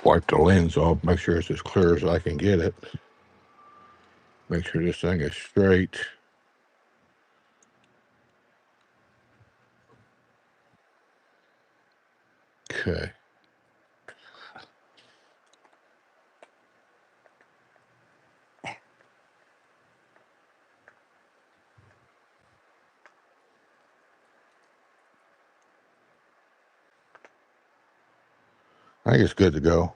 Wipe the lens off, make sure it's as clear as I can get it. Make sure this thing is straight. Okay. I think it's good to go.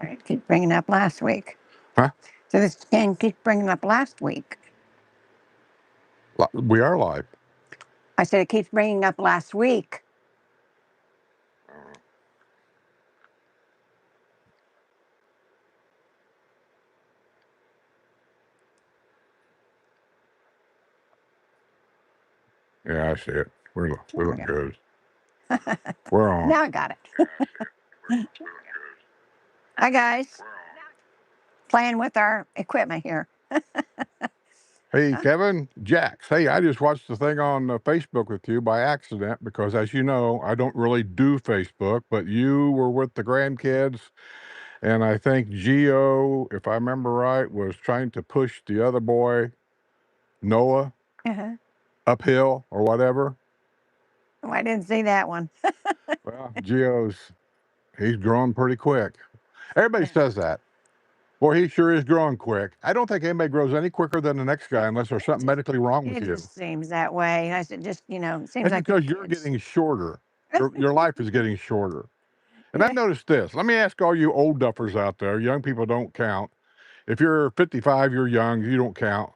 It keeps bringing up last week. Huh? So this can keep bringing up last week. We are live. I said it keeps bringing up last week. Yeah, I see it. We look Okay. good. We're on. Now I got it. Hi, guys. Playing with our equipment here. Hey, Kevin, Jax. Hey, I just watched the thing on Facebook with you by accident because, as you know, I don't really do Facebook, but you were with the grandkids, and I think Gio, if I remember right, was trying to push the other boy, Noah, Uh-huh. uphill or whatever. Oh, I didn't see that one. Well, he's growing pretty quick. Everybody says that. Boy, he sure is growing quick. I don't think anybody grows any quicker than the next guy unless there's something medically wrong with It you. just seems that way. I said, just, it seems That's like because you're getting shorter. Your life is getting shorter. And I've Yeah. noticed this. Let me ask all you old duffers out there. Young people don't count. If you're 55, you're young, you don't count.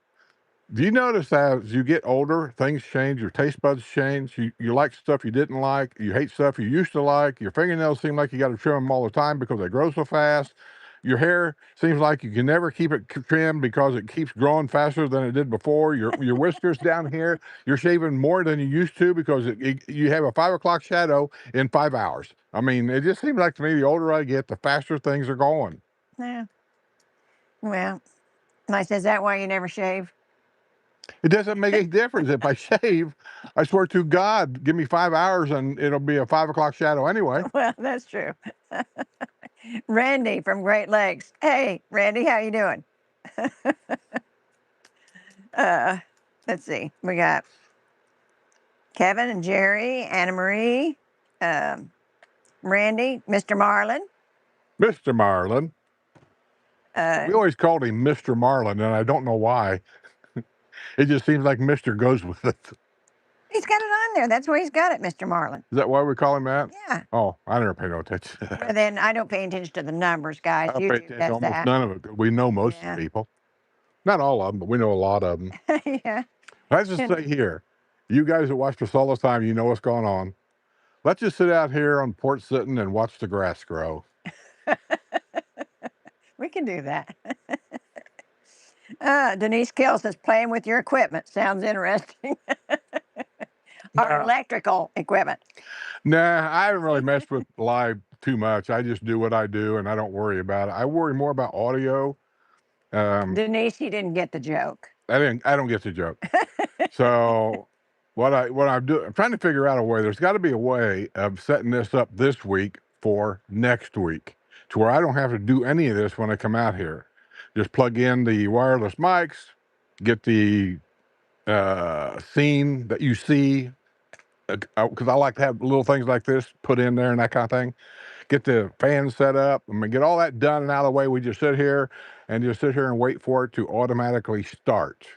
Do you notice that as you get older, things change, your taste buds change? You like stuff you didn't like, you hate stuff you used to like, your fingernails seem like you got to trim them all the time because they grow so fast. Your hair seems like you can never keep it trimmed because it keeps growing faster than it did before. Your whiskers down here, you're shaving more than you used to because you have a 5 o'clock shadow in 5 hours. I mean, it just seems like to me the older I get, the faster things are going. Yeah. Well, and I said, is that why you never shave? It doesn't make any difference if I shave. I swear to God, give me 5 hours and it'll be a 5 o'clock shadow anyway. Well, that's true. Randy from Great Lakes. Hey, Randy, how you doing? Let's see. We got Kevin and Jerry, Anna Marie, Randy, Mr. Marlin. Mr. Marlin. We always called him Mr. Marlin, and I don't know why. It just seems like Mr. goes with it. He's got it on there. That's where he's got it, Mr. Marlin. Is that why we call him that? Yeah. Oh, I never pay no attention to that. Well, then I don't pay attention to the numbers, guys. I don't pay YouTube attention to does almost that. none of it. We know most of Yeah. the people. Not all of them, but we know a lot of them. Yeah. Let's just say here, you guys that watch us all the time, you know what's going on. Let's just sit out here on Porch Settin and watch the grass grow. We can do that. Denise Kill says, playing with your equipment sounds interesting. Our electrical equipment. Nah, I haven't really messed with live too much. I just do what I do, and I don't worry about it. I worry more about audio. Denise, you didn't get the joke. I don't get the joke. So what I'm doing, I'm trying to figure out a way. There's got to be a way of setting this up this week for next week, to where I don't have to do any of this when I come out here. Just plug in the wireless mics, get the scene that you see, because I like to have little things like this put in there and that kind of thing. Get the fan set up. I mean, get all that done and out of the way. We just sit here and wait for it to automatically start.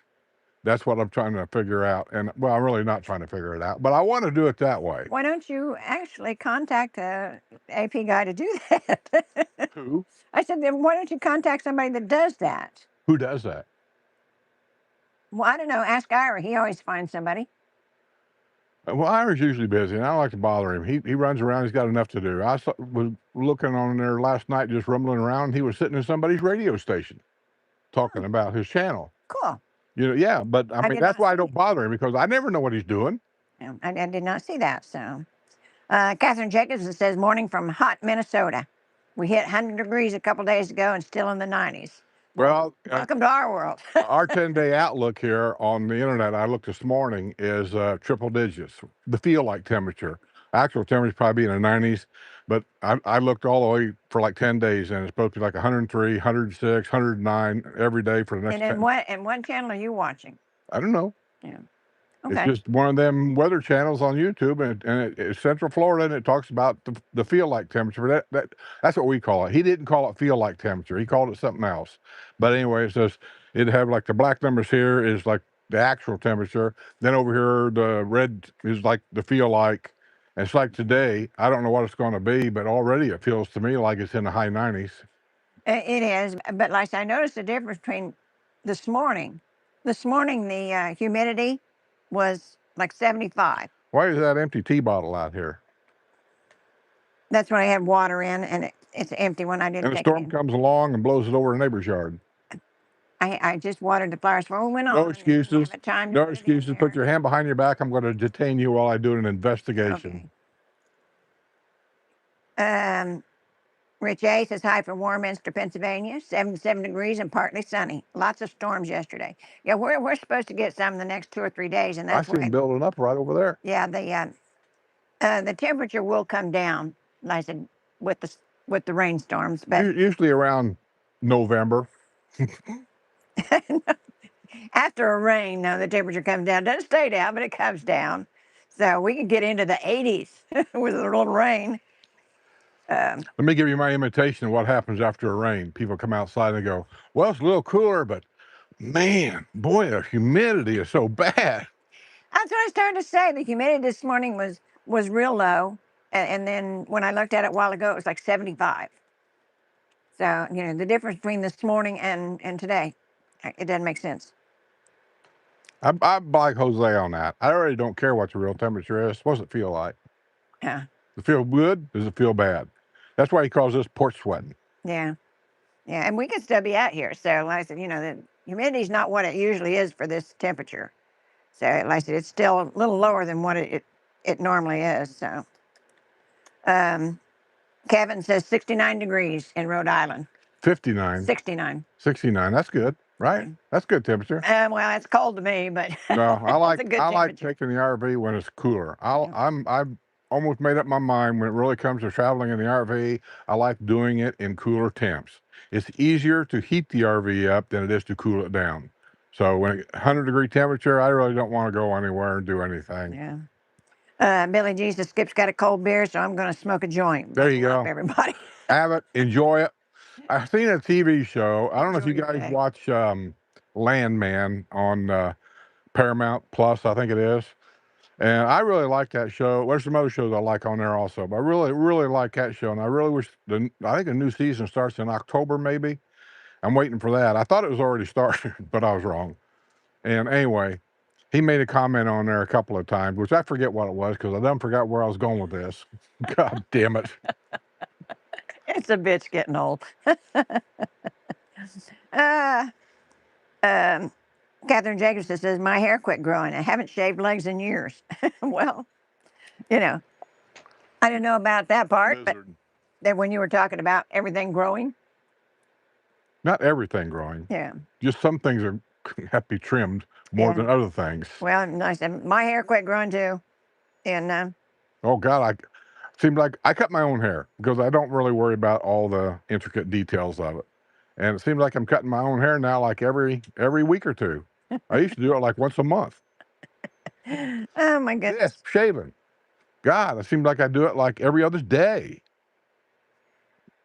That's what I'm trying to figure out. And well, I'm really not trying to figure it out, but I want to do it that way. Why don't you actually contact a AP guy to do that? Who? I said, then why don't you contact somebody that does that? Who does that? Well, I don't know. Ask Ira. He always finds somebody. Well, Ira's usually busy, and I don't like to bother him. He runs around. He's got enough to do. Was looking on there last night, just rumbling around. And he was sitting in somebody's radio station, talking about his channel. Cool. Yeah, but I mean did that's not why I see don't bother him because I never know what he's doing. Yeah, I did not see that. So, Catherine Jacobs says, morning from hot Minnesota. We hit 100 degrees a couple days ago and still in the 90s. Well, Welcome to our world. our 10-day outlook here on the internet, I looked this morning, is triple digits. The feel like temperature. Actual temperature probably in the 90s, but I looked all the way for like 10 days, and it's supposed to be like 103, 106, 109 every day for the next And 10. what channel are you watching? I don't know. Yeah. It's Okay. just one of them weather channels on YouTube, and it's Central Florida, and it talks about the feel like temperature. That's what we call it. He didn't call it feel like temperature. He called it something else. But anyway, it says it'd have like the black numbers here is like the actual temperature. Then over here, the red is like the feel like. And it's like today, I don't know what it's going to be, but already it feels to me like it's in the high 90s. It is, but like I said, I noticed the difference between this morning. This morning, the humidity was like 75. Why is that empty tea bottle out here? That's when I had water in, and it's empty when I didn't And a take it storm in. comes along and blows it over a neighbor's yard. I just watered the flowers before we went on. No excuses. Have time to No put it in excuses. Put there. your hand behind your back. I'm going to detain you while I do an investigation. Okay. Rich A says hi from Warminster, Pennsylvania. 77 degrees and partly sunny. Lots of storms yesterday. Yeah, we're supposed to get some in the next 2 or 3 days, and I that's see them why. building up right over there. Yeah, the temperature will come down, like I said, with the rainstorms, but Usually around November. after a rain, no, the temperature comes down. Doesn't stay down, but it comes down. So we can get into the 80s with a little rain. Let me give you my imitation of what happens after a rain. People come outside and they go, well, it's a little cooler, but man, boy, the humidity is so bad. That's what I started to say. The humidity this morning was real low, and then when I looked at it a while ago, it was like 75. So the difference between this morning and today, it doesn't make sense. I'm like Jose on that. I already don't care what the real temperature is. What's it feel like? Yeah, Does it feel good? Does it feel bad? That's why he calls this porch sweating. yeah, yeah. And we can still be out here. So like I said, the humidity's not what it usually is for this temperature. So like I said, it's still a little lower than what it normally is. So Kevin says 69 degrees in Rhode Island. 59. 69. 69. That's good, right? That's good temperature. Well, it's cold to me, but No, I like it's a good I like temperature. taking the RV when it's cooler. I've almost made up my mind when it really comes to traveling in the RV. I like doing it in cooler temps. It's easier to heat the RV up than it is to cool it down. So when 100-degree temperature, I really don't want to go anywhere and do anything. Yeah. Billy Jesus Skip's got a cold beer, so I'm going to smoke a joint. There you Buckle go. up, everybody. Have it, enjoy it. I've seen a TV show. I don't know if you Enjoy your guys day. watch Landman on Paramount Plus, I think it is. And I really like that show. There's some other shows I like on there also, but I really, really like that show. And I really wish I think the new season starts in October, maybe. I'm waiting for that. I thought it was already started, but I was wrong. And anyway, he made a comment on there a couple of times, which I forget what it was because I done forgot where I was going with this. God damn it. It's a bitch getting old. uh, Catherine Jacobson says, my hair quit growing. I haven't shaved legs in years. Well, I didn't know about that part, but that when you were talking about everything growing. Not everything growing. Yeah. Just some things have to be trimmed more than other things. Well, I said, my hair quit growing too. And oh, God, seems like I cut my own hair because I don't really worry about all the intricate details of it. And it seems like I'm cutting my own hair now like every week or two. I used to do it like once a month. Oh, my goodness. Yes, shaving. God, it seems like I do it like every other day.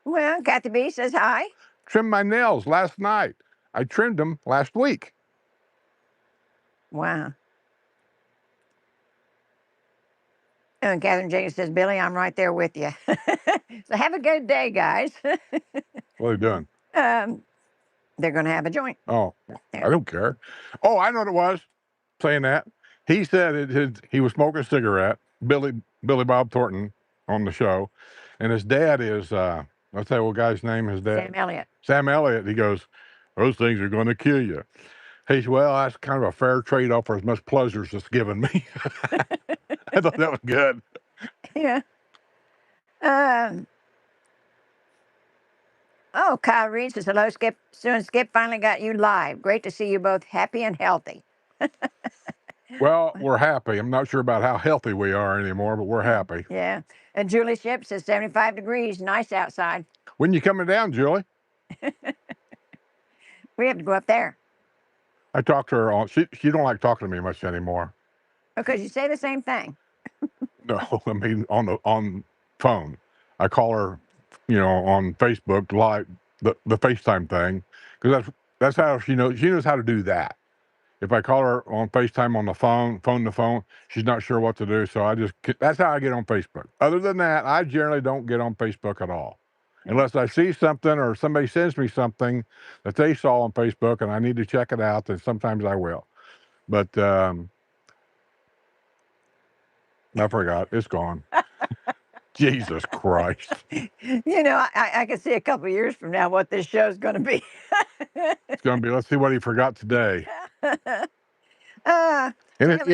Well, Kathy B says hi. Trimmed my nails last night. I trimmed them last week. Wow. And Catherine Jenkins says, Billy, I'm right there with you. So have a good day, guys. What are they doing? They're going to have a joint. Oh, I don't care. Oh, I know what it was. Saying that. He said he was smoking a cigarette, Billy Bob Thornton on the show. And his dad is, let's say what guy's name his dad? Sam Elliott. Sam Elliott. He goes, those things are going to kill you. He said, well, that's kind of a fair trade-off for as much pleasure as it's given me. I thought that was good. Yeah. Oh, Kyle Reed says, hello, Skip. Sue and Skip finally got you live. Great to see you both happy and healthy. Well, we're happy. I'm not sure about how healthy we are anymore, but we're happy. Yeah. And Julie Ship says 75 degrees, nice outside. When you coming down, Julie? We have to go up there. I talked to her on. She don't like talking to me much anymore. Because you say the same thing. No, I mean on phone. I call her, on Facebook, like the FaceTime thing, because that's how she knows how to do that. If I call her on FaceTime on the phone to phone, she's not sure what to do. So that's how I get on Facebook. Other than that, I generally don't get on Facebook at all. Unless I see something or somebody sends me something that they saw on Facebook and I need to check it out, then sometimes I will. But I forgot. It's gone. Jesus Christ. I can see a couple of years from now what this show's going to be. It's going to be, let's see what he forgot today. Taylor,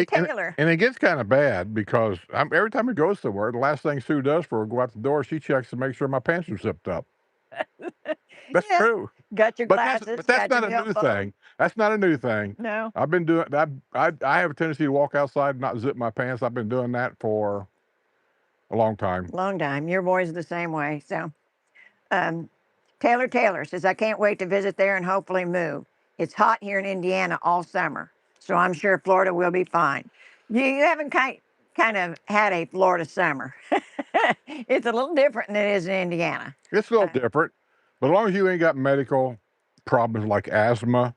Taylor. And it gets kind of bad because every time it goes somewhere, the last thing Sue does for her go out the door, she checks to make sure my pants are zipped up. That's true. Got your But glasses. that's not a new thing. That's not a new thing. No. I've been doing that. I have a tendency to walk outside and not zip my pants. I've been doing that for a long time. Long time. Your boy's the same way. So, Taylor says, I can't wait to visit there and hopefully move. It's hot here in Indiana all summer, so I'm sure Florida will be fine. You haven't kind of had a Florida summer. It's a little different than it is in Indiana. It's a little different, but as long as you ain't got medical problems like asthma,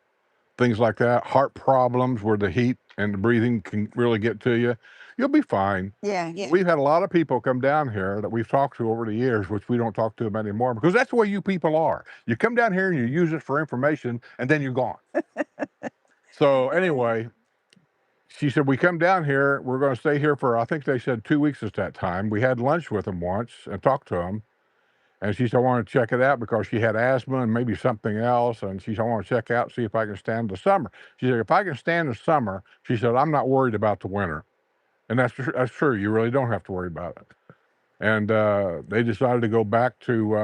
things like that, heart problems where the heat and the breathing can really get to you, you'll be fine. Yeah. We've had a lot of people come down here that we've talked to over the years, which we don't talk to them anymore because that's the way you people are. You come down here and you use it for information and then you're gone. So anyway, she said, we come down here, we're going to stay here for, I think they said 2 weeks at that time. We had lunch with them once and talked to them. And she said, I want to check it out because she had asthma and maybe something else. And she said, I want to check out, see if I can stand the summer. She said, if I can stand the summer, she said, I'm not worried about the winter. And that's true. You really don't have to worry about it. And they decided to go back to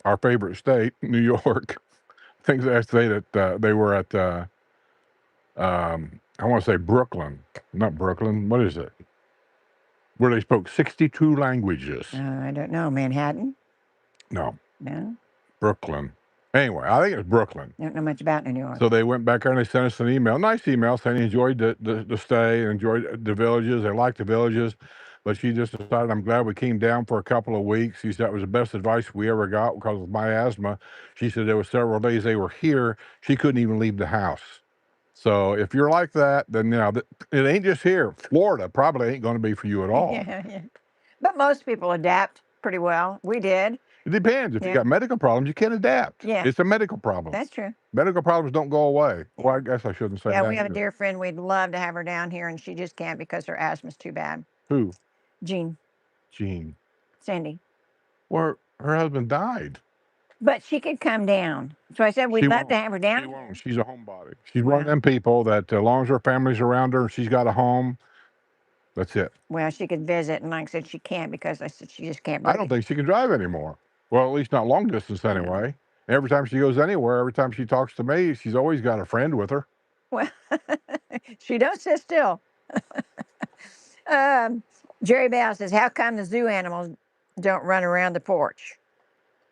our favorite state, New York. I think they say that they were at, I want to say Brooklyn. Not Brooklyn. What is it? Where they spoke 62 languages. I don't know. Manhattan? No. No? Brooklyn. Anyway, I think it's Brooklyn. Don't know much about New York. So they went back there and they sent us an email, nice email, saying they enjoyed the stay, enjoyed the villages, they liked the villages. But she just decided, I'm glad we came down for a couple of weeks. She said it was the best advice we ever got because of my asthma. She said there were several days they were here. She couldn't even leave the house. So if you're like that, then it ain't just here. Florida probably ain't going to be for you at all. Yeah. But most people adapt pretty well. We did. It depends. If you got medical problems, you can't adapt. Yeah. It's a medical problem. That's true. Medical problems don't go away. Well, I guess I shouldn't say that. Yeah, we have a dear friend. We'd love to have her down here, and she just can't because her asthma's too bad. Who? Jean. Sandy. Well, her husband died. But she could come down. So I said we'd love to have her down. She won't. She's a homebody. She's one of them people that as long as her family's around her and she's got a home, that's it. Well, she could visit, and like I said, she can't because I said she just can't breathe. I don't think she can drive anymore. Well, at least not long distance anyway. No. Every time she goes anywhere, every time she talks to me, she's always got a friend with her. Well, she don't sit still. Jerry Bell says, how come the zoo animals don't run around the porch?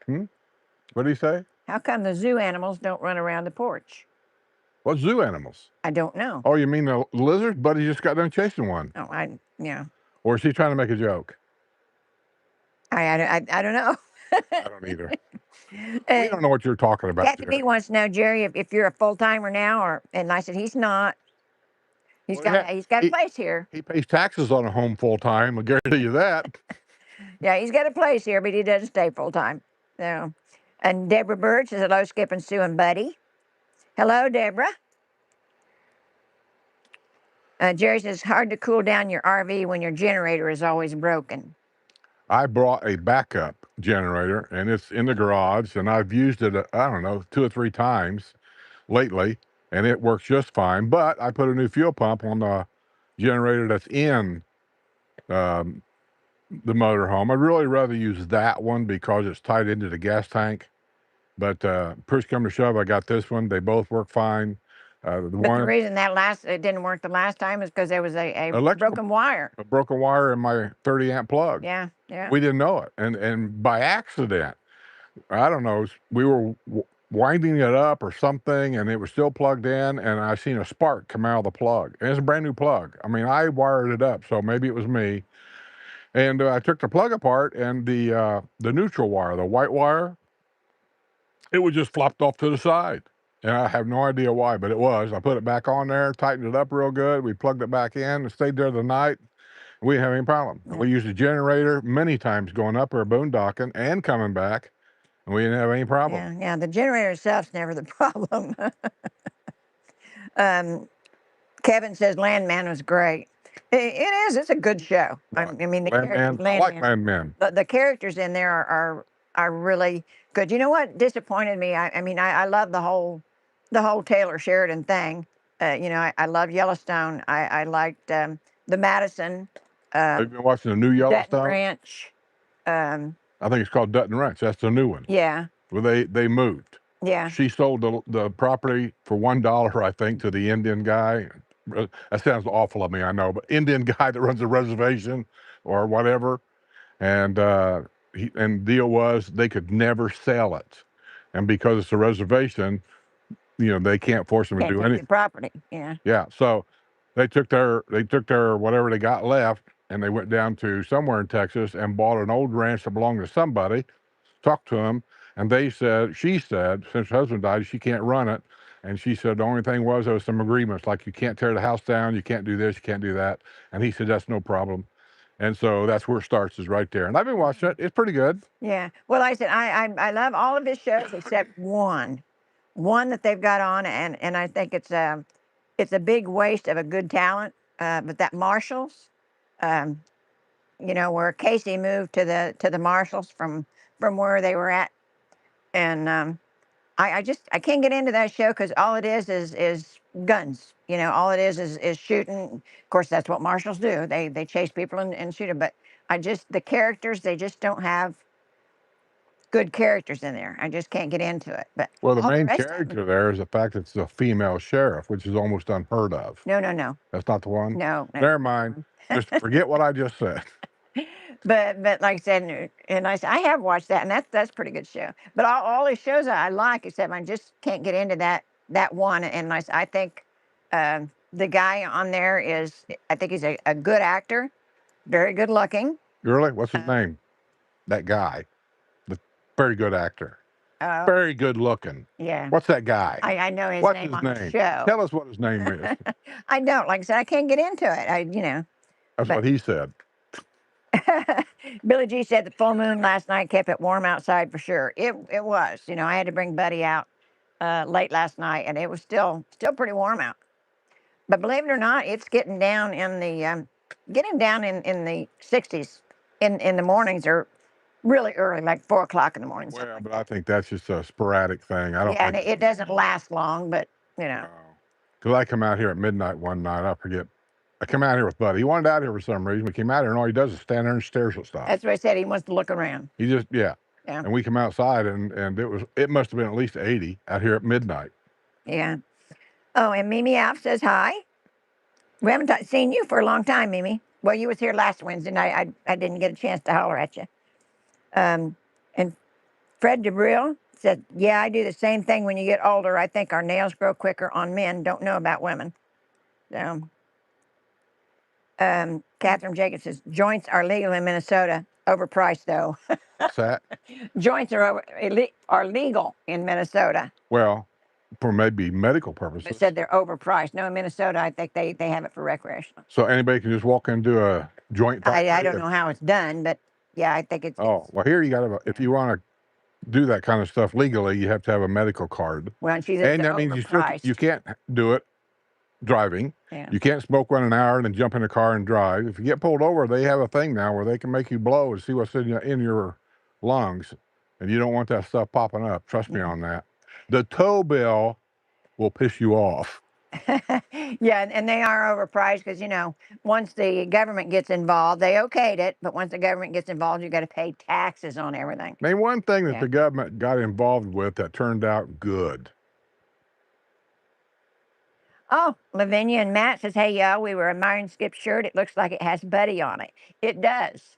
What did he say? How come the zoo animals don't run around the porch? What zoo animals? I don't know. Oh, you mean the lizard? Buddy just got done chasing one. Oh, Or is he trying to make a joke? I don't know. I don't either. We don't know what you're talking about. Kathy B wants to know, Jerry, if you're a full timer now, and I said he's not. He's got a place here. He pays taxes on a home full time. I guarantee you that. Yeah, he's got a place here, but he doesn't stay full time. So, and Deborah Bird says hello, Skip and Sue and Buddy. Hello, Deborah. Jerry says hard to cool down your RV when your generator is always broken. I brought a backup generator, and it's in the garage, and I've used it, I don't know, 2 or 3 times lately, and it works just fine. But I put a new fuel pump on the generator that's in um, the motorhome. I'd really rather use that one because it's tied into the gas tank. But push come to shove, I got this one. They both work fine. The But the one reason it didn't work the last time is because there was a electrical broken wire. a broken wire in my 30 amp plug. Yeah, yeah, We didn't know it, and by accident, I don't know. We were winding it up or something, and it was still plugged in, and I seen a spark come out of the plug. And it's a brand new plug. I mean, I wired it up, so maybe it was me. And I took the plug apart, and the neutral wire, the white wire, it was just flopped off to the side. And I have no idea why, but it was. I put it back on there, tightened it up real good. We plugged it back in and stayed there the night. We didn't have any problem. yeah, We used a generator many times going up or boondocking and coming back, and we didn't have any problem. yeah, yeah. The generator itself's never the problem. um, Kevin says Landman was great. It is. It's a good show. I mean, the characters, Landman, I like Landman, Landman. the characters in there are really good. You know what disappointed me? I mean, I love the whole Taylor Sheridan thing. You know, I love Yellowstone. I liked the Madison, Have you been watching the new Dutton Yellowstone? Ranch. Um, I think it's called Dutton Ranch. That's the new one. yeah, Well, they moved. yeah, She sold the property for $1, I think, to the Indian guy. That sounds awful of me, I know, but Indian guy that runs the reservation or whatever. And deal was they could never sell it, and because it's a reservation, they can't force them to can't do take anything. the property. Yeah, Yeah, so they took their whatever they got left, and they went down to somewhere in Texas and bought an old ranch that belonged to somebody. Talked to them, and she said, since her husband died, she can't run it. And she said the only thing was there was some agreements, like you can't tear the house down, you can't do this, you can't do that. And he said that's no problem. And so that's where it starts, is right there. And I've been watching it; it's pretty good. yeah. Well, like I said, I love all of his shows except one that they've got on, and I think it's a big waste of a good talent. But that Marshalls, um, you know, where Casey moved to the Marshalls from where they were at, and I can't get into that show because all it is guns. You know, all it is shooting. Of course, that's what Marshalls do. They chase people and shoot them. But the characters, they just don't have good characters in there. I just can't get into it. But Well, the all the main rest of them, character there is the fact that it's a female sheriff, which is almost unheard of. no, no, no, That's not the one. no, that's Never not the mind. one. Just forget what I just said. But like I said, and I have watched that, and that's a pretty good show. But all these shows I like, except I just can't get into that one. And I think the guy on there I think he's a good actor, very good looking. Really? What's his name? That guy, the very good actor, Oh, very good looking. yeah. What's that guy? I know his What's name his on the name? show. Tell us what his name is. I don't. Like I said, I can't get into it. That's But what he said. Billy G said the full moon last night kept it warm outside for sure. It was. You know, I had to bring Buddy out late last night, and it was still pretty warm out. But believe it or not, it's getting down in the 60s in the mornings, or really early, like 4 o'clock in the morning. Well, but I think that's just a sporadic thing. I don't Yeah, and think it doesn't last long, but you know. because I come out here at midnight one night. I forget. I come out here with Buddy. He wanted out here for some reason. We came out here, and all he does is stand there and stares at stuff. That's what I said. He wants to look around. He just Yeah. And we come outside, and it must have been at least 80 out here at midnight. Yeah. Oh, and Mimi Alf says hi. We haven't seen you for a long time, Mimi. Well, you was here last Wednesday, and I didn't get a chance to holler at you. And Fred DeBril said, yeah, I do the same thing when you get older. I think our nails grow quicker on men. Don't know about women. So, Catherine Jacobs says, joints are legal in Minnesota. Overpriced, though. What's that? Joints are legal in Minnesota. Well, for maybe medical purposes. But said they're overpriced. No, in Minnesota, I think they have it for recreational. So anybody can just walk into a joint factory? I don't know how it's done, but yeah, I think it's. Oh, well, here you got to, if you want to do that kind of stuff legally, you have to have a medical card. Well, and she said And that means you can't do it driving. Yeah. You can't smoke 1 hour and then jump in a car and drive. If you get pulled over, they have a thing now where they can make you blow and see what's in your lungs, and you don't want that stuff popping up. Trust me on that. The tow bill will piss you off. Yeah, and they are overpriced because, once the government gets involved, they okayed it, but once the government gets involved, you got to pay taxes on everything. Name one thing that Yeah. the government got involved with that turned out good. Oh, Lavinia and Matt says, "Hey, y'all, we were admiring Skip's shirt. It looks like it has Buddy on it. It does.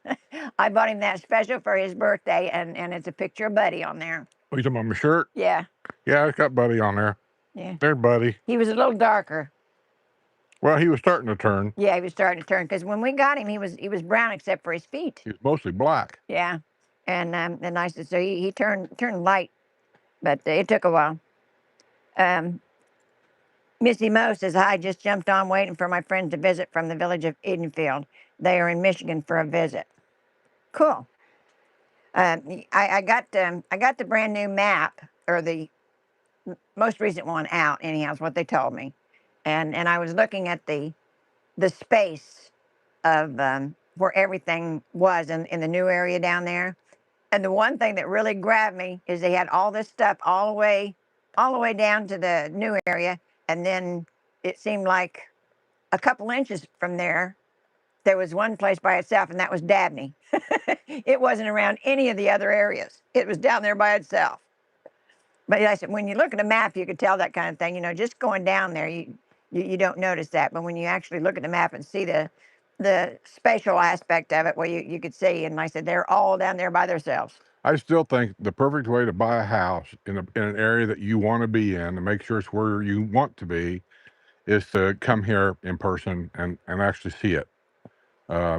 I bought him that special for his birthday, and it's a picture of Buddy on there. Oh, you talking about my shirt? Yeah, Yeah, it's got Buddy on there. yeah. There, Buddy. He was a little darker. Well, he was starting to turn. Yeah, he was starting to turn because when we got him, he was brown except for his feet. He was mostly black. Yeah, and I said so he turned light, but it took a while. Missy Mo says, "Hi, just jumped on waiting for my friends to visit from the village of Edenfield. They are in Michigan for a visit." Cool. I got the brand new map, or the most recent one out. Anyhow, is what they told me, and I was looking at the space of where everything was in the new area down there. And the one thing that really grabbed me is they had all this stuff all the way down to the new area, and then it seemed like a couple inches from there was one place by itself, and that was Dabney. It wasn't around any of the other areas. It was down there by itself. But I said, when you look at a map, you could tell that kind of thing. Just going down there, you don't notice that. But when you actually look at the map and see the spatial aspect of it, well, you could see. And like I said, they're all down there by themselves. I still think the perfect way to buy a house in an area that you want to be in and make sure it's where you want to be is to come here in person and actually see it.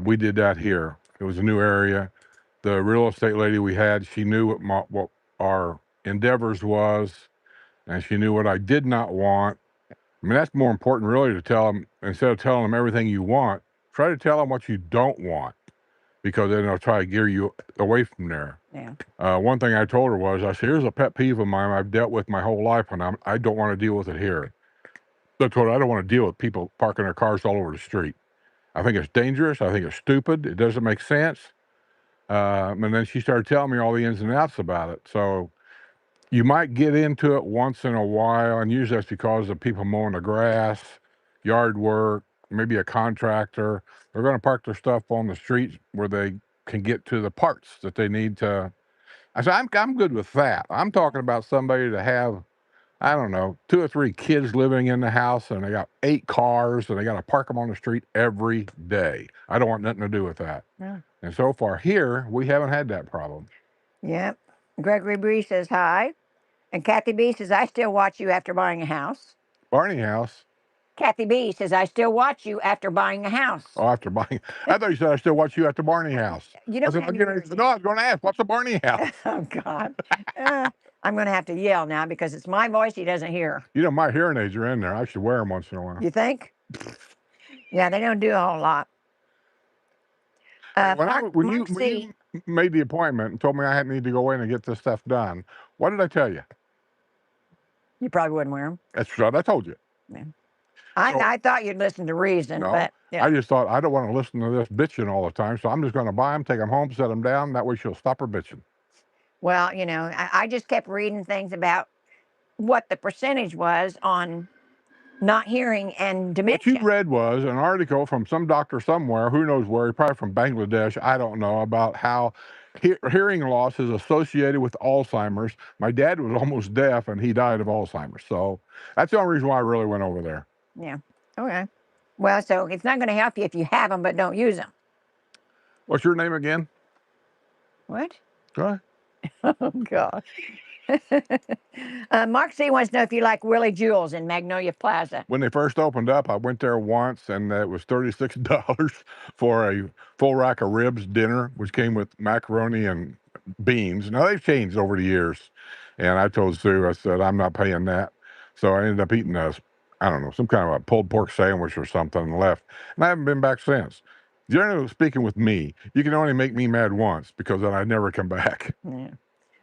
We did that here. It was a new area. The real estate lady we had, she knew what our endeavors was, and she knew what I did not want. I mean, that's more important, really, to tell them instead of telling them everything you want. Try to tell them what you don't want, because then they'll try to gear you away from there. Yeah. One thing I told her was, I said, "Here's a pet peeve of mine I've dealt with my whole life, and I don't want to deal with it here." I told her I don't want to deal with people parking their cars all over the street. I think it's dangerous. I think it's stupid. It doesn't make sense. And then she started telling me all the ins and outs about it. So you might get into it once in a while, and usually that's because of people mowing the grass, yard work, maybe a contractor. They're going to park their stuff on the streets where they can get to the parts that they need to. I said, I'm good with that. I'm talking about somebody to have, I don't know, 2 or 3 kids living in the house, and they got 8 cars, and they got to park them on the street every day. I don't want nothing to do with that. Yeah. And so far here, we haven't had that problem. Yep. Gregory Bree says hi. And Kathy B says, "I still watch you after buying a house." Barney House. Kathy B says, "I still watch you after buying a house." Oh, after buying. I thought you said I still watch you at the Barney House. You I don't said, have I'm your getting, ears no, I was going to ask, what's the Barney House? Oh, God. I'm going to have to yell now because it's my voice he doesn't hear. You know, my hearing aids are in there. I should wear them once in a while. You think? Yeah, they don't do a whole lot. When you made the appointment and told me I had need to go in and get this stuff done, what did I tell you? You probably wouldn't wear them. That's what I told you. Yeah. I thought you'd listen to reason, No, but yeah. I just thought I don't want to listen to this bitching all the time, so I'm just going to buy them, take them home, set them down. That way she'll stop her bitching. Well, I just kept reading things about what the percentage was on not hearing and What you dementia. read was an article from some doctor somewhere, who knows where, probably from Bangladesh, I don't know, about how hearing loss is associated with Alzheimer's. My dad was almost deaf, and he died of Alzheimer's. So that's the only reason why I really went over there. Yeah. Okay. Well, so it's not going to help you if you have them but don't use them. What's your name again? What? Go ahead. Oh, gosh. Mark C wants to know if you like Willie Jewell's in Magnolia Plaza. When they first opened up, I went there once, and it was $36 for a full rack of ribs dinner, which came with macaroni and beans. Now, they've changed over the years, and I told Sue, I said, I'm not paying that. So I ended up eating I don't know, some kind of a pulled pork sandwich or something, and left. And I haven't been back since. Generally speaking, with me, you can only make me mad once, because then I never come back. Yeah.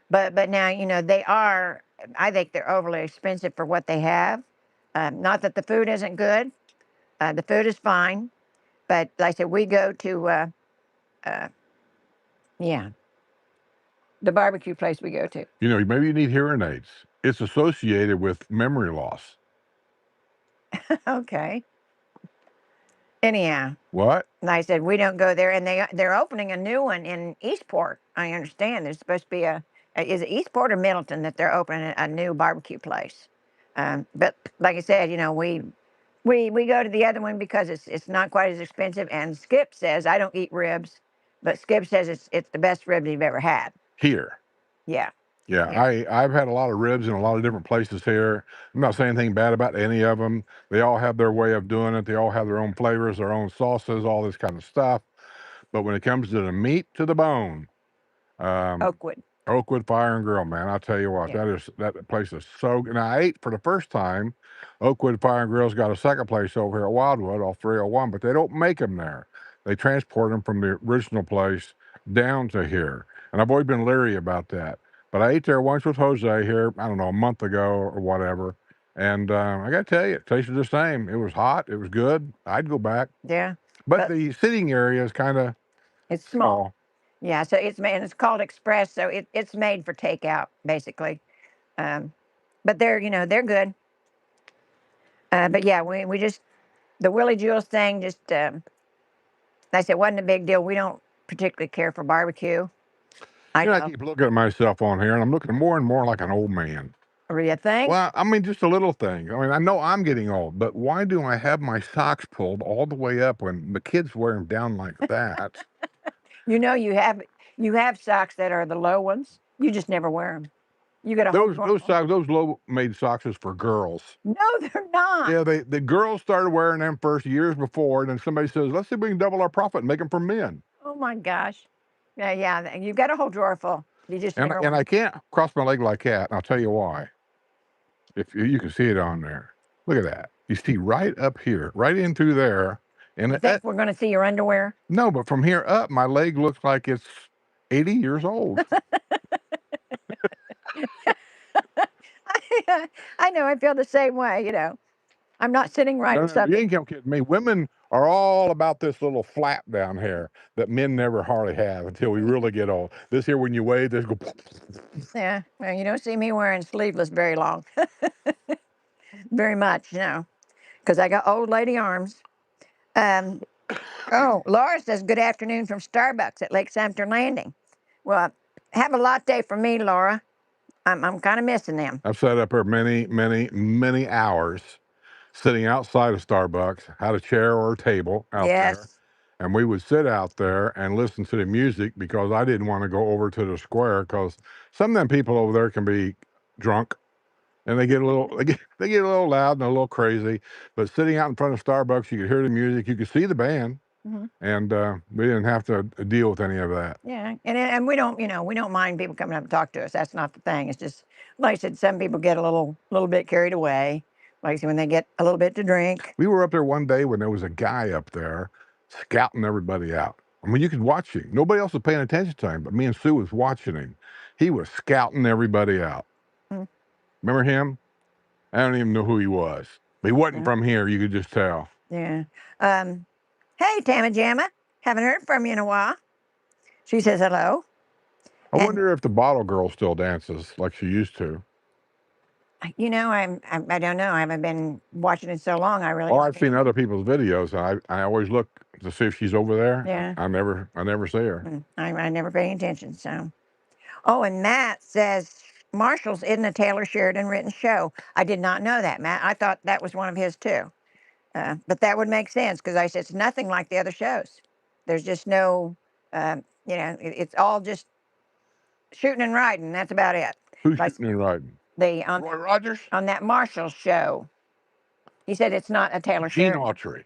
But now, they are, I think they're overly expensive for what they have. Not that the food isn't good. The food is fine. But like I said, we go to, the barbecue place we go to. Maybe you need hearing aids. It's associated with memory loss. Okay. Anyhow, What? and I said we don't go there, and they're opening a new one in Eastport. I understand there's supposed to be is it Eastport or Middleton that they're opening a new barbecue place. But like I said, we go to the other one because it's not quite as expensive. And Skip says I don't eat ribs, but Skip says it's the best ribs he's ever had. Here. Yeah, Yeah, yeah. I've had a lot of ribs in a lot of different places here. I'm not saying anything bad about any of them. They all have their way of doing it. They all have their own flavors, their own sauces, all this kind of stuff. But when it comes to the meat to the bone, um, Oakwood. Oakwood Fire and Grill, man, I'll tell you what, Yeah, that place is so good. And I ate for the first time. Oakwood Fire and Grill's got a second place over here at Wildwood off 301, but they don't make them there. They transport them from the original place down to here. And I've always been leery about that. But I ate there once with Jose here, I don't know, a month ago or whatever. And I got to tell you, it tasted the same. It was hot. It was good. I'd go back. yeah. But But the sitting area is kind of it's small. small. Yeah, so it's made. It's called Express, so it's made for takeout basically. Um, but they're good. But yeah, we just the Willie Jules thing. Just I said wasn't a big deal. We don't particularly care for barbecue. I I know. keep looking at myself on here, and I'm looking more and more like an old man. Or you think? Well, I mean, just a little thing. I mean, I know I'm getting old, but why do I have my socks pulled all the way up when the kids wear them down like that? You have socks that are the low ones. You just never wear them. You got a whole drawer Those full. socks, those low made socks is for girls. No, they're not. Yeah, the girls started wearing them first years before, and then somebody says, "Let's see if we can double our profit and make them for men." Oh my gosh. Yeah, yeah. You've got a whole drawer full. You just never And wear I 'em. can't cross my leg like that. And I'll tell you why. If you can see it on there, look at that. You see right up here, right in through there, and You think we're going to see your underwear? no, but from here up, my leg looks like it's 80 years old. I know. I feel the same way. I'm not sitting right No, or no, you something. ain't kidding me. Women are all about this little flap down here that men never hardly have until we really get old. This here, when you wave, this go. Yeah. Well, you don't see me wearing sleeveless very long, very much, because I got old lady arms. Um, oh, Laura says good afternoon from Starbucks at Lake Sumter Landing. Well, have a latte for me, Laura. I'm kind of missing them. I've sat up here many, many, many hours sitting outside of Starbucks, had a chair or a table out there, Yes. and we would sit out there and listen to the music because I didn't want to go over to the square because some of them people over there can be drunk and they get a little loud and a little crazy. But sitting out in front of Starbucks, you could hear the music, you could see the band, Hmm. and we didn't have to deal with any of that. Yeah, and we don't mind people coming up and talk to us. That's not the thing. It's just like I said, some people get a little bit carried away. Like I said, when they get a little bit to drink. We were up there one day when there was a guy up there scouting everybody out. I mean, you could watch him. Nobody else was paying attention to him, but me and Sue was watching him. He was scouting everybody out. Mm, Remember him? I don't even know who he was. But he wasn't yeah, from here. You could just tell. yeah. Hey, Tama Jamma, haven't heard from you in a while. She says hello, I and wonder if the bottle girl still dances like she used to. I don't know. I haven't been watching it so long. I really Well, don't I've pay seen other attention. people's videos, and I always look to see if she's over there. Yeah, I never see her. I never pay attention. So, oh, and Matt says Marshall's isn't a Taylor Sheridan written show. I did not know that, Matt. I thought that was one of his too. But that would make sense because I said it's nothing like the other shows. There's just no, it's all just shooting and writing. That's about it. Who's Like shooting and riding? the on Roy Rogers? on that Marshall show, he said it's not a Taylor Gene Sheridan. Autry.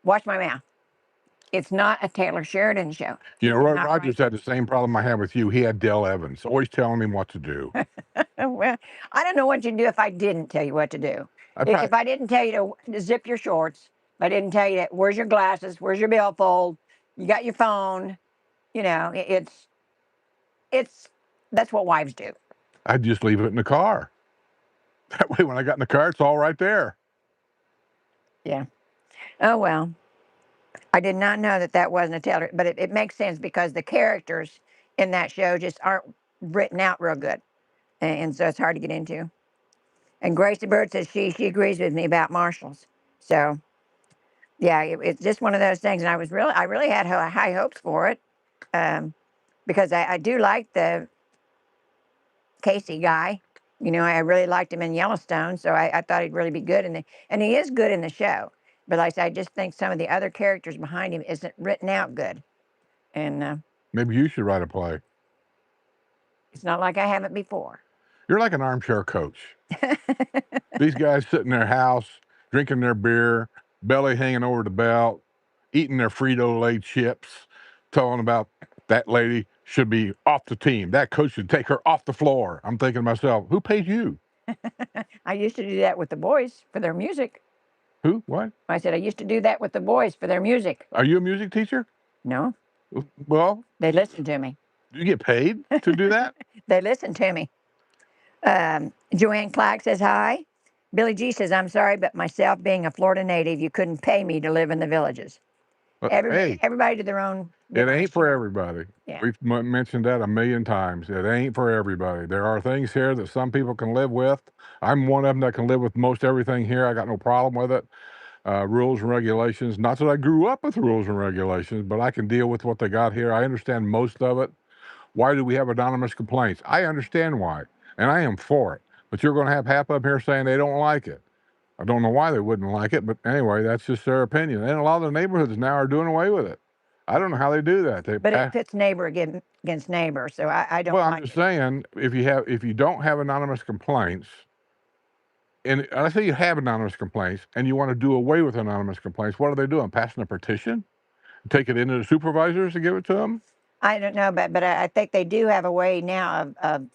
Watch my mouth. It's not a Taylor Sheridan show. You He know, did Roy not Rogers write had the same problem I had with you. He had Dell Evans, always telling him what to do. well, I don't know what you'd do if I didn't tell you what to do. I If probably, I didn't tell you to zip your shorts, if I didn't tell you that, where's your glasses, where's your billfold, you got your phone, it's that's what wives do. I'd just leave it in the car. That way, when I got in the car, it's all right there. Yeah. Oh well. I did not know that wasn't a Taylor, but it makes sense because the characters in that show just aren't written out real good, and so it's hard to get into. And Gracie Bird says she agrees with me about marshals. So yeah, it's just one of those things. And I really had high hopes for it, because I do like the Casey guy. You know, I really liked him in Yellowstone, so I thought he'd really be good in and he is good in the show. But like I said, I just think some of the other characters behind him isn't written out good. And Maybe you should write a play. it's not like I haven't before. You're like an armchair coach. These guys sit in their house, drinking their beer, belly hanging over the belt, eating their Frito-Lay chips, telling about that lady should be off the team. That coach should take her off the floor. I'm thinking to myself, who pays you? I used to do that with the boys for their music. Who? What? I said I used to do that with the boys for their music. Are you a music teacher? No, Well, they listen to me. do you get paid to do that? They listen to me. Joanne Clark says hi. Billy G says, I'm sorry, but myself being a Florida native, you couldn't pay me to live in the villages. Hey, Everybody to their own. it ain't for everybody. Yeah. We've mentioned that a million times. It ain't for everybody. There are things here that some people can live with. I'm one of them that can live with most everything here. I got no problem with it. Rules and regulations. Not that I grew up with rules and regulations, but I can deal with what they got here. I understand most of it. Why do we have anonymous complaints? I understand why, and I am for it. But you're going to have half up here saying they don't like it. I don't know why they wouldn't like it, but anyway, that's just their opinion. And a lot of the neighborhoods now are doing away with it. I don't know how they do that. But it pits neighbor against neighbor, so I don't. Well, like I'm just it. saying, if you don't have anonymous complaints, and I say you have anonymous complaints, and you want to do away with anonymous complaints, what are they doing? Passing a petition? Take it into the supervisors to give it to them? I don't know, but I think they do have a way now of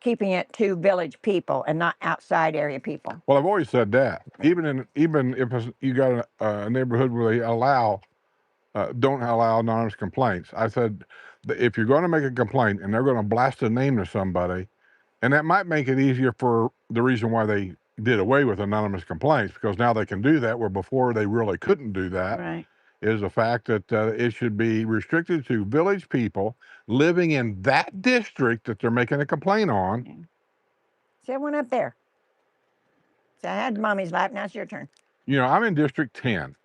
keeping it to village people and not outside area people. Well, I've always said that. Even if you got a neighborhood where they don't allow anonymous complaints, I said that if you're going to make a complaint and they're going to blast a name to somebody, and that might make it easier for the reason why they did away with anonymous complaints, because now they can do that where before they really couldn't do that. Right. Is the fact that it should be restricted to village people living in that district that they're making a complaint on. Yeah. See, I went up there. So I had mommy's lap. Now it's your turn. You know, I'm in District 10.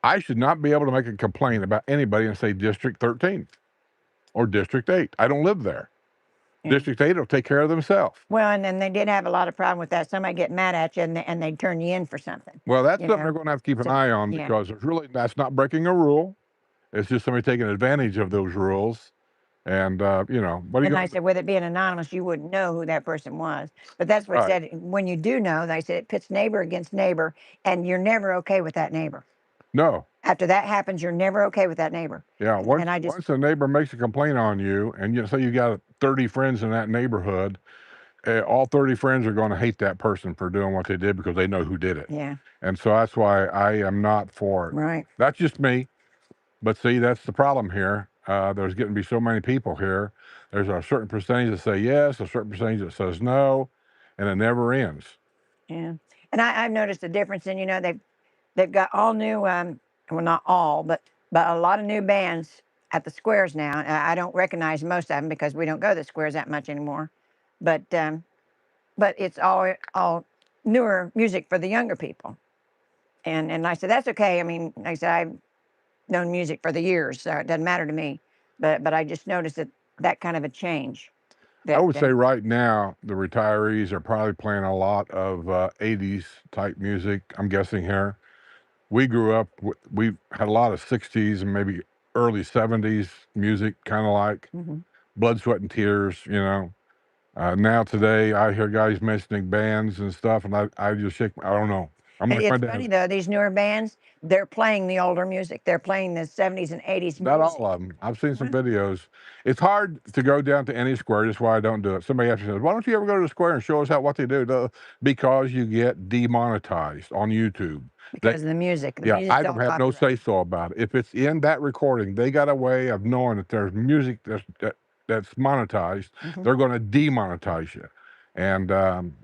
I should not be able to make a complaint about anybody and say District 13 or District 8. I don't live there. Yeah. District 8 will take care of themselves. Well, and then they did have a lot of problem with that. Somebody get mad at you and they'd turn you in for something. Well, that's something they're going to have to keep an eye on, because that's not breaking a rule. It's just somebody taking advantage of those rules. And, you know, what are you And I said, with it being anonymous, you wouldn't know who that person was. But that's what I said. When you do know, they said it pits neighbor against neighbor, and you're never okay with that neighbor. No. After that happens, you're never okay with that neighbor. Yeah, once a neighbor makes a complaint on you, and you say you got 30 friends in that neighborhood, all 30 friends are going to hate that person for doing what they did because they know who did it. Yeah. And so that's why I am not for it. Right. That's just me. But see, that's the problem here. There's getting to be so many people here. There's a certain percentage that say yes, a certain percentage that says no, and it never ends. Yeah. And I've noticed a difference in, they've got all new, well, not all, but a lot of new bands at the squares now. I don't recognize most of them because we don't go to the squares that much anymore. But it's all newer music for the younger people. And I said, that's okay. I mean, like I said, I've known music for the years, so it doesn't matter to me. But I just noticed that kind of a change. I would say right now, the retirees are probably playing a lot of 80s type music, I'm guessing here. We grew up, we had a lot of 60s and maybe early 70s music, kind of like Blood, Sweat, and Tears, you know. Now today, I hear guys mentioning bands and stuff, and I just shake, I don't know. I'm like my It's dad. funny, though, these newer bands, they're playing the older music. They're playing the 70s and 80s music. Not all of them. I've seen some videos. It's hard to go down to any square. That's why I don't do it. Somebody actually says, why don't you ever go to the square and show us what they do? Because you get demonetized on YouTube. Because of the music. The I don't have no say-so about it. If it's in that recording, they got a way of knowing that there's music that's monetized. They're going to demonetize you. And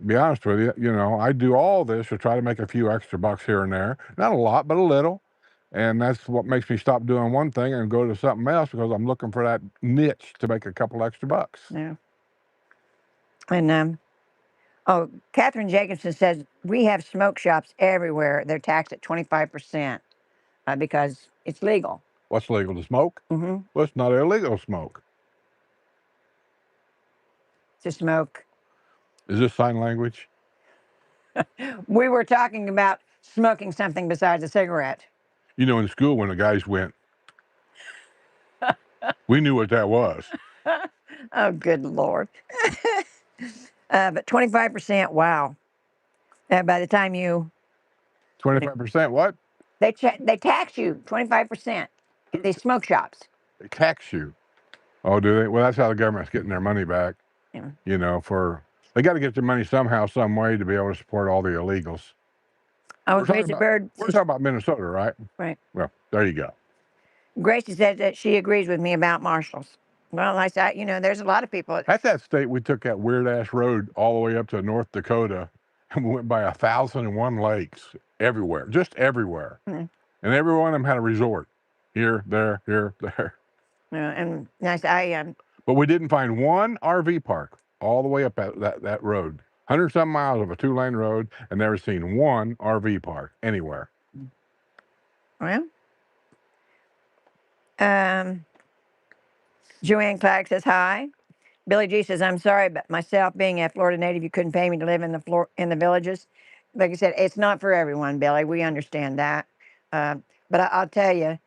be honest with you, you know, I do all this to try to make a few extra bucks here and there. Not a lot, but a little. And that's what makes me stop doing one thing and go to something else, because I'm looking for that niche to make a couple extra bucks. Yeah. And Oh, Catherine Jacobson says we have smoke shops everywhere. They're taxed at 25% because it's legal. What's legal to smoke? Mm-hmm. Well, it's not illegal to smoke. To smoke. Is this sign language? We were talking about smoking something besides a cigarette. You know, in school when the guys went, we knew what that was. Oh, good Lord. But 25%, wow. By the time 25% what? they tax you 25% in these smoke shops. They tax you. Oh, do they? Well, that's how the government's getting their money back. Yeah. You know, they got to get their money somehow, some way to be able to support all the illegals. Oh, Gracie Bird. We're talking about Minnesota, right? Right. Well, there you go. Gracie said that she agrees with me about marshals. Well, I said, there's a lot of people. That's that state we took that weird ass road all the way up to North Dakota, and we went by 1,001 lakes everywhere, just everywhere, Mm-hmm. and every one of them had a resort, here, there, here, there. And I said, But we didn't find one RV park all the way up that road, 100-some miles of a 2-lane road, and never seen one RV park anywhere. well, Joanne Clagg says hi. Billy G says, I'm sorry, but myself being a Florida native, you couldn't pay me to live in the villages. Like I said, it's not for everyone, Billy. We understand that. But I'll tell you,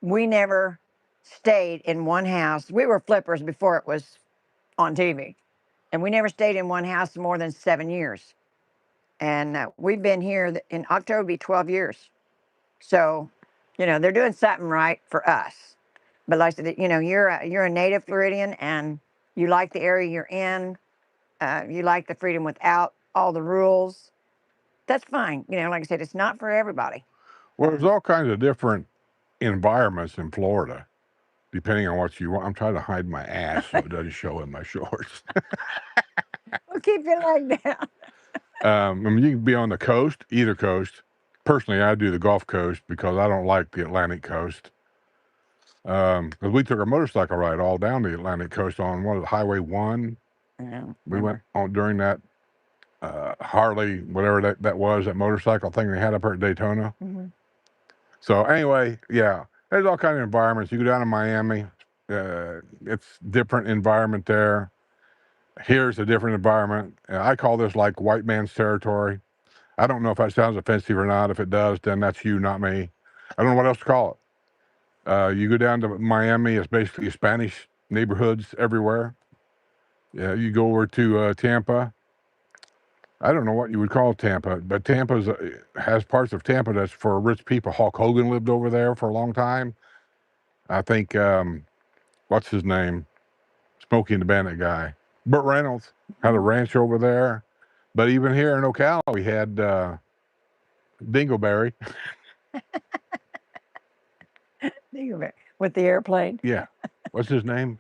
we never stayed in one house. We were flippers before it was on TV. And we never stayed in one house more than 7 years. And we've been here in October, be 12 years. So, they're doing something right for us. But like I said, you're a native Floridian and you like the area you're in. You like the freedom without all the rules. That's fine. Like I said, it's not for everybody. Well, there's all kinds of different environments in Florida, depending on what you want. I'm trying to hide my ass so it doesn't show in my shorts. We'll keep your leg down. I mean, you can be on the coast, either coast. Personally, I do the Gulf Coast because I don't like the Atlantic coast. Because we took our motorcycle ride all down the Atlantic coast on Highway 1. We went on during that Harley, whatever that was, that motorcycle thing they had up here at Daytona. Mm-hmm. So anyway, yeah, there's all kinds of environments. You go down to Miami, it's different environment there. Here's a different environment. I call this like white man's territory. I don't know if that sounds offensive or not. If it does, then that's you, not me. I don't know what else to call it. You go down to Miami, it's basically Spanish neighborhoods everywhere. Yeah, you go over to Tampa. I don't know what you would call Tampa, but Tampa has parts of Tampa that's for rich people. Hulk Hogan lived over there for a long time. I think, what's his name? Smokey and the Bandit guy. Burt Reynolds had a ranch over there. But even here in Ocala, we had Dingleberry. Dingleberry with the airplane. Yeah. What's his name?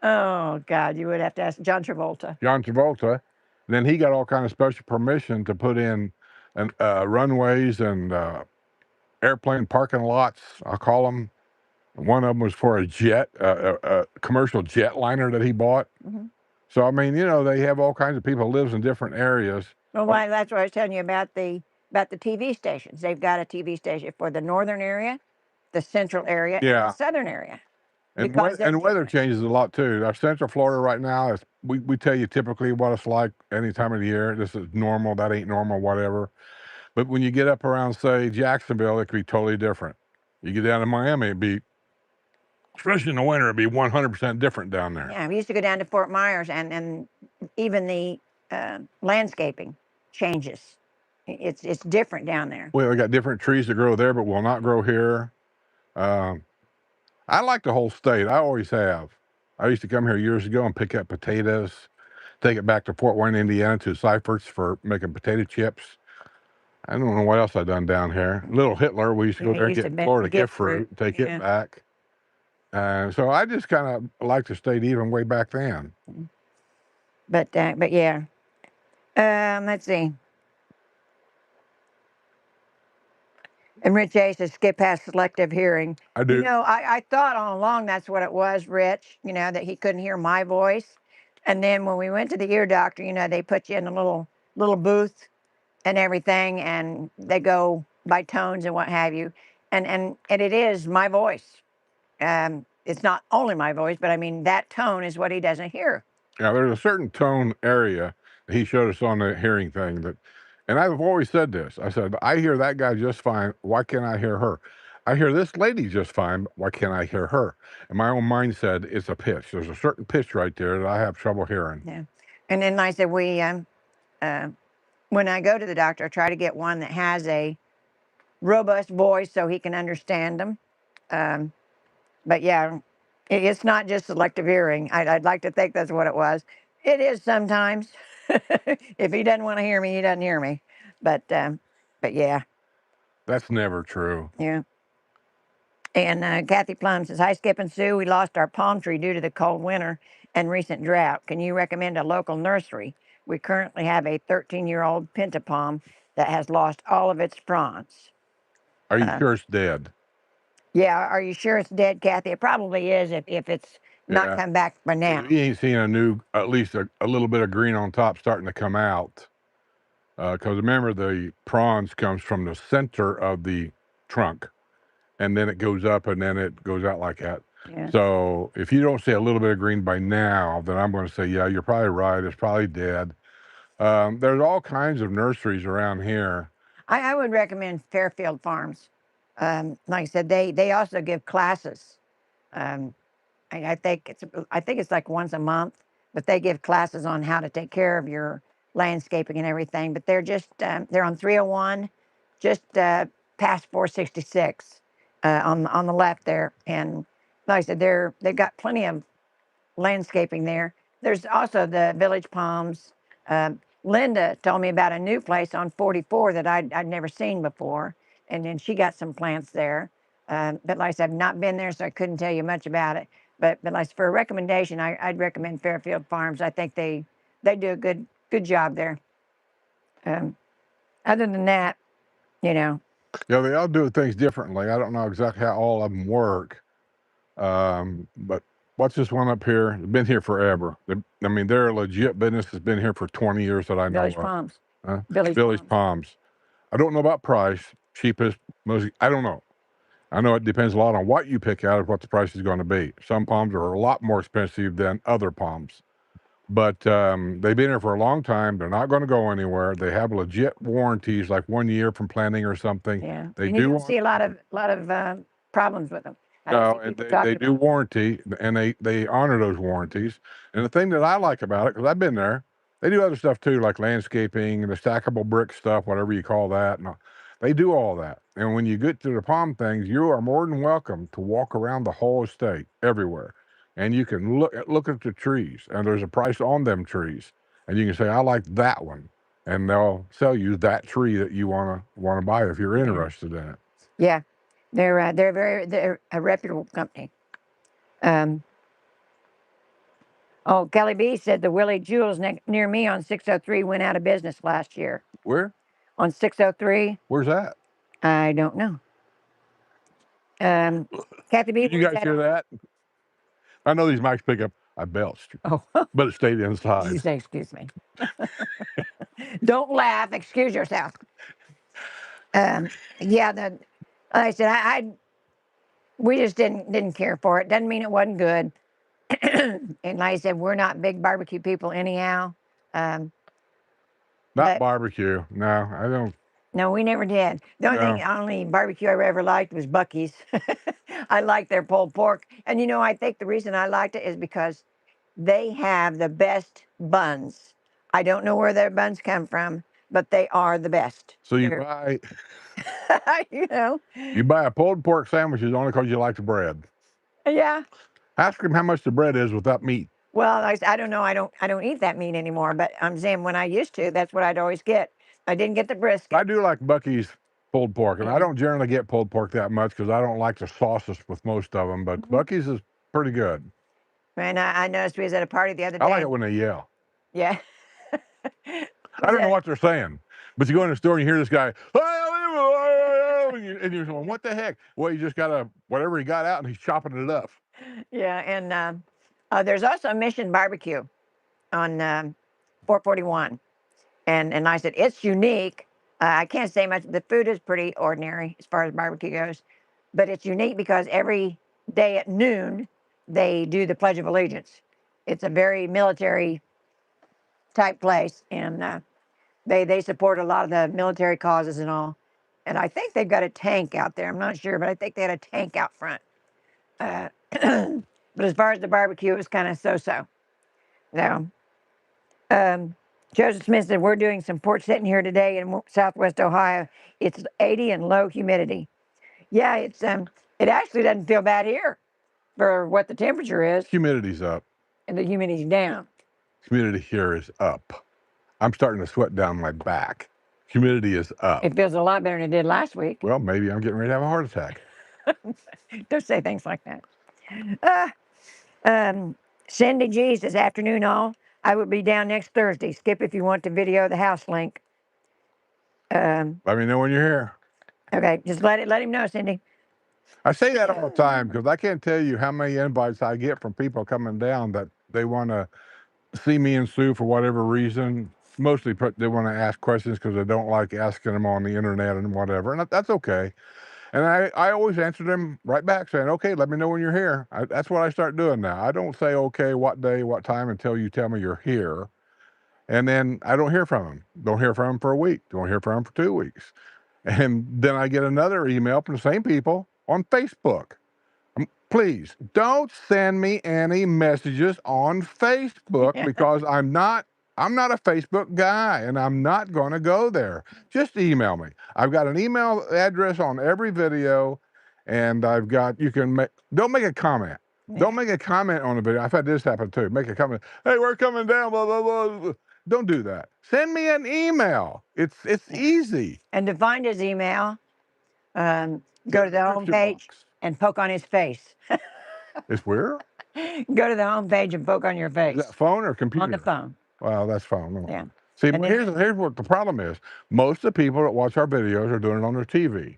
Oh, God, you would have to ask John Travolta. John Travolta. Then he got all kind of special permission to put in runways and airplane parking lots, I'll call them. One of them was for a commercial jetliner that he bought. Mm-hmm. So, I mean, they have all kinds of people who lives in different areas. Well, that's what I was telling you about the TV stations. They've got a TV station for the northern area, the central area, and the southern area. And weather changes a lot too. Our Central Florida right now is we tell you typically what it's like any time of the year. This is normal, that ain't normal, whatever. But when you get up around, say, Jacksonville, it could be totally different. You get down to Miami, it'd be, especially in the winter, it'd be 100% different down there. Yeah, we used to go down to Fort Myers, and even the landscaping changes. It's different down there. Well, we got different trees that grow there, but will not grow here. I like the whole state. I always have. I used to come here years ago and pick up potatoes, take it back to Fort Wayne, Indiana, to Cypress for making potato chips. I don't know what else I done down here. Little Hitler, we used to go there and get Florida gift fruit and take it back. So I just kind of like the state even way back then. But yeah. Let's see. And Rich A says, skip past selective hearing. I do. I thought all along that's what it was, Rich, that he couldn't hear my voice. And then when we went to the ear doctor, they put you in a little little booth and everything, and they go by tones and what have you, and it is my voice. It's not only my voice, but I mean that tone is what he doesn't hear. Yeah, there's a certain tone area that he showed us on the hearing thing that, and I've always said this. I said, I hear that guy just fine. Why can't I hear her? I hear this lady just fine. Why can't I hear her? And my own mind said it's a pitch. There's a certain pitch right there that I have trouble hearing. Yeah, and then like I said, uh, when I go to the doctor, I try to get one that has a robust voice so he can understand them. Um, but yeah, it's not just selective hearing. I'd like to think that's what it was. It is sometimes. If he doesn't want to hear me, he doesn't hear me. But yeah, That's never true. yeah. And Kathy Plum says, "Hi, Skip and Sue. We lost our palm tree due to the cold winter and recent drought. Can you recommend a local nursery? We currently have a 13-year-old pinta palm that has lost all of its fronds." Are you Uh, sure it's dead? yeah, are you sure it's dead, Kathy? It probably is if it's not Yeah. come back by Because now. if you ain't seen a new, at least a little bit of green on top starting to come out, because remember the prawns comes from the center of the trunk, and then it goes up and then it goes out like that. Yeah. So if you don't see a little bit of green by now, then I'm going to say, yeah, you're probably right. It's probably dead. There's all kinds of nurseries around here. I would recommend Fairfield Farms. Like I said, they also give classes. Um, I think it's like once a month, but they give classes on how to take care of your landscaping and everything. But they're on 301, just past 466, on the left there. And like I said, they've got plenty of landscaping there. There's also the Village Palms. Linda told me about a new place on 44 that I'd never seen before, and then she got some plants there. But like I said, I've not been there, so I couldn't tell you much about it. But like for a recommendation, I'd recommend Fairfield Farms. I think they do a good job there. Um, Other than that, you know, Yeah, they all do things differently. I don't know exactly how all of them work. But what's this one up here? It's been here forever. I mean, they're a legit business that's been here for 20 years that I know Village of. Palms, Huh? Village Village Palms. Palms. I don't know about price, cheapest, most. I don't know. I know it depends a lot on what you pick out of what the price is going to be. Some palms are a lot more expensive than other palms, but they've been here for a long time. They're not going to go anywhere. They have legit warranties, like 1 year from planting or something. Yeah, They and you do don't want see a lot of problems with them. I don't no, see and people they talking do about. warranty, and they honor those warranties. And the thing that I like about it, because I've been there, they do other stuff too, like landscaping and the stackable brick stuff, whatever you call that. And they do all that. And when you get to the palm things, you are more than welcome to walk around the whole estate, everywhere, and you can look at the trees, and there's a price on them trees, and you can say, I like that one, and they'll sell you that tree that you wanna buy if you're Yeah, interested in it. yeah, they're a reputable company. Um, oh, Kelly B said the Willie Jewels near me on 603 went out of business last year. Where? On 603, Where's that? I don't know. Um, Kathy B, Did you where's guys that hear on? that? I know these mics pick up. I belched, Oh, but it stayed did you inside. say excuse me? Don't laugh. Excuse yourself. Yeah, like I said, we just didn't care for it. Doesn't mean it wasn't good. And like I said, we're not big barbecue people anyhow. Um, Not but barbecue. No, I don't. no, we never did. The No. only barbecue I ever liked was Bucky's. I like their pulled pork, and I think the reason I liked it is because they have the best buns. I don't know where their buns come from, but they are the best. So you They're, buy you know, you buy a pulled pork sandwiches only because you like the bread. yeah. Ask them how much the bread is without meat. Well, I don't know. I don't eat that meat anymore. But I'm saying when I used to, that's what I'd always get. I didn't get the I brisket. do like Bucky's pulled pork, and I Yeah. don't generally get pulled pork that much because I don't like the sauces with most of them. But Mhm. Bucky's is pretty good. And I noticed we was at a party the other I like day. it when they yell. Yeah. I Was don't know it? what they're saying, but you go in the store and you hear this guy, and you're going, "What the heck?" Well, he just got whatever he got out, and he's chopping it up. Yeah. And there's also Mission Barbecue on 441. And I said, it's unique. I can't say much. The food is pretty ordinary as far as barbecue goes, but it's unique because every day at noon, they do the Pledge of Allegiance. It's a very military type place, and they support a lot of the military causes and all. And I think they've got a tank out there. I'm not sure, but I think they had a tank out front. But as far as the barbecue, it was kind of so-so. So, Joseph Smith said, we're doing some porch sitting here today in Southwest Ohio. It's 80 and low humidity. Yeah, it actually doesn't feel bad here for what the temperature is. Humidity's up. And the humidity's down. Humidity here is up. I'm starting to sweat down my back. Humidity is up. It feels a lot better than it did last week. Well, maybe I'm getting ready to have a heart attack. Don't say things like that. Cindy G says, afternoon all. I will be down next Thursday. Skip if you want to video the house link. Let me know when you're here. Okay, just let him know, Cindy. I say that all the time because I can't tell you how many invites I get from people coming down that they want to see me and Sue for whatever reason. Mostly they want to ask questions because they don't like asking them on the internet and whatever, and that's okay. And I always answer them right back saying, okay, let me know when you're here. That's what I start doing now. I don't say, okay, what day, what time until you tell me you're here. And then I don't hear from them. Don't hear from them for a week. Don't hear from them for 2 weeks. And then I get another email from the same people on Facebook. Please don't send me any messages on Facebook because I'm not a Facebook guy and I'm not going to go there. Just email me. I've got an email address on every video, and I've got, don't make a comment. Don't make a comment on the video. I've had this happen too. Make a comment. Hey, we're coming down, blah, blah, blah. Don't do that. Send me an email. It's easy. And to find his email, go to the homepage and poke on his face. It's where? Go to the homepage and poke on your face. Is that phone or computer? On the phone. Well, that's phone. Yeah. See, here's what the problem is. Most of the people that watch our videos are doing it on their TV.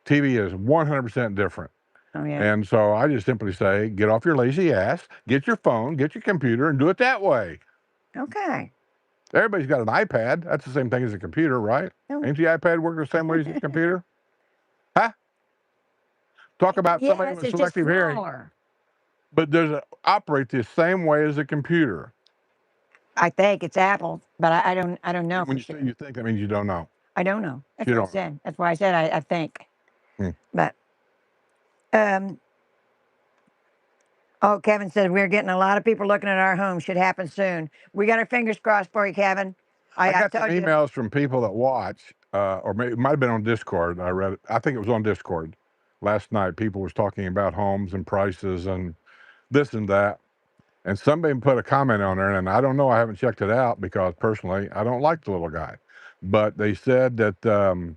TV is 100% different. Oh, yeah. And so I just simply say, get off your lazy ass, get your phone, get your computer, and do it that way. Okay. Everybody's got an iPad. That's the same thing as a computer, right? Oh. Ain't the iPad work the same way as a computer? Huh? Talk about somebody with selective hearing. But does it operate the same way as a computer? I think it's Apple, but I don't know. When you say you think, that means you don't know. I don't know. That's what I said. That's why I said I think. But oh, Kevin said we're getting a lot of people looking at our home. Should happen soon. We got our fingers crossed for you, Kevin. I got some emails from people that watch, or maybe it might have been on Discord. I read it. I think it was on Discord last night. People was talking about homes and prices and this and that. And somebody put a comment on there, and I don't know, I haven't checked it out because personally, I don't like the little guy. But they said that,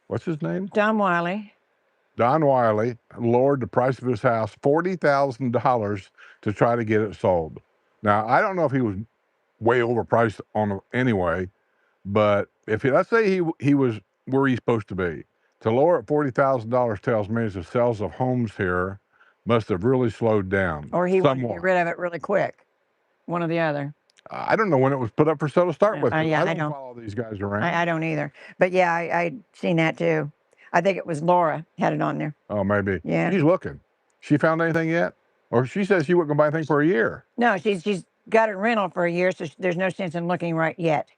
what's his name? Don Wiley. Don Wiley lowered the price of his house $40,000 to try to get it sold. Now, I don't know if he was way overpriced on anyway, but if let's say he was where he's supposed to be, to lower it $40,000 tells me the sales of homes here must have really slowed down. Or he wanted to get rid of it really quick. One or the other. I don't know when it was put up for sale to start with. Yeah, I don't follow these guys around. I don't either. But yeah, I seen that too. I think it was Laura had it on there. Oh, maybe. Yeah. She's looking. She found anything yet? Or she says she wasn't going to buy anything for a year. No, she's got it rental for a year, so there's no sense in looking right yet.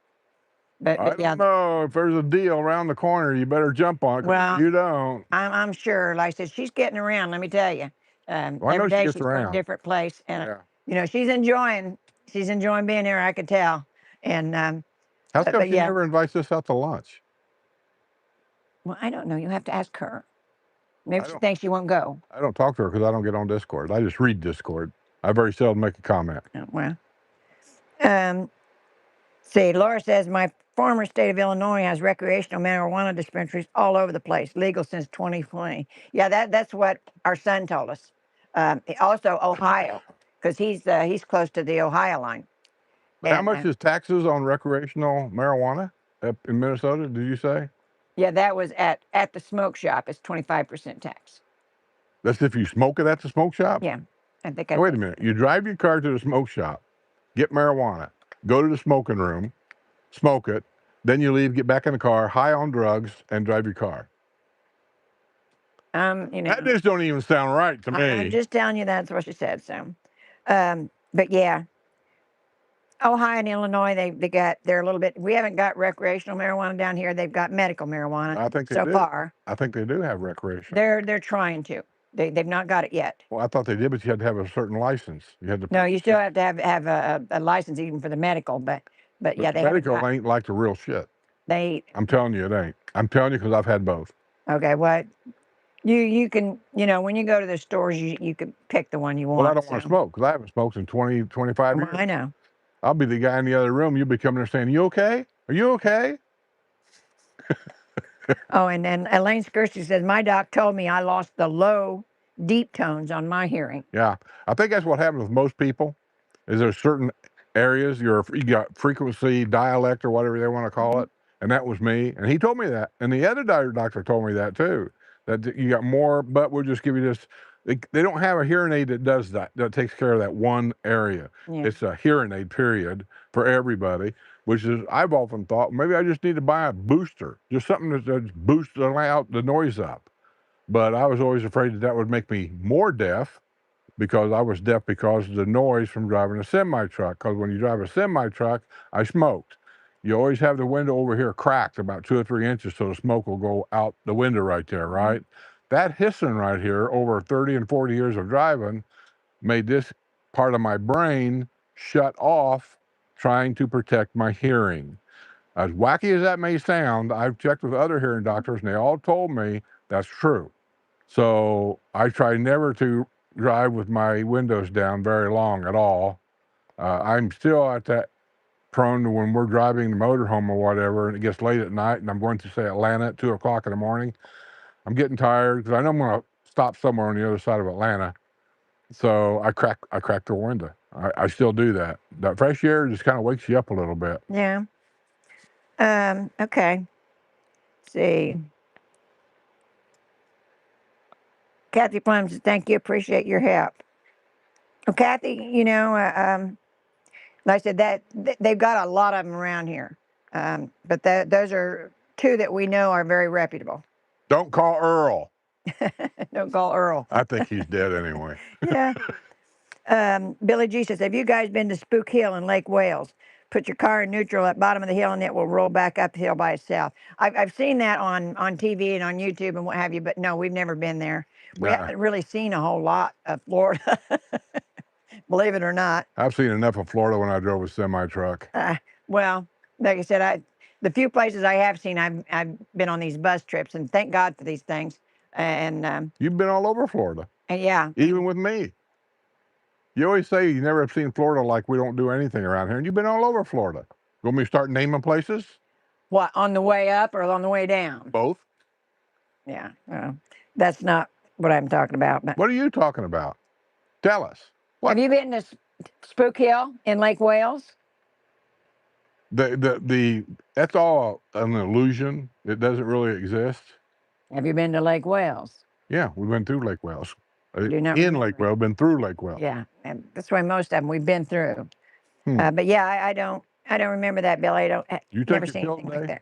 But I don't know. If there's a deal around the corner, you better jump on it. Well, you don't. I'm sure. Like I said, she's getting around. Let me tell you. Well, I know every day she gets she's around. from a different place, and you know she's enjoying being here. I could tell. And how come she never invites us out to lunch? Well, I don't know. You have to ask her. Maybe she thinks you won't go. I don't talk to her because I don't get on Discord. I just read Discord. I very seldom make a comment. Oh, well, see, Laura says my former state of Illinois has recreational marijuana dispensaries all over the place, legal since 2020. Yeah, that's what our son told us. Also, Ohio, because he's close to the Ohio line. How much is taxes on recreational marijuana up in Minnesota? Did you say? Yeah, that was at the smoke shop. It's 25% tax. That's if you smoke it at the smoke shop? Yeah, I think. Wait a minute. You drive your car to the smoke shop, get marijuana, go to the smoking room, smoke it, then you leave, get back in the car, high on drugs, and drive your car. You know, That just don't even sound right to me. I'm just telling you that's what she said. So, but yeah, Ohio and Illinois, they're a little bit. We haven't got recreational marijuana down here. They've got medical marijuana. I think they so do. far. I think they do have recreational. They're trying to. They've not got it yet. Well, I thought they did, but you had to have a certain license. You had to. No, you still have to have a license even for the medical, but yeah, they haven't medical got, ain't like the real shit. they I'm telling you, it ain't. I'm telling you because I've had both. okay. What you can when you go to the stores, you can pick the one you want. Well, I don't want to smoke because I haven't smoked in 20, 25 Well, years. I know. I'll be the guy in the other room. You'll be coming there saying, "You okay? Are you okay?" Oh, and then Elaine Skirsty says, my doc told me I lost the low, deep tones on my hearing. Yeah, I think that's what happens with most people. Is there certain areas you got frequency, dialect, or whatever they want to call it, and that was me. And he told me that, and the other doctor told me that too. That you got more, but we'll just give you this. They don't have a hearing aid that does that. That takes care of that one area. Yeah. It's a hearing aid, period, for everybody. Which is, I've often thought maybe I just need to buy a booster, just something that just boosts the noise up. But I was always afraid that would make me more deaf because I was deaf because of the noise from driving a semi truck. Because when you drive a semi truck, I smoked. You always have the window over here cracked about 2 or 3 inches so the smoke will go out the window right there, right? That hissing right here over 30 and 40 years of driving made this part of my brain shut off trying to protect my hearing. As wacky as that may sound, I've checked with other hearing doctors and they all told me that's true. So I try never to drive with my windows down very long at all. I'm still at that prone to when we're driving the motorhome or whatever, and it gets late at night, and I'm going to say Atlanta at 2 o'clock in the morning. I'm getting tired because I know I'm going to stop somewhere on the other side of Atlanta. So I crack the window. I still do that. That fresh air just kind of wakes you up a little bit. Yeah. Okay. Let's see. Kathy Plum says, thank you. Appreciate your help. Well, Kathy, like I said, they've got a lot of them around here. But those are two that we know are very reputable. Don't call Earl. Don't call Earl. I think he's dead anyway. Yeah. Billy G says, have you guys been to Spook Hill in Lake Wales? Put your car in neutral at bottom of the hill and it will roll back up the hill by itself. I've seen that on TV and on YouTube and what have you, but no, we've never been there. We haven't really seen a whole lot of Florida, believe it or not. I've seen enough of Florida when I drove a semi truck. Well, like I said, the few places I have seen, I've been on these bus trips, and thank God for these things. And you've been all over Florida. And yeah, even with me. You always say you never have seen Florida like we don't do anything around here, and you've been all over Florida. You want me to start naming places? What, on the way up or on the way down? Both. Yeah, that's not what I'm talking about. But what are you talking about? Tell us. What? Have you been to Spook Hill in Lake Wales? That's all an illusion. It doesn't really exist. Have you been to Lake Wales? Yeah, we went through Lake Wales. In Lake Wales, been through Lake Wales. Yeah, and that's why most of them we've been through. But yeah, I don't remember that, Billy. I don't. You never take seen your anything pill like today?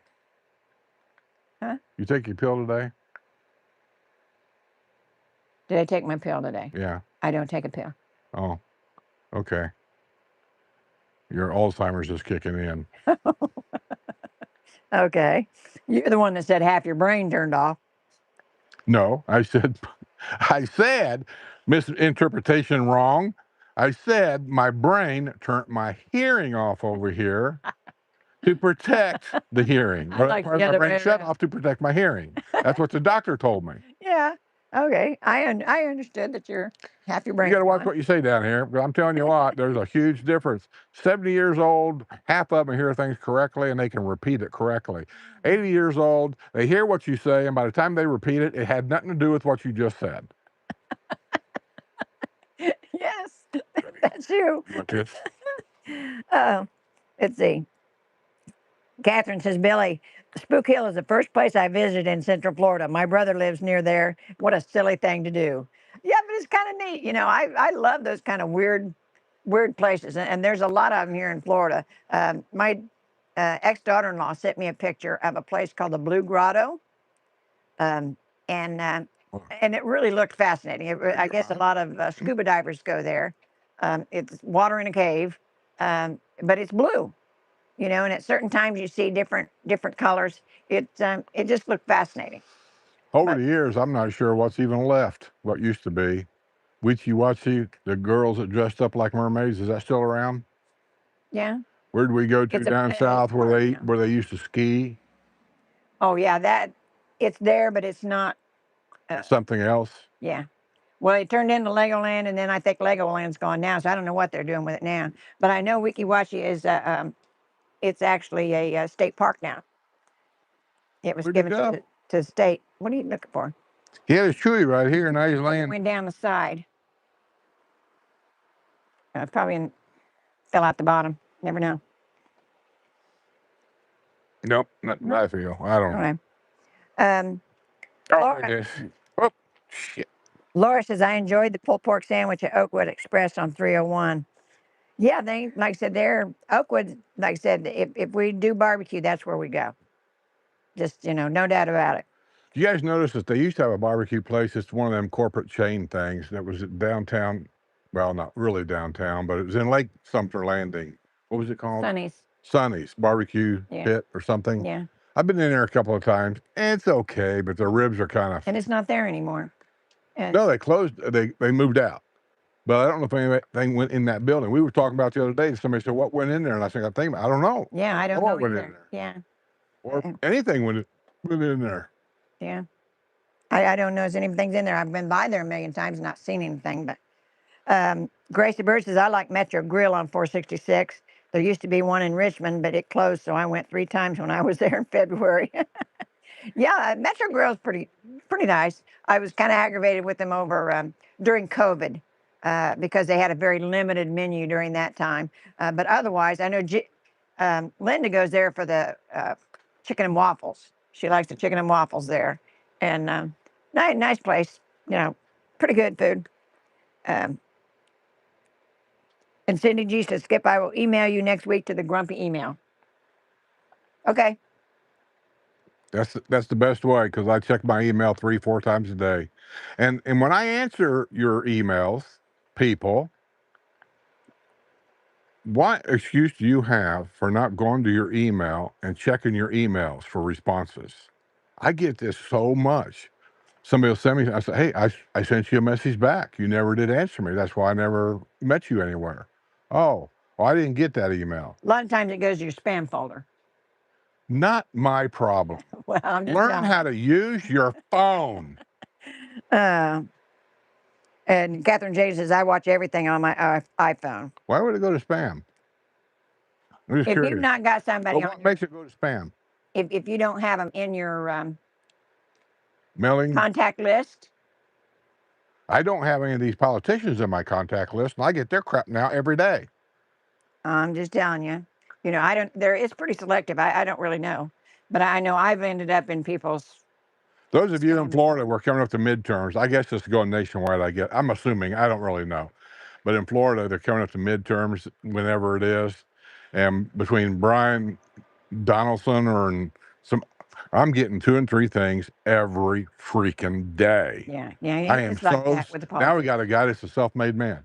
that. Huh? You take your pill today? Did I take my pill today? Yeah. I don't take a pill. Oh, okay. Your Alzheimer's is kicking in. Okay. You're the one that said half your brain turned off. No, I said misinterpretation wrong. I said my brain turned my hearing off over here to protect the hearing. Like my brain shut off to protect my hearing. That's what the doctor told me. Yeah. Okay. I understood that you're half your brain. You got to watch what you say down here. But I'm telling you what, there's a huge difference. 70 years old, half of them hear things correctly and they can repeat it correctly. 80 years old, they hear what you say, and by the time they repeat it, it had nothing to do with what you just said. Yes, that's you. Okay. Let's see. Catherine says, Billy, Spook Hill is the first place I visited in Central Florida. My brother lives near there. What a silly thing to do. Yeah, but it's kind of neat. I love those kind of weird places. And there's a lot of them here in Florida. My ex-daughter-in-law sent me a picture of a place called the Blue Grotto, um, and it really looked fascinating. I guess a lot of scuba divers go there. It's water in a cave, but it's blue, you know. And at certain times you see different colors. It just looked fascinating. Over But the years, I'm not sure what's even left. What used to be Wichi-Wachi, the girls that dressed up like mermaids, is that still around? yeah, Where did we go to it's a down south park now. where they used to ski? Oh yeah, it's there, but it's not. Something else? Yeah. Well, it turned into Legoland, and then I think Legoland's gone now, so I don't know what they're doing with it now. But I know Wikiwachi is it's actually a state park now. It was Where'd it given go? to the state. What are you looking for? He had his chewy right here, and now he's It laying. went down the side. Probably fell out the bottom. Never know. Nope, not that I feel. I don't know. Anyway, um, Oh, Laura, it is. Oh, shit. Laura says I enjoyed the pulled pork sandwich at Oakwood Express on 301. Yeah, they like I said, they're Oakwood. Like I said, if we do barbecue, that's where we go. Just no doubt about it. Do you guys notice that they used to have a barbecue place? It's one of them corporate chain things that was at downtown. Well, not really downtown, but it was in Lake Sumter Landing. What was it called? Sonny's. Sonny's Barbecue Yeah. Pit or something. Yeah. I've been in there a couple of times. And it's okay, but the ribs are kind of. And it's not there anymore. No, they closed. They moved out. But I don't know if anything went in that building. We were talking about the other day. Somebody said, "What went in there?" And I said, "I don't know. Yeah, I don't What know went in either. there? Yeah. Or anything went in there." Yeah. I don't know if anything's in there. I've been by there a million times, not seen anything. But Gracie Bird says I like Metro Grill on 466. There used to be one in Richmond, but it closed, so I went 3 times when I was there in February. Yeah, Metro Grill's pretty nice. I was kind of aggravated with them over during COVID because they had a very limited menu during that time. But otherwise, I know Linda goes there for the chicken and waffles. She likes the chicken and waffles there, and nice place. Pretty good food. Um, and Cindy G says, Skip, I will email you next week to the grumpy email. Okay. That's the best way because I check my email 3-4 times a day, and when I answer your emails, people, what excuse do you have for not going to your email and checking your emails for responses? I get this so much. Somebody will send me. I say, "Hey, I sent you a message back. You never did answer me. That's why I never met you anywhere." Oh, well, I didn't get that email. A lot of times it goes to your spam folder. Not my problem. Well, I'm just Learn telling how to use your phone. you. And Catherine J says, I watch everything on my iPhone. Why would it go to spam? I'm just If you've curious. not got somebody Well, on what makes it go to spam? if you don't have them in your Mailing. contact list, I don't have any of these politicians in my contact list, and I get their crap now every day. I'm just telling you. I don't. It's pretty selective. I don't really know, but I know I've ended up in people's. Those of you in spam. Florida, we're coming up to midterms. I guess it's going nationwide. I'm assuming. I don't really know. But in Florida, they're coming up to midterms whenever it is. And between Brian Donaldson and I'm getting 2 and 3 things every freaking day. Yeah, I am it's like so. that with the Now we politics. got a guy that's a self-made man.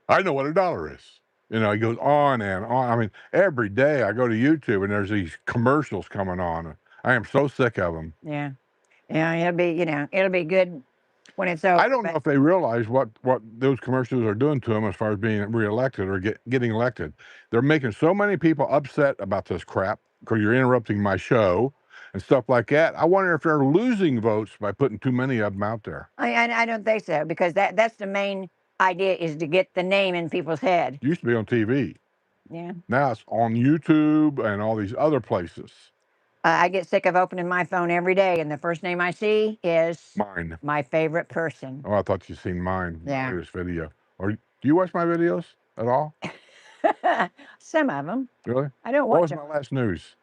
I know what $1 is. He goes on and on. I mean, every day I go to YouTube and there's these commercials coming on. I am so sick of them. Yeah, it'll be good when it's over. I don't know if they realize what those commercials are doing to them as far as being reelected or getting elected. They're making so many people upset about this crap because you're interrupting my show and stuff like that. I wonder if they're losing votes by putting too many of them out there. I don't think so because that's the main idea is to get the name in people's head. Used to be on TV. Yeah. Now it's on YouTube and all these other places. I get sick of opening my phone every day, and the first name I see is Mine. my favorite person. Oh, I thought you'd seen mine. Yeah. My latest video. Or do you watch my videos at all? Some of them. Really? I don't What watch was them. my last news?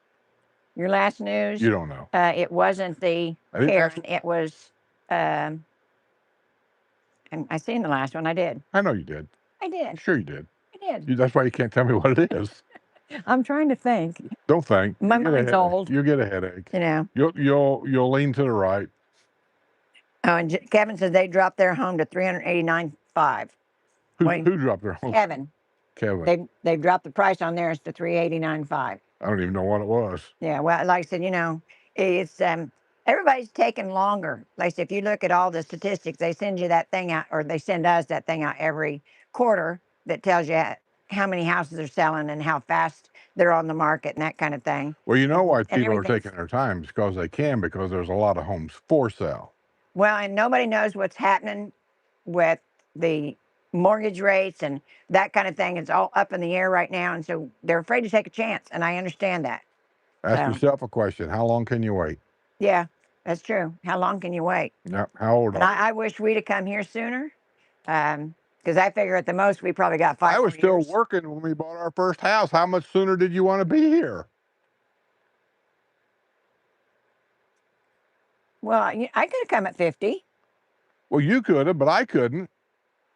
Your last news? You don't know. It wasn't the Karen. It was. And I seen the last one. I did. I know you did. I did. Sure you did. I did. That's why you can't tell me what it is. I'm trying to think. Don't think. My You'll get a mind's headache. old. You'll get a headache. You know. You'll lean to the right. Oh, and Kevin says they dropped their home to 389.5. Who dropped their home? Kevin. Kevin. They've dropped the price on theirs to 389.5. I don't even know what it was. Yeah, well, like I said, it's everybody's taking longer. Like I said, if you look at all the statistics, they send you that thing out, or they send us that thing out every quarter that tells you how many houses are selling and how fast they're on the market and that kind of thing. Well, you know why And people are everything's taking their time? It's because they can, because there's a lot of homes for sale. well, and nobody knows what's happening with the mortgage rates and that kind of thing. It's all up in the air right now, and so they're afraid to take a chance, and I understand that. Ask So, yourself a question. How long can you wait? yeah, that's true. How long can you wait? Yeah. How old And are you? I wish we'd have come here sooner, because I figure at the most we probably got 5 I was more still years. working when we bought our first house. How much sooner did you want to be here? Well, I could have come at 50. Well, you could have, but I couldn't.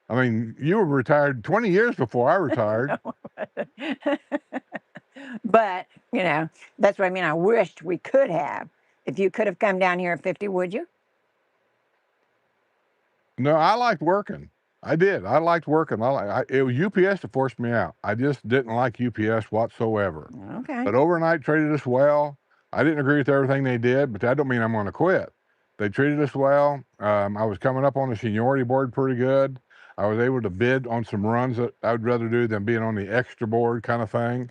I mean, you were retired 20 years before I retired. But, that's what I mean. I wished we could have. If you could have come down here at 50, would you? No, I liked working. I did. I liked working. It was UPS that forced me out. I just didn't like UPS whatsoever. Okay. But overnight treated us well. I didn't agree with everything they did, but that don't mean I'm going to quit. They treated us well. I was coming up on the seniority board pretty good. I was able to bid on some runs that I would rather do than being on the extra board kind of thing.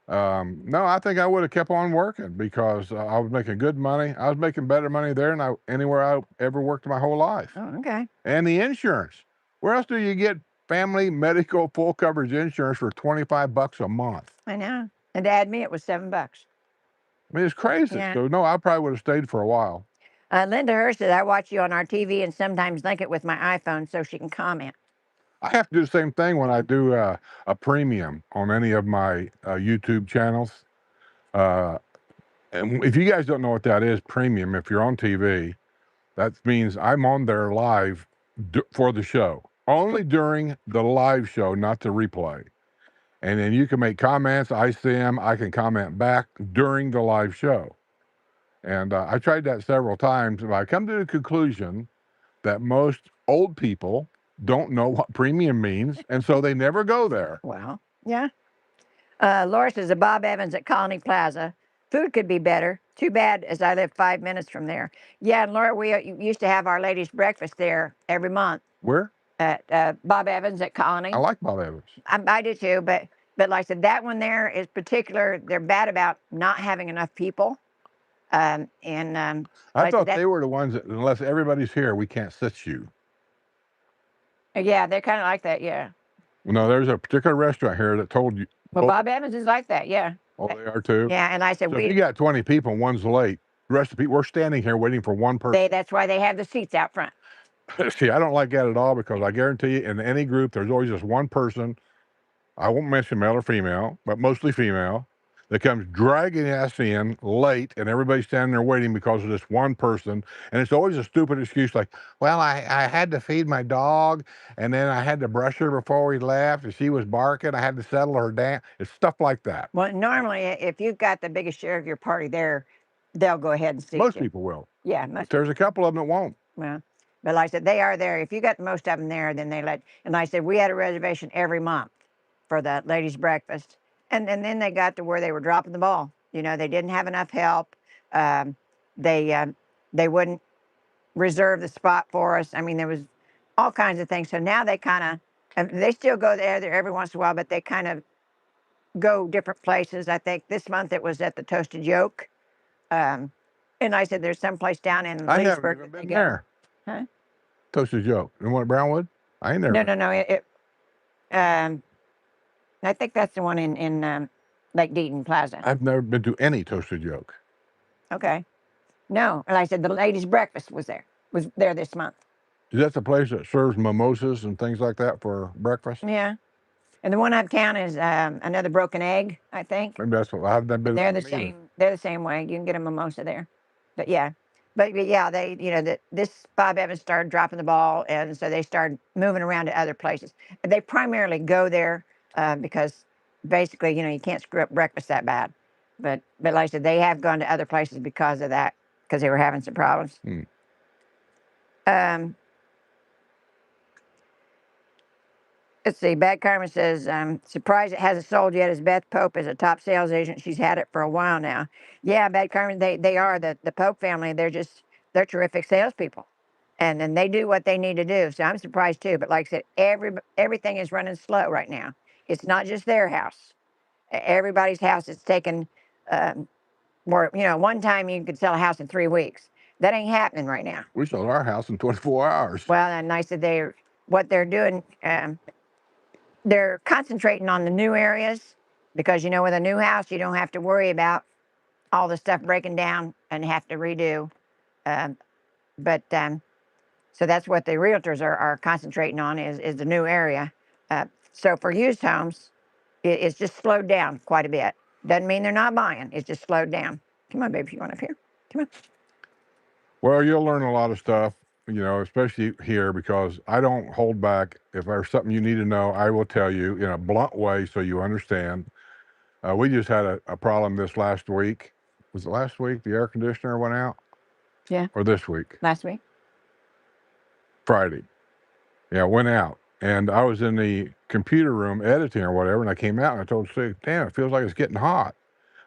No, I think I would have kept on working because I was making good money. I was making better money there than anywhere I ever worked my whole life. Oh, okay. And the insurance. Where else do you get family medical full coverage insurance for $25 a month? I know. And to add me, it was $7. I mean, it's crazy. Yeah. So no, I probably would have stayed for a while. Linda Hurst said, I watch you on our TV and sometimes link it with my iPhone so she can comment. I have to do the same thing when I do a premium on any of my YouTube channels. And if you guys don't know what that is, premium, if you're on TV, that means I'm on there live for the show, only during the live show, not the replay. And then you can make comments. I see them. I can comment back during the live show. And I tried that several times. But I come to the conclusion that most old people don't know what premium means. And so they never go there. Well, yeah. Laura says, Bob Evans at Colony Plaza. Food could be better. Too bad, as I live 5 minutes from there. Yeah, and Laura, we used to have our ladies' breakfast there every month. Where? At Bob Evans at Colony. I like Bob Evans. I do too, but like I said, that one there is particular. They're bad about not having enough people. I like thought they were the ones that, unless everybody's here, we can't sit you. Yeah, they're kind of like that. Yeah. Well, no, there's a particular restaurant here that told you. Well, Bob Evans is like that. Yeah. Oh, they are too? Yeah, and I said, So if you got 20 people and one's late, the rest of the people, we're standing here waiting for one person. That's why they have the seats out front. See, I don't like that at all because I guarantee you, in any group, there's always just one person. I won't mention male or female, but mostly female, that comes dragging us in late, and everybody's standing there waiting because of this one person. And it's always a stupid excuse like, well, I had to feed my dog, and then I had to brush her before we left, and she was barking. I had to settle her down. It's stuff like that. Well, normally, if you've got the biggest share of your party there, they'll go ahead and seat Most you. people will. Yeah, But there's a couple of them that won't. Well, but like I said, they are there. If you got most of them there, then they let. And like I said, we had a reservation every month for the ladies' breakfast, and then they got to where they were dropping the ball. They didn't have enough help. They wouldn't reserve the spot for us. I mean, there was all kinds of things. So now they kind of, they still go there every once in a while, but they kind of go different places. I think this month it was at the Toasted Yolk. And I said, there's some place down in I Leesburg haven't that even they been go. there. Huh? Toasted Joke. You want Brownwood? I ain't never. No. I think that's the one in Lake Deaton Plaza. I've never been to any Toasted Joke. Okay. No, and I said the ladies' breakfast was there this month. Is that the place that serves mimosas and things like that for breakfast? Yeah. And the one uptown is another Broken Egg, I think. Maybe that's what I've never been. They're the same. They're the same way. You can get a mimosa there. But yeah, they this Bob Evans started dropping the ball, and so they started moving around to other places. They primarily go there because basically, you can't screw up breakfast that bad. But like I said, they have gone to other places because of that, because they were having some problems. Um, let's see. Bad Carmen says, surprised it hasn't sold yet, as Beth Pope is a top sales agent. She's had it for a while now. Yeah, Bad Carmen, they are the Pope family. They're terrific salespeople. And then they do what they need to do. So I'm surprised too. But like I said, everything is running slow right now. It's not just their house. Everybody's house is taken, more, one time you could sell a house in 3 weeks. That ain't happening right now. We sold our house in 24 hours. Well, and I said what they're doing, they're concentrating on the new areas, because with a new house, you don't have to worry about all the stuff breaking down and have to redo. But so that's what the realtors are concentrating on, is the new area. So for used homes, it's just slowed down quite a bit. Doesn't mean they're not buying. It's just slowed down. Come on, baby, you want up here? Come on. Well, you'll learn a lot of stuff, especially here, because I don't hold back. If there's something you need to know, I will tell you in a blunt way so you understand. We just had a problem this last week. Was it last week the air conditioner went out? Yeah. Or this week? Last week. Friday. Yeah, it went out. And I was in the computer room editing or whatever, and I came out and I told Steve, damn, it feels like it's getting hot.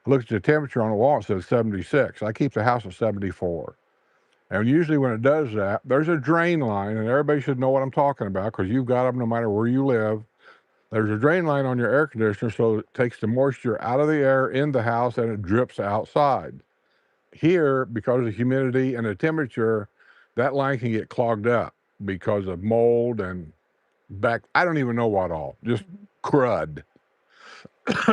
I looked at the temperature on the wall, it says 76. I keep the house at 74. And usually when it does that, there's a drain line, and everybody should know what I'm talking about, because you've got them no matter where you live. There's a drain line on your air conditioner, so it takes the moisture out of the air in the house and it drips outside. Here, because of the humidity and the temperature, that line can get clogged up because of mold and I don't even know what all, just crud.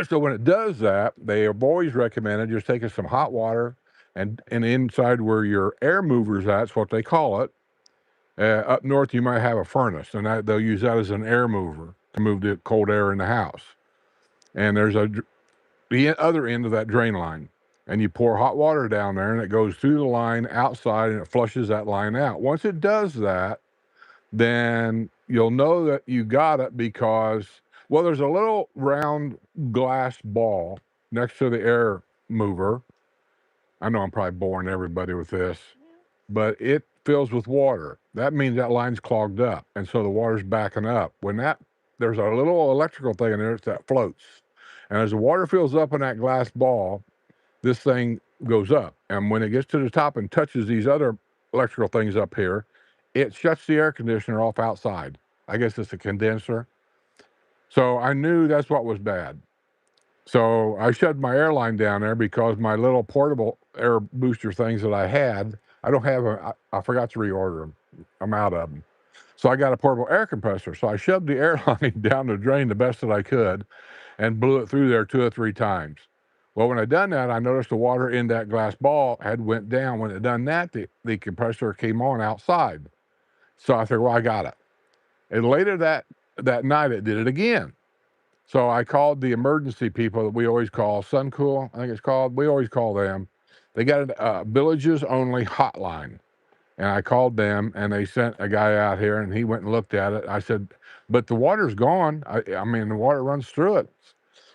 So when it does that, they have always recommended just taking some hot water and inside where your air mover's at, that's what they call it. Up north, you might have a furnace, and they'll use that as an air mover to move the cold air in the house. And there's the other end of that drain line, and you pour hot water down there, and it goes through the line outside, and it flushes that line out. Once it does that, then you'll know that you got it because, well, there's a little round glass ball next to the air mover. I know I'm probably boring everybody with this, but it fills with water. That means that line's clogged up, and so the water's backing up. There's a little electrical thing in there that floats, and as the water fills up in that glass ball, this thing goes up, and when it gets to the top and touches these other electrical things up here, it shuts the air conditioner off outside. I guess it's a condenser. So I knew that's what was bad. So I shut my airline down there because my little portable air booster things that I had, I don't have I forgot to reorder them. I'm out of them. So I got a portable air compressor. So I shoved the airline down the drain the best that I could and blew it through there 2 or 3 times. Well, when I done that, I noticed the water in that glass ball had went down. When it done that, the compressor came on outside. So I figured, well, I got it. And later that night, it did it again. So I called the emergency people that we always call, Suncool, I think it's called. We always call them. They got a villages only hotline. And I called them, and they sent a guy out here, and he went and looked at it. I said, but the water's gone. I mean, the water runs through it.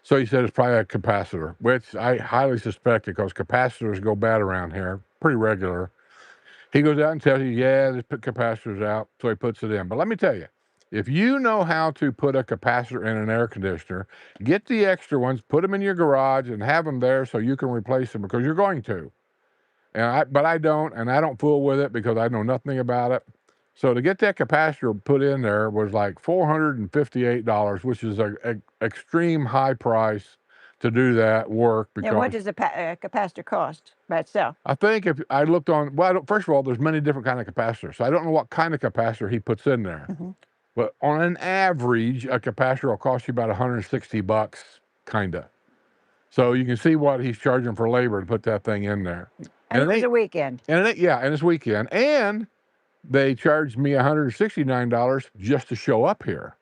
So he said it's probably a capacitor, which I highly suspect, because capacitors go bad around here, pretty regular. He goes out and tells you, yeah, this capacitor's out, so he puts it in. But let me tell you, if you know how to put a capacitor in an air conditioner, get the extra ones, put them in your garage, and have them there so you can replace them, because you're going to. But I don't, and I don't fool with it because I know nothing about it. So to get that capacitor put in there was like $458, which is an extreme high price to do that work. Because Now, what does a capacitor cost by itself? I think if I looked on, well, first of all, there's many different kind of capacitors. So I don't know what kind of capacitor he puts in there. But on an average, a capacitor will cost you about $160, kind of. So you can see what he's charging for labor to put that thing in there. And it was a weekend. And it's weekend. And they charged me $169 just to show up here.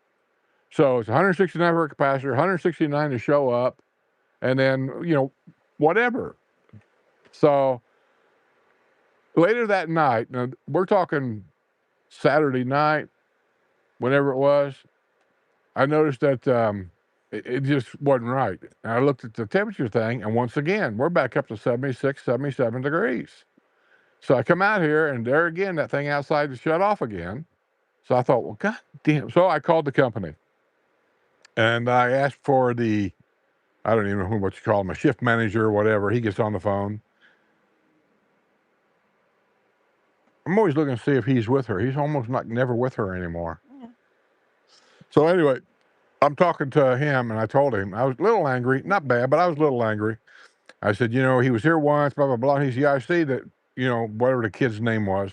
So it's $169 for a capacitor, $169 to show up, and then, whatever. So later that night, now we're talking Saturday night, whenever it was, I noticed that It just wasn't right. And I looked at the temperature thing, and once again, we're back up to 76, 77 degrees. So I come out here, and there again, that thing outside is shut off again. So I thought, well, God damn. So I called the company, and I asked for the, I don't even know what you call him, a shift manager or whatever. He gets on the phone. I'm always looking to see if he's with her. He's almost like never with her anymore. Yeah. So anyway, I'm talking to him, and I told him I was a little angry, not bad, but I was a little angry. I said, he was here once, blah blah blah. He said, yeah, I see that, whatever the kid's name was.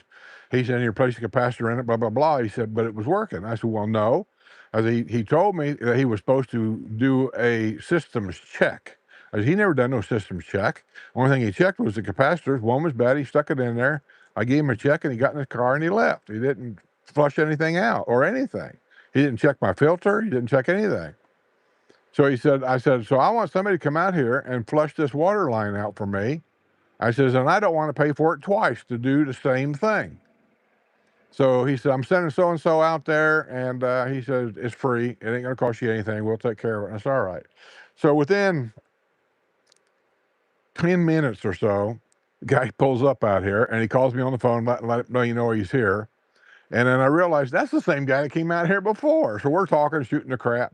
He said, you're placing a capacitor in it, blah blah blah. He said, but it was working. I said, well, no. I said, he told me that he was supposed to do a systems check. I said, he never done no systems check. Only thing he checked was the capacitors. One was bad. He stuck it in there. I gave him a check, and he got in his car and he left. He didn't flush anything out or anything. He didn't check my filter. He didn't check anything. So I said, so I want somebody to come out here and flush this water line out for me. I says, and I don't want to pay for it twice to do the same thing. So he said, I'm sending so-and-so out there, and he says, it's free. It ain't going to cost you anything. We'll take care of it. And I said, all right. So within 10 minutes or so, the guy pulls up out here, and he calls me on the phone, let him know he's here. And then I realized that's the same guy that came out here before. So we're talking, shooting the crap.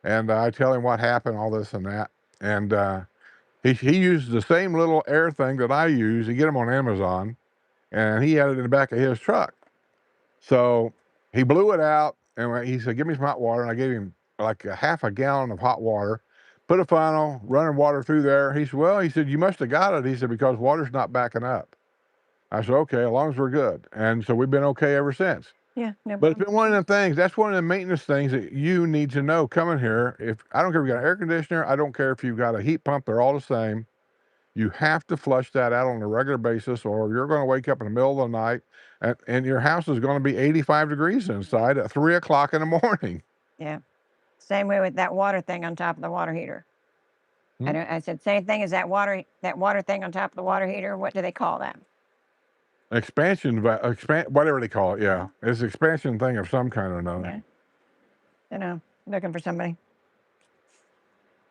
And I tell him what happened, all this and that. And he used the same little air thing that I use. You get them on Amazon, and he had it in the back of his truck. So he blew it out, and he said, give me some hot water. And I gave him like a half a gallon of hot water, put a funnel, running water through there. He said, well, you must have got it. He said, because water's not backing up. I said, okay, as long as we're good. And so we've been okay ever since. Yeah, no But it's problem. been one of the things, that's one of the maintenance things that you need to know coming here. I don't care if you got an air conditioner, I don't care if you've got a heat pump, they're all the same. You have to flush that out on a regular basis, or you're going to wake up in the middle of the night and your house is going to be 85 degrees inside at 3 o'clock in the morning. Yeah. Same way with that water thing on top of the water heater. Hmm? I said, same thing as that water thing on top of the water heater. What do they call that? Whatever they call it. Yeah. It's an expansion thing of some kind or another. Yeah. Looking for somebody.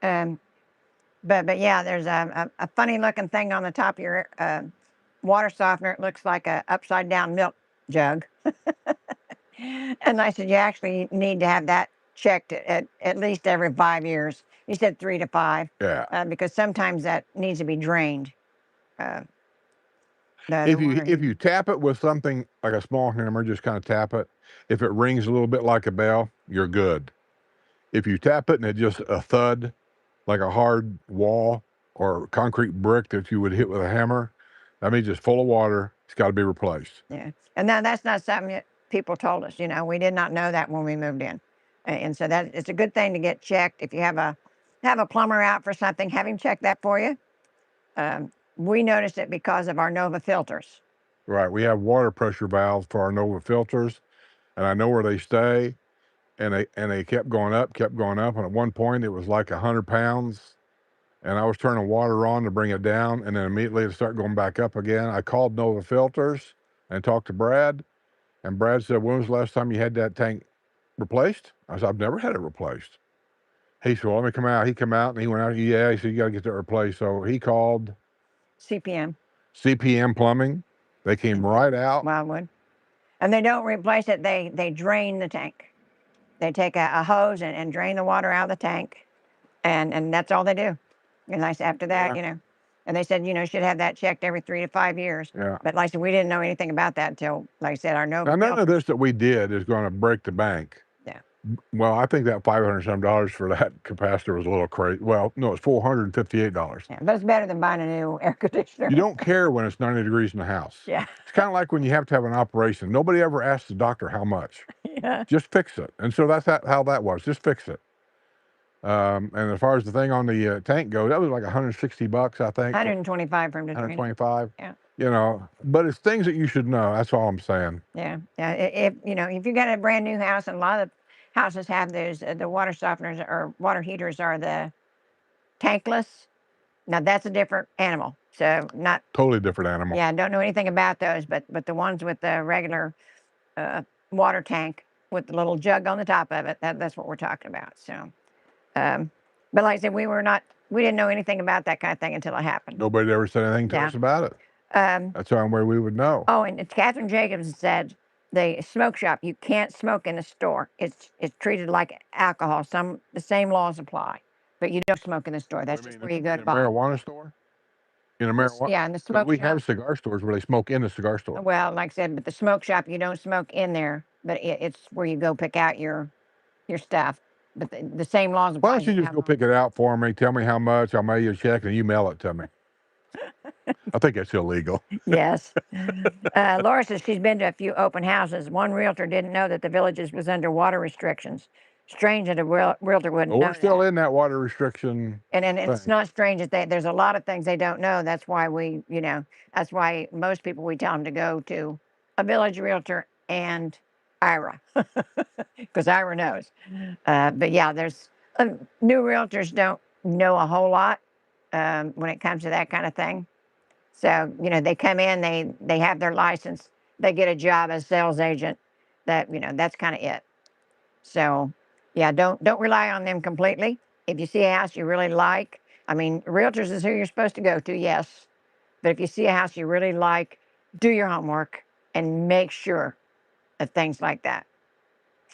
But yeah, there's a funny looking thing on the top of your water softener. It looks like a upside down milk jug. And I said, you actually need to have that checked at least every 5 years. He said 3 to 5. Yeah. Because sometimes that needs to be drained. Uh, If water heater. you tap it with something like a small hammer, just kind of tap it. If it rings a little bit like a bell, you're good. If you tap it and it just a thud, like a hard wall or concrete brick that you would hit with a hammer, that means it's full of water. It's got to be replaced. Yeah, and now that's not something that people told us. We did not know that when we moved in, and so that it's a good thing to get checked. If you have a plumber out for something, have him check that for you. We noticed it because of our Nova filters. Right. We have water pressure valves for our Nova filters, and I know where they stay. And they kept going up, and at one point it was like 100 pounds. And I was turning water on to bring it down, and then immediately it started going back up again. I called Nova Filters and talked to Brad, and Brad said, when was the last time you had that tank replaced? I said, I've never had it replaced. He said, well, let me come out. He came out, and he went out. Yeah, he said, you got to get that replaced. So he called CPM Plumbing. They came right out. Wildwood. And they don't replace it. They drain the tank. They take a hose and drain the water out of the tank, and that's all they do. And I said, after that, and they said, should have that checked every 3 to 5 years. Yeah. But like I said, we didn't know anything about that until, like I said, our Nova. Now, none of this that we did is going to break the bank. Yeah. Well, I think that $500 some for that capacitor was a little crazy. Well, no, it's $458. Yeah, but it's better than buying a new air conditioner. You don't care when it's 90 degrees in the house. Yeah. It's kind of like when you have to have an operation. Nobody ever asks the doctor how much. Yeah. Just fix it. And so that's how that was. Just fix it. And as far as the thing on the tank goes, that was like $160, I think. 125 from the 125. Yeah. But it's things that you should know. That's all I'm saying. Yeah. Yeah. If you got a brand new house, and a lot of houses have those, the water softeners or water heaters are the tankless. Now that's a different animal. So not totally different animal. Yeah, I don't know anything about those, but the ones with the regular water tank with the little jug on the top of it, that's what we're talking about. So But like I said, we didn't know anything about that kind of thing until it happened. Nobody ever said anything to Yeah. us about it. That's the only way we would know. Oh, and Catherine Jacobs said the smoke shop, you can't smoke in the store. It's treated like alcohol. The same laws apply, but you don't smoke in the store. That's just where you go to In a buy. marijuana store? In a marijuana? Yeah, in the 'Cause smoke we shop. have cigar stores where they smoke in the cigar store. Well, like I said, but the smoke shop, you don't smoke in there, but it's where you go pick out your stuff. But the same laws apply. Why don't you just go pick it out for me? Tell me how much. I'll mail you a check and you mail it to me. I think that's illegal. Yes. Laura says she's been to a few open houses. One realtor didn't know that the villages was under water restrictions. Strange that a realtor wouldn't Well, know we're still that. in that water restriction. And it's thing. not strange that there's a lot of things they don't know. That's why that's why most people, we tell them to go to a village realtor and Ira, because Ira knows. But yeah, there's new realtors don't know a whole lot when it comes to that kind of thing. So, they come in, they have their license, they get a job as sales agent. That's kind of it. So, yeah, don't rely on them completely. If you see a house you really like, I mean, realtors is who you're supposed to go to, yes. But if you see a house you really like, do your homework and make sure of things like that.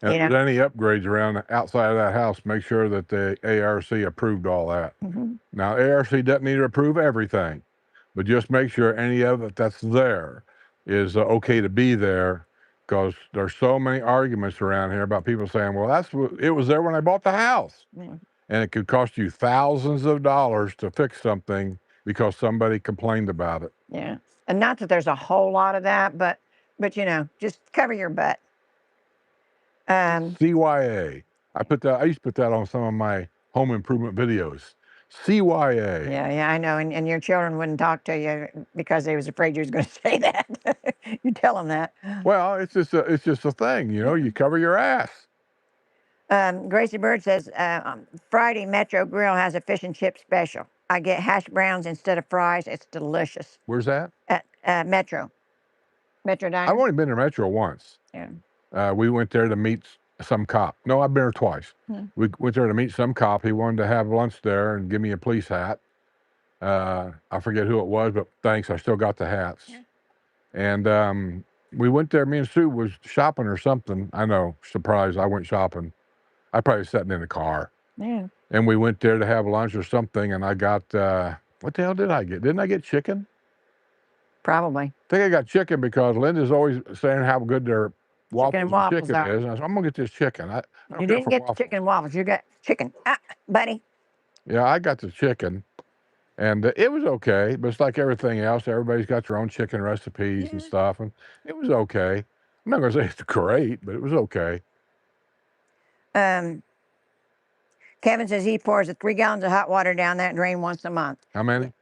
And if there's any upgrades around outside of that house, make sure that the ARC approved all that. Mm-hmm. Now, ARC doesn't need to approve everything, but just make sure any of it that's there is okay to be there, because there's so many arguments around here about people saying, well, it was there when I bought the house. Yeah. And it could cost you thousands of dollars to fix something because somebody complained about it. Yeah. And not that there's a whole lot of that, but just cover your butt. CYA. I used to put that on some of my home improvement videos. CYA. Yeah, I know. And your children wouldn't talk to you because they was afraid you was going to say that. You tell them that. Well, it's just a thing, you cover your ass. Gracie Bird says, Friday Metro Grill has a fish and chip special. I get hash browns instead of fries. It's delicious. Where's that? At Metro Diner. I've only been to Metro once. Yeah. We went there to meet some cop. No, I've been there twice. We went there to meet some cop. He wanted to have lunch there and give me a police hat. I forget who it was, but thanks. I still got the hats. Yeah. And we went there. Me and Sue was shopping or something. I know, surprise, I went shopping. I probably was sitting in the car. Yeah. And we went there to have lunch or something, and I got, what the hell did I get? Didn't I get chicken? Probably. I think I got chicken because Linda's always saying how good their waffles and waffles chicken are. is. And I said, I'm going to get this chicken. I don't You care didn't for get waffles. the chicken and waffles. You got chicken. Buddy. Yeah, I got the chicken. And it was okay, but it's like everything else. Everybody's got their own chicken recipes and stuff, and it was okay. I'm not going to say it's great, but it was okay. Kevin says he pours 3 gallons of hot water down that drain once a month. How many?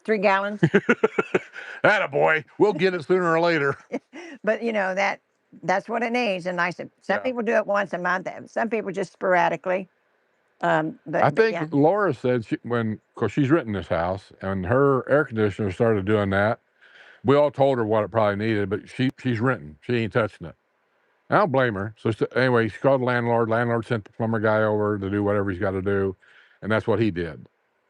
3 gallons. Attaboy. We'll get it sooner or later. But that's what it needs. And I said, some people do it once a month. Some people just sporadically. But I think Laura said because she's written this house and her air conditioner started doing that. We all told her what it probably needed, but she's written. She ain't touching it. I don't blame her. So anyway, she called the landlord. Landlord sent the plumber guy over to do whatever he's got to do, and that's what he did.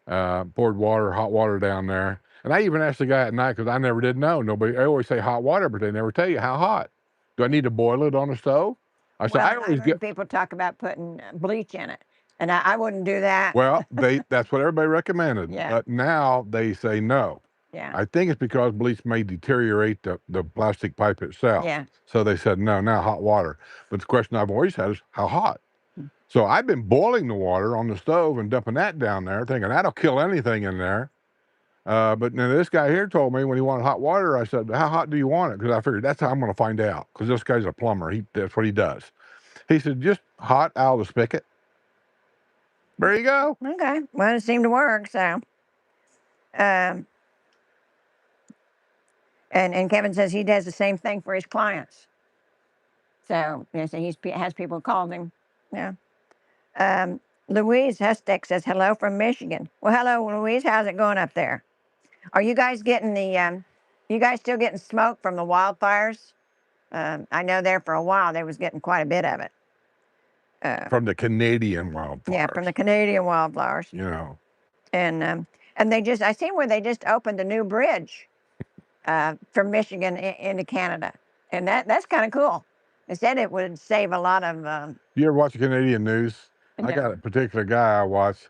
Poured hot water down there. And I even asked the guy at night because I never did know. I always say hot water, but they never tell you how hot. Do I need to boil it on the stove? I said, I always get people talk about putting bleach in it, and I wouldn't do that. Well, that's what everybody recommended. Yeah. But now they say no. Yeah. I think it's because bleach may deteriorate the plastic pipe itself. Yeah. So they said no, now hot water. But the question I've always had is how hot? So I've been boiling the water on the stove and dumping that down there, thinking that'll kill anything in there. But then this guy here told me when he wanted hot water, I said, how hot do you want it? Because I figured that's how I'm going to find out. Because this guy's a plumber. That's what he does. He said, just hot out of the spigot. There you go. Okay. Well, it seemed to work, so. And Kevin says he does the same thing for his clients. So, so he has people call him. Yeah. Louise Hustek says, hello from Michigan. Well, hello, Louise. How's it going up there? Are you guys getting you guys still getting smoke from the wildfires? I know there for a while they was getting quite a bit of it. From the Canadian Yeah, wildfires. from the Canadian wildflowers. You know. And they just, I seen where they just opened a new bridge from Michigan into Canada, and that's kind of cool. They said it would save a lot of. You ever watch the Canadian news? I No. got a particular guy I watch,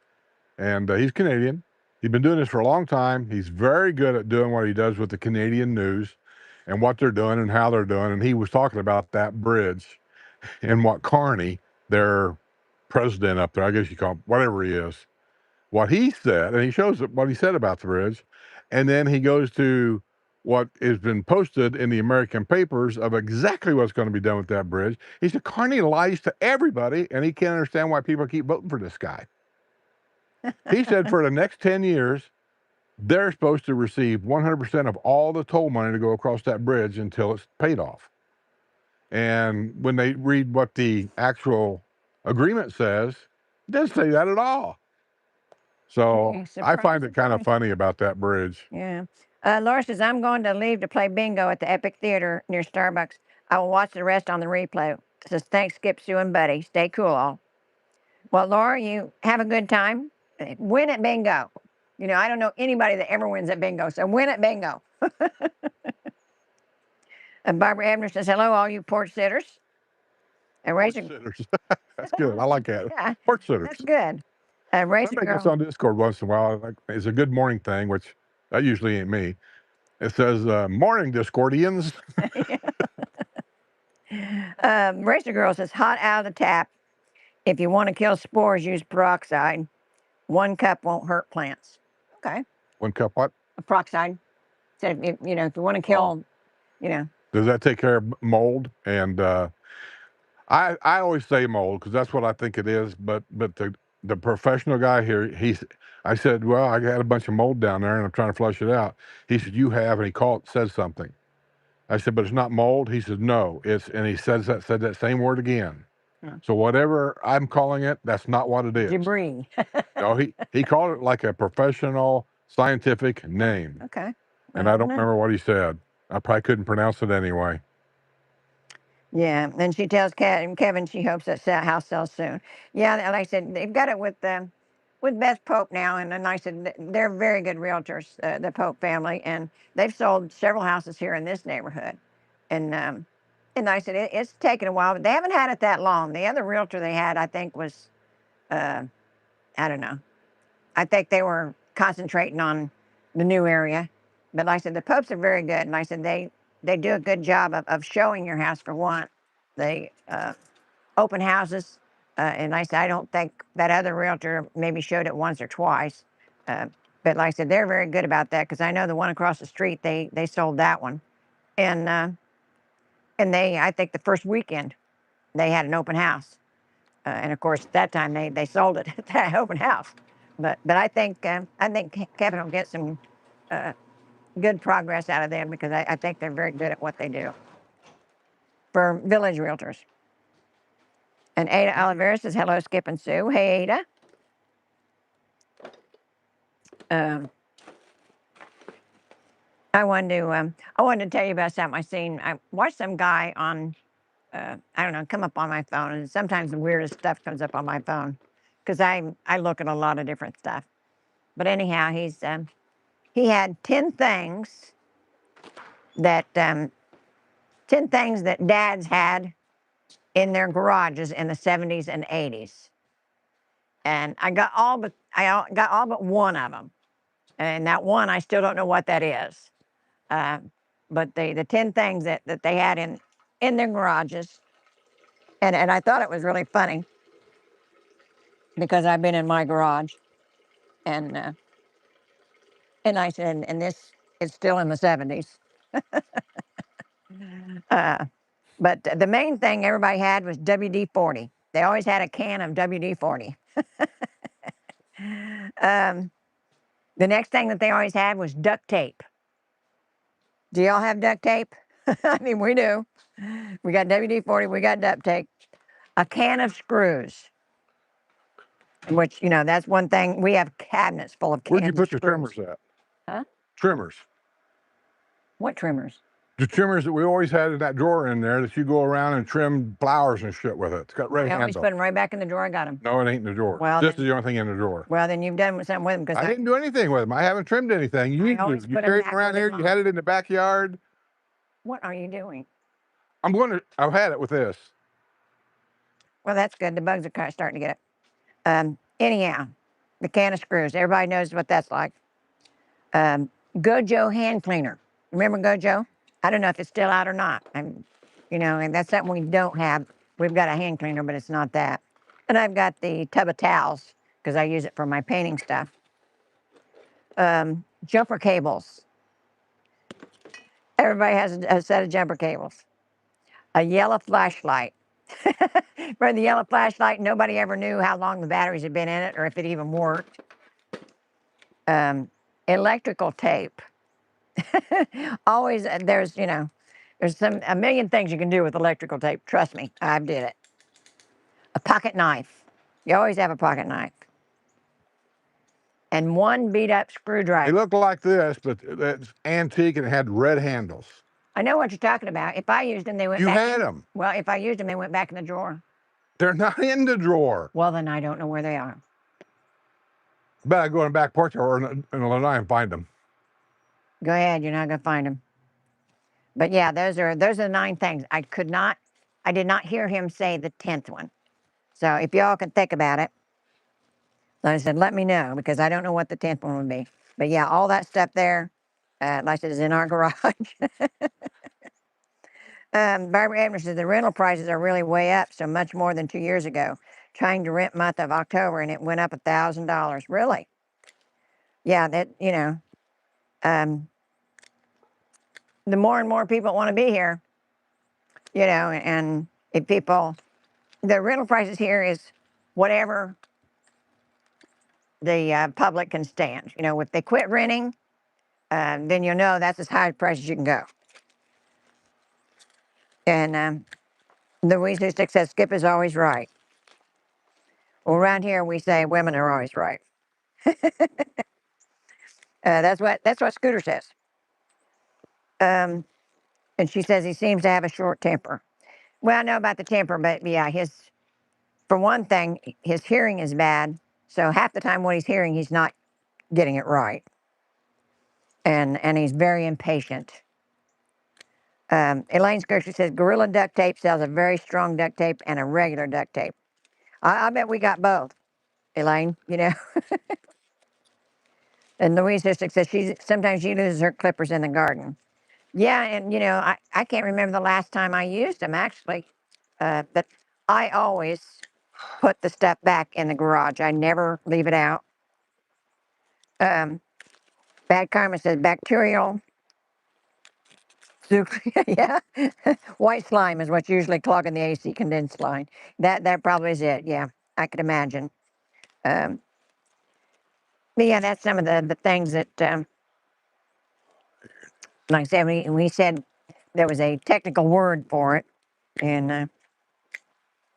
and he's Canadian. He's been doing this for a long time. He's very good at doing what he does with the Canadian news and what they're doing and how they're doing. And he was talking about that bridge and what Carney, their president up there, I guess you call him, whatever he is, what he said, and he shows what he said about the bridge. And then he goes to what has been posted in the American papers of exactly what's going to be done with that bridge. He said, Carney lies to everybody, and he can't understand why people keep voting for this guy. He said for the next 10 years, they're supposed to receive 100% of all the toll money to go across that bridge until it's paid off. And when they read what the actual agreement says, it doesn't say that at all. So Hey, I find surprise, it kind of surprise. funny about that bridge. Yeah. Laura says, I'm going to leave to play bingo at the Epic Theater near Starbucks. I will watch the rest on the replay. Says, thanks, Skip, Sue, and Buddy. Stay cool, all. Well, Laura, you have a good time. Win at bingo. You know, I don't know anybody that ever wins at bingo, so win at bingo. And Barbara Ebner says, hello, all you porch sitters. And Porch Racing, sitters. That's good. I like that. yeah, Porch sitters. that's good. Racing Somebody gets Girl. on Discord once in a while. Like, it's a good morning thing, which that usually ain't me. It says, morning, Discordians. Racer Girl says, hot out of the tap. If you want to kill spores, use peroxide. 1 cup won't hurt plants. Okay. 1 cup what? Peroxide. So if you know, if you want to kill, you know. Does that take care of mold? And I always say mold because that's what I think it is. But the professional guy here, I said, well, I got a bunch of mold down there and I'm trying to flush it out. He said, you have, and he said something. I said, but it's not mold. He said, no, and he said that same word again. Yeah. So whatever I'm calling it, that's not what it is. Debris. No, he called it like a professional scientific name. Okay. And I don't remember what he said. I probably couldn't pronounce it anyway. Yeah, and she tells Kevin she hopes that house sells soon. Yeah, like I said, they've got it with Beth Pope now, and then I said they're very good realtors, the Pope family, and they've sold several houses here in this neighborhood, and I said it's taken a while, but they haven't had it that long. The other realtor they had, I think, was I don't know. I think they were concentrating on the new area, but like I said, the Popes are very good, and I said they do a good job of showing your house for one. They open houses, and I said I don't think that other realtor maybe showed it once or twice, but like I said, they're very good about that because I know the one across the street they sold that one, and I think the first weekend they had an open house, and of course that time they sold it at that open house, but I think Kevin will get some good progress out of them because I think they're very good at what they do for village realtors. And Ada Oliveira says, hello, Skip and Sue. Hey, Ada. I wanted to tell you about something I seen. I watched some guy on, I don't know, come up on my phone, and sometimes the weirdest stuff comes up on my phone because I look at a lot of different stuff. But anyhow, he had 10 things that 10 things that dads had in their garages in the 70s and 80s. And I got all but one of them. And that one, I still don't know what that is. But the 10 things that they had in their garages. And I thought it was really funny because I've been in my garage. And I said, and this is still in the 70s. But the main thing everybody had was WD-40. They always had a can of WD-40. The next thing that they always had was duct tape. Do y'all have duct tape? I mean, we do. We got WD-40, we got duct tape. A can of screws, which, you know, that's one thing. We have cabinets full of cans Where'd you put of your screws. trimmers at? Huh? Trimmers. What trimmers? The trimmers that we always had in that drawer in there that you go around and trim flowers and shit with it. It's got red I always handle. put them right back in the drawer. I got them. No, it ain't in the drawer. Well, This then, is the only thing in the drawer. well, then you've done something with them because I didn't do anything with them. I haven't trimmed anything. You always you put 'em carried back them around where they here. You had it in the backyard. What are you doing? I've had it with this. Well, that's good. The bugs are kind of starting to get it. Anyhow, the can of screws. Everybody knows what that's like. Gojo hand cleaner. Remember Gojo? I don't know if it's still out or not. And that's something we don't have. We've got a hand cleaner, but it's not that. And I've got the tub of towels because I use it for my painting stuff. Jumper cables. Everybody has a set of jumper cables. A yellow flashlight. For the yellow flashlight, nobody ever knew how long the batteries had been in it or if it even worked. Electrical tape. Always, there's a million things you can do with electrical tape. Trust me, I did it. A pocket knife. You always have a pocket knife. And one beat up They screwdriver. look like this, but it's antique and it had red handles. I know what you're talking about. If I used them, they went You back. had them. Well, if I used them, they went back in the drawer. They're not in the drawer. Well, then I don't know where they are. But I go in the back porch or in the lanai and find them. Go ahead, you're not gonna find them. But yeah, those are the 9 things. I did not hear him say the 10th one. So if y'all can think about it, like I said, let me know because I don't know what the 10th one would be. But yeah, all that stuff there, like I said, is in our garage. Barbara Evans says the rental prices are really way up, so much more than 2 years ago. Trying to rent month of October and it went up $1,000. Really? Yeah, um, the more and more people want to be here, and if people, the rental prices here is whatever the public can stand. If they quit renting, then you'll know that's as high a price as you can go. And the Weasley Stick says Skip is always right. Well, around here we say women are always right. That's what Scooter says. And she says he seems to have a short temper. Well, I know about the temper, but yeah, for one thing, his hearing is bad. So half the time what he's hearing, he's not getting it right. And he's very impatient. Elaine Skircher says Gorilla duct tape sells a very strong duct tape and a regular duct tape. I bet we got both, Elaine. And Louise Sistick says sometimes she loses her clippers in the garden. Yeah, and I can't remember the last time I used them actually, but I always put the stuff back in the garage. I never leave it out. Bad Karma says bacterial. Yeah, white slime is what's usually clogging the AC condensed line. That probably is it. Yeah, I could imagine. But yeah, that's some of the things that, like I said, we said there was a technical word for it, and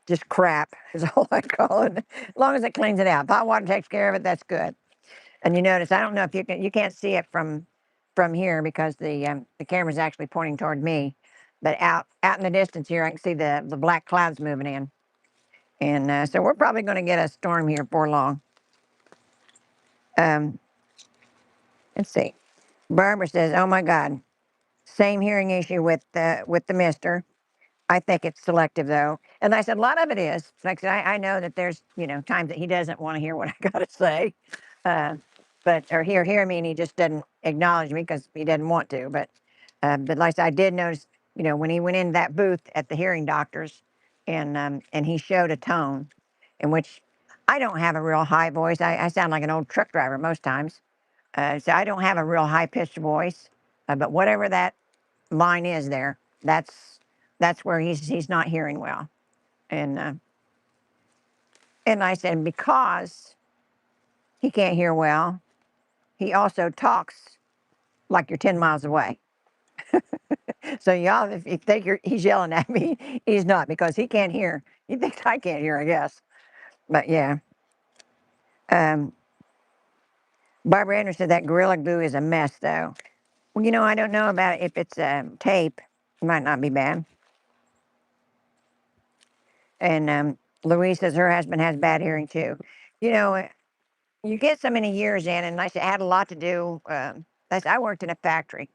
just crap is all I call it. As long as it cleans it out. If hot water takes care of it, that's good. And you notice, I don't know if you can't see it from here because the camera's actually pointing toward me, but out in the distance here, I can see the black clouds moving in, and so we're probably going to get a storm here before long. Um, let's see. Barbara says, "Oh my God, same hearing issue with the Mister. I think it's selective though." And I said, a lot of it is. Like I said, I know that there's times that he doesn't want to hear what I got to say, or hear me, and he just doesn't acknowledge me because he doesn't want to. But like I said, I did notice, when he went in that booth at the hearing doctor's, and he showed a tone, in which I don't have a real high voice. I sound like an old truck driver most times, so I don't have a real high pitched voice. But whatever that line is there, that's where he's not hearing well, and I said because he can't hear well, he also talks like you're 10 miles away. So y'all, if you think he's yelling at me, he's not because he can't hear. He thinks I can't hear, I guess. But yeah. Barbara Anderson said that Gorilla Glue is a mess, though. Well, I don't know about if it's tape. It might not be bad. And Louise says her husband has bad hearing too. You know, you get so many years in, and I said it had a lot to do. I worked in a factory,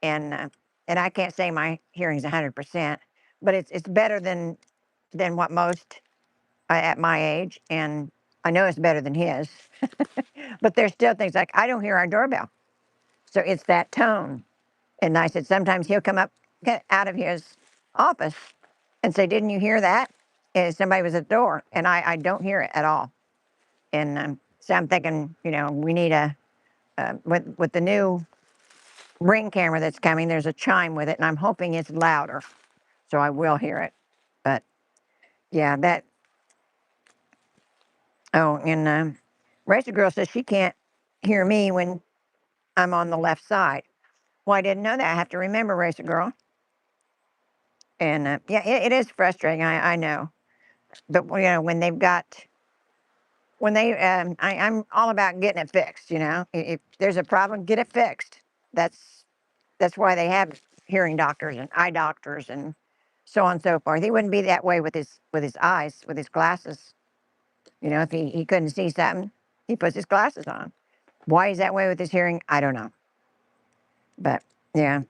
and uh, and I can't say my hearing's 100%, but it's better than what most at my age, and I know it's better than his. But there's still things like I don't hear our doorbell, so it's that tone. And I said sometimes he'll come up get out of his office and say, "Didn't you hear that?" And somebody was at the door, and I don't hear it at all. And so I'm thinking, we need with the new Ring camera that's coming. There's a chime with it, and I'm hoping it's louder, so I will hear it. But yeah, that. Oh, and Racer Girl says she can't hear me when I'm on the left side. Well, I didn't know that. I have to remember, Racer Girl. And yeah, it is frustrating. I know, but when they've got when they I'm all about getting it fixed. If there's a problem, get it fixed. That's that's why they have hearing doctors and eye doctors and so on and so forth. He wouldn't be that way with his eyes, with his glasses. If he couldn't see something, he puts his glasses on. Why he's that way with his hearing, I don't know. But yeah.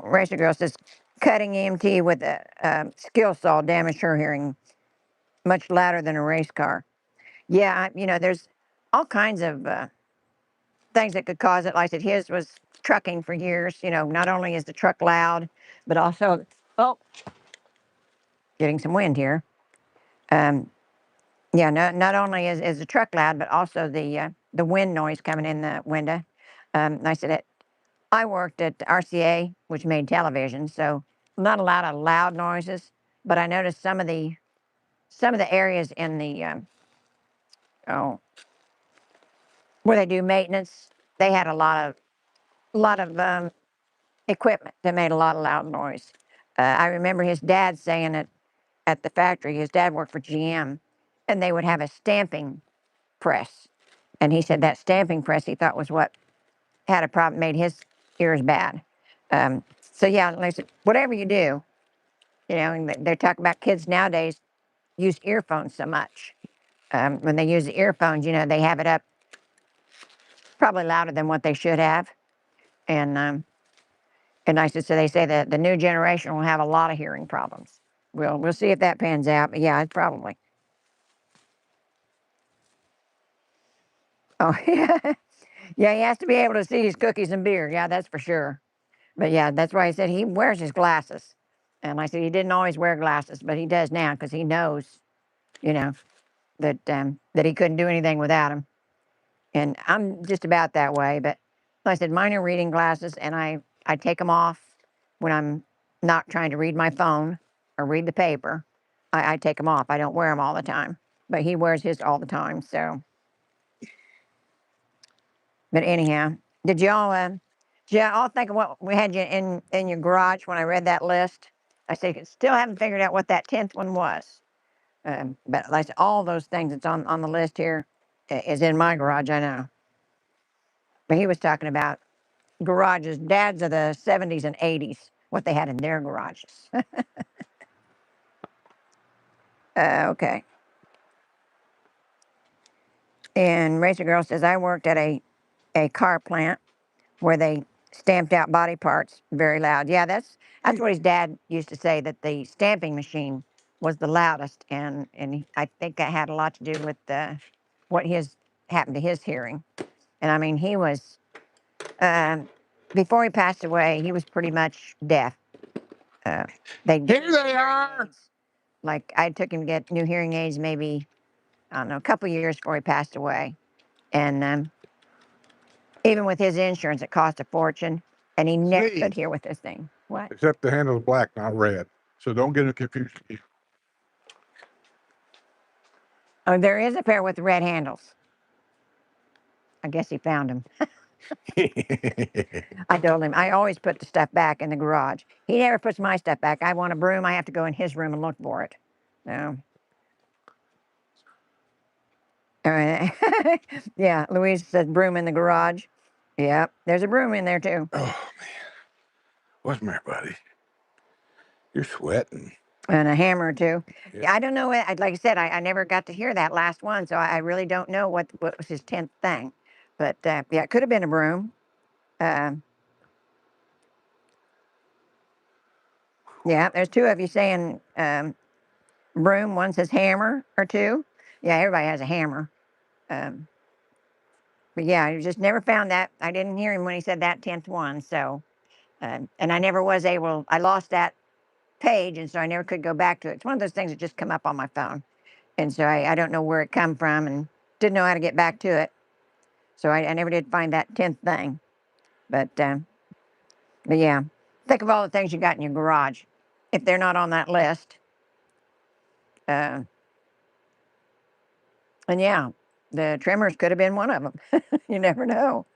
Racer Girl says cutting EMT with a skill saw damaged her hearing much louder than a race car. Yeah, there's all kinds of things that could cause it. Like I said, his was trucking for years. Not only is the truck loud, but also, oh, getting some wind here. Um, yeah, not only is the truck loud, but also the wind noise coming in the window. I said it. I worked at RCA, which made television, so not a lot of loud noises. But I noticed some of the areas in the oh where they do maintenance, they had a lot of equipment that made a lot of loud noise. I remember his dad saying it at the factory. His dad worked for GM, and they would have a stamping press, and he said that stamping press he thought was what had a problem, made his ears bad. So yeah, like I said, whatever you do, and they're talking about kids nowadays use earphones so much. When they use the earphones, they have it up probably louder than what they should have. And I should say they say that the new generation will have a lot of hearing problems. We'll see if that pans out. But yeah, it's probably. Oh yeah, yeah. He has to be able to see his cookies and beer. Yeah, that's for sure. But yeah, that's why he said he wears his glasses. And I said he didn't always wear glasses, but he does now because he knows, you know, that he couldn't do anything without them. And I'm just about that way. But like I said, mine are reading glasses, and I take them off when I'm not trying to read my phone or read the paper. I take them off. I don't wear them all the time. But he wears his all the time. So, but anyhow, did y'all think of what we had you in your garage when I read that list? I said, still haven't figured out what that 10th one was. But like I said, all those things that's on the list here is in my garage, I know. But he was talking about garages, dads of the 70s and 80s, what they had in their garages. Okay. And Racer Girl says, I worked at a car plant where they stamped out body parts very loud. Yeah, that's what his dad used to say, that the stamping machine was the loudest. And I think that had a lot to do with what happened to his hearing. And I mean, he was, before he passed away, he was pretty much deaf. Uh, Here they are. Like I took him to get new hearing aids, maybe I don't know, a couple years before he passed away, and even with his insurance, it cost a fortune, and he never could hear with this thing. What? Except the handle's black, not red. So don't get it confused. Oh, there is a pair with red handles. I guess he found them. I told him I always put the stuff back in the garage. He never puts my stuff back. I want a broom, I have to go in his room and look for it. So, Yeah, Louise says broom in the garage. Yeah, there's a broom in there too. Oh man, what's the matter, buddy? You're sweating. And a hammer too. Yeah. Yeah, I don't know. Like I said, I never got to hear that last one, so I really don't know what was his 10th thing. But yeah, it could have been a broom. Um, yeah, there's two of you saying broom. One says hammer or two. Yeah, everybody has a hammer. Um, but yeah, I just never found that. I didn't hear him when he said that 10th one. So, and I never was able. I lost that page, and so I never could go back to it. It's one of those things that just come up on my phone, and so I don't know where it come from, and didn't know how to get back to it. So I never did find that 10th thing. But yeah, think of all the things you got in your garage. If they're not on that list, uh, and yeah, the trimmers could have been one of them. You never know.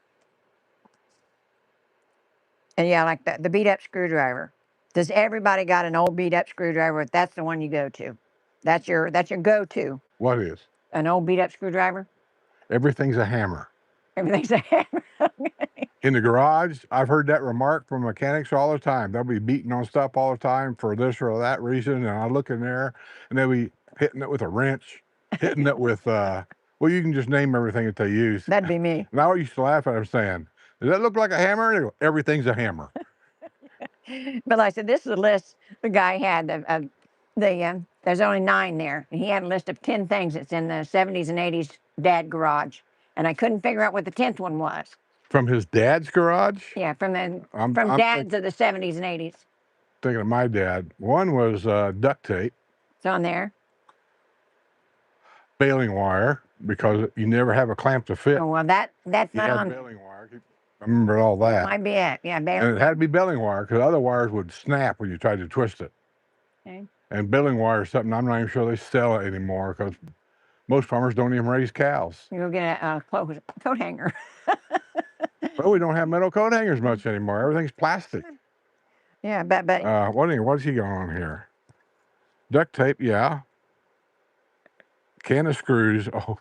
And yeah, like the beat up screwdriver. Does everybody got an old beat up screwdriver? That's the one you go to. That's your go to. What is? An old beat up screwdriver. Everything's a hammer. Everything's a hammer. In the garage, I've heard that remark from mechanics all the time. They'll be beating on stuff all the time for this or that reason. And I look in there and they'll be hitting it with a wrench, hitting it with, well, you can just name everything that they use. That'd be me. And I always used to laugh at them saying, does that look like a hammer? And they go, everything's a hammer. But like I said, this is a list the guy had of there's only 9 there. And he had a list of 10 things that's in the 70s and 80s dad garage. And I couldn't figure out what the 10th one was. From his dad's garage? Yeah, from I'm dads of the 70s and 80s. Thinking of my dad. One was duct tape. It's on there. Baling wire, because you never have a clamp to fit. Oh, well, that's You not had on. baling wire. I remember all that. Might be it. Yeah, And it had to be baling wire because other wires would snap when you tried to twist it. Okay. And baling wire is something I'm not even sure they sell it anymore because most farmers don't even raise cows. You go get a coat hanger. Well, we don't have metal coat hangers much anymore. Everything's plastic. Yeah, but what's he going on here? Duct tape, yeah. Can of screws. Oh,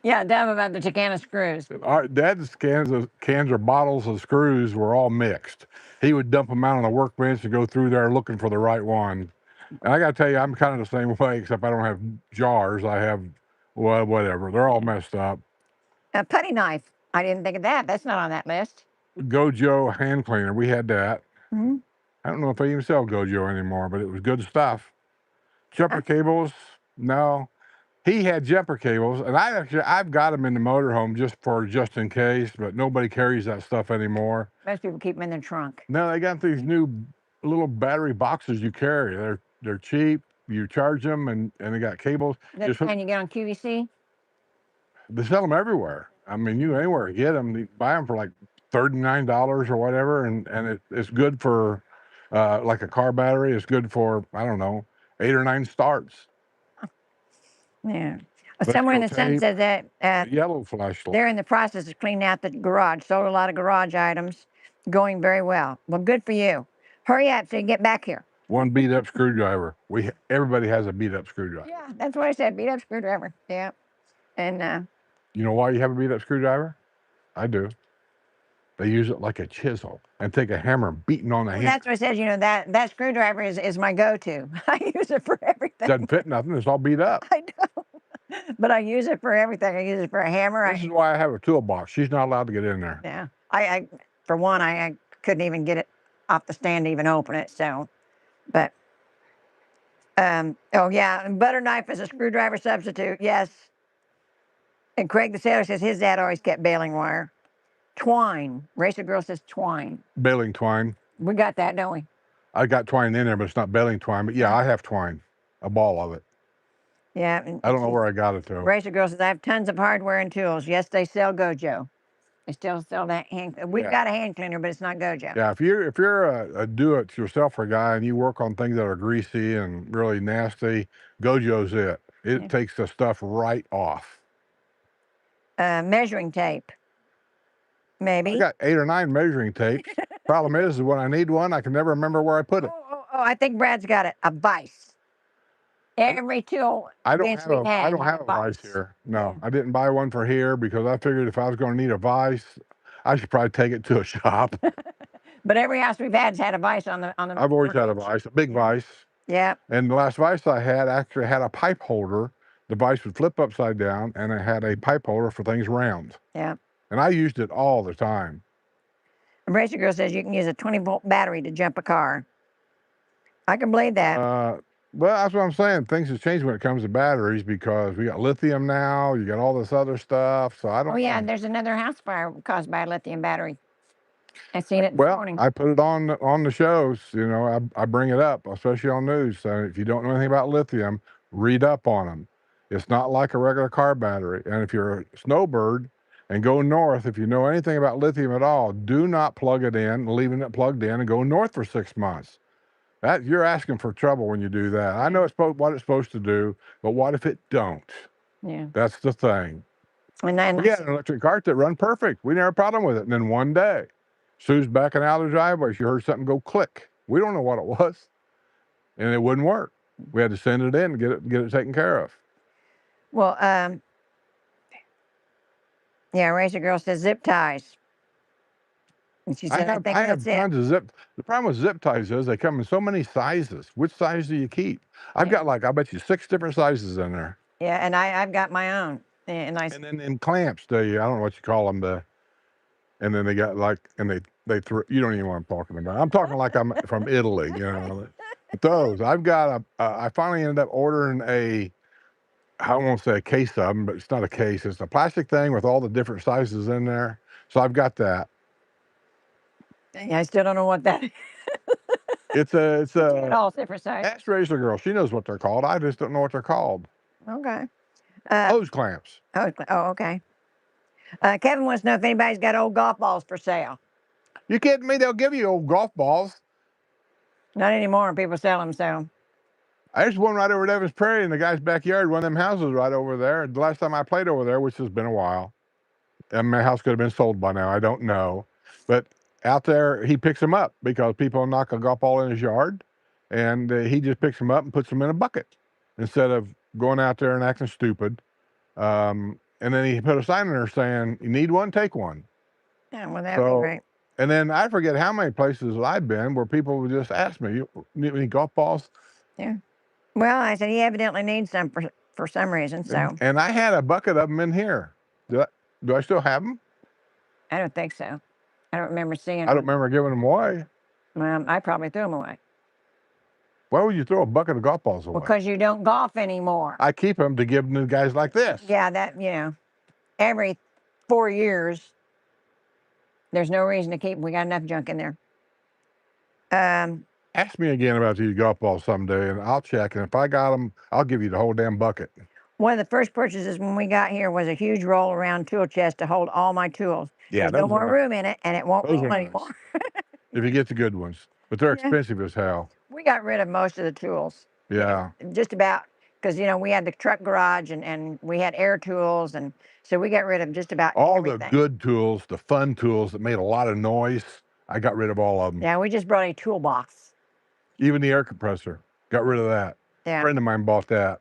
yeah, tell him about the can of screws. our dad's cans or bottles of screws were all mixed. He would dump them out on the workbench and go through there looking for the right one. And I got to tell you, I'm kind of the same way, except I don't have jars. I have, well, whatever. They're all messed up. A putty knife. I didn't think of that. That's not on that list. Gojo hand cleaner. We had that. Mm-hmm. I don't know if they even sell Gojo anymore, but it was good stuff. Jumper cables. No. He had jumper cables, and I've got them in the motorhome just in case, but nobody carries that stuff anymore. Most people keep them in their trunk. No, they got these new little battery boxes you carry. They're cheap. You charge them, and they got cables. That's the kind you get on QVC? They sell them everywhere. I mean, you anywhere get them. You buy them for like $39 or whatever, and it's good for like a car battery. It's good for, I don't know, 8 or 9 starts. Yeah. Somewhere in the sun says that Yellow flashlight. they're in the process of cleaning out the garage. Sold a lot of garage items, going very well. Well, good for you. Hurry up so you get back here. One beat up screwdriver. Everybody has a beat up screwdriver. Yeah, that's what I said. Beat up screwdriver. Yeah. And you know why you have a beat up screwdriver? I do. They use it like a chisel and take a hammer beating on the hand. That's what I said. You know, that screwdriver is my go-to. I use it for everything. Doesn't fit nothing. It's all beat up. I know. But I use it for everything. I use it for a hammer. This is why I have a toolbox. She's not allowed to get in there. Yeah. I for one, I couldn't even get it off the stand to even open it. So, but, oh yeah, butter knife is a screwdriver substitute. Yes. And Craig the sailor says his dad always kept baling wire. Twine. Racer Girl says twine. Baling twine. We got that, don't we? I got twine in there, but it's not baling twine. But yeah, I have twine, a ball of it. Yeah. I don't know where I got it though. Racer Girl says I have tons of hardware and tools. Yes, they sell Gojo. They still sell that hand. We've got a hand cleaner, but it's not Gojo. Yeah, if you're a do-it-yourselfer guy and you work on things that are greasy and really nasty, Gojo's it. It takes the stuff right off. Measuring tape. Maybe. I got 8 or 9 measuring tapes. Problem is when I need one, I can never remember where I put it. Oh, I think Brad's got it. A vise. Every tool I don't bench have we a I had don't had have a a vise vise. here. No, Yeah. I didn't buy one for here because I figured if I was going to need a vise, I should probably take it to a shop. But every house we've had's had a vise on the I've always front had a edge. vise, a big Yeah. vise. Yeah. And the last vise I had actually had a pipe holder. The vise would flip upside down, and it had a pipe holder for things round. Yeah. And I used it all the time. Racer Girl says you can use a 20-volt battery to jump a car. I can believe that. Well, that's what I'm saying. Things have changed when it comes to batteries because we got lithium now. You got all this other stuff. So I Oh don't yeah, know. there's another house fire caused by a lithium battery. I seen it this Well, morning. I put it on the shows. You know, I bring it up, especially on news. So if you don't know anything about lithium, read up on them. It's not like a regular car battery. And if you're a snowbird and go north, if you know anything about lithium at all, do not plug it in, leaving it plugged in, and go north for 6 months. That you're asking for trouble when you do that. I know it's what it's supposed to do, but what if it don't? Yeah. That's the thing. And then We had an electric cart that run perfect. We never had a problem with it. And then one day, Sue's backing out of the driveway. She heard something go click. We don't know what it was, and it wouldn't work. We had to send it in and get it taken care of. well, yeah, Racer Girl says zip ties. And she said, I think I have that's it. tons of zip. The problem with zip ties is they come in so many sizes. Which size do you keep? I've got like I bet you 6 different sizes in there. Yeah, and I've got my own. And I And then in clamps, I don't know what you call them. And then they got like, and they threw. You don't even know what I'm talking about. I'm talking like I'm from Italy, you know. But those I've got I finally ended up ordering I won't say a case of them, but it's not a case. It's a plastic thing with all the different sizes in there. So I've got that. I still don't know what that is. It's All different sizes. Ask Razor Girl. She knows what they're called. I just don't know what they're called. Okay. Hose clamps. Okay. Kevin wants to know if anybody's got old golf balls for sale. You kidding me? They'll give you old golf balls. Not anymore. People sell them, so. There's one right over Evans Prairie in the guy's backyard. One of them houses right over there. The last time I played over there, which has been a while, and my house could have been sold by now. I don't know, but out there he picks them up because people knock a golf ball in his yard, and he just picks them up and puts them in a bucket instead of going out there and acting stupid. And then he put a sign in there saying, "You need one, take one." Yeah, well, that'd be great. And then I forget how many places I've been where people would just ask me, "You need any golf balls?" Yeah. Well, I said he evidently needs some for some reason, so. And I had a bucket of them in here. Do I still have them? I don't think so. I don't remember seeing I them. don't remember giving them away. I probably threw them away. Why would you throw a bucket of golf balls away? Because you don't golf anymore. I keep them to give them to guys like this. Yeah, every 4 years, there's no reason to keep them. We got enough junk in there. Ask me again about these golf balls someday, and I'll check. And if I got them, I'll give you the whole damn bucket. One of the first purchases when we got here was a huge roll-around tool chest to hold all my tools. Yeah, There's no more room in it, and it won't roll anymore. If you get the good ones, but they're Yeah. expensive as hell. We got rid of most of the tools. Yeah. Just about, because we had the truck garage and we had air tools, and so we got rid of just about All everything. the good tools, the fun tools that made a lot of noise, I got rid of all of them. Yeah, we just brought a toolbox. Even the air compressor, got rid of that. Yeah. A friend of mine bought that.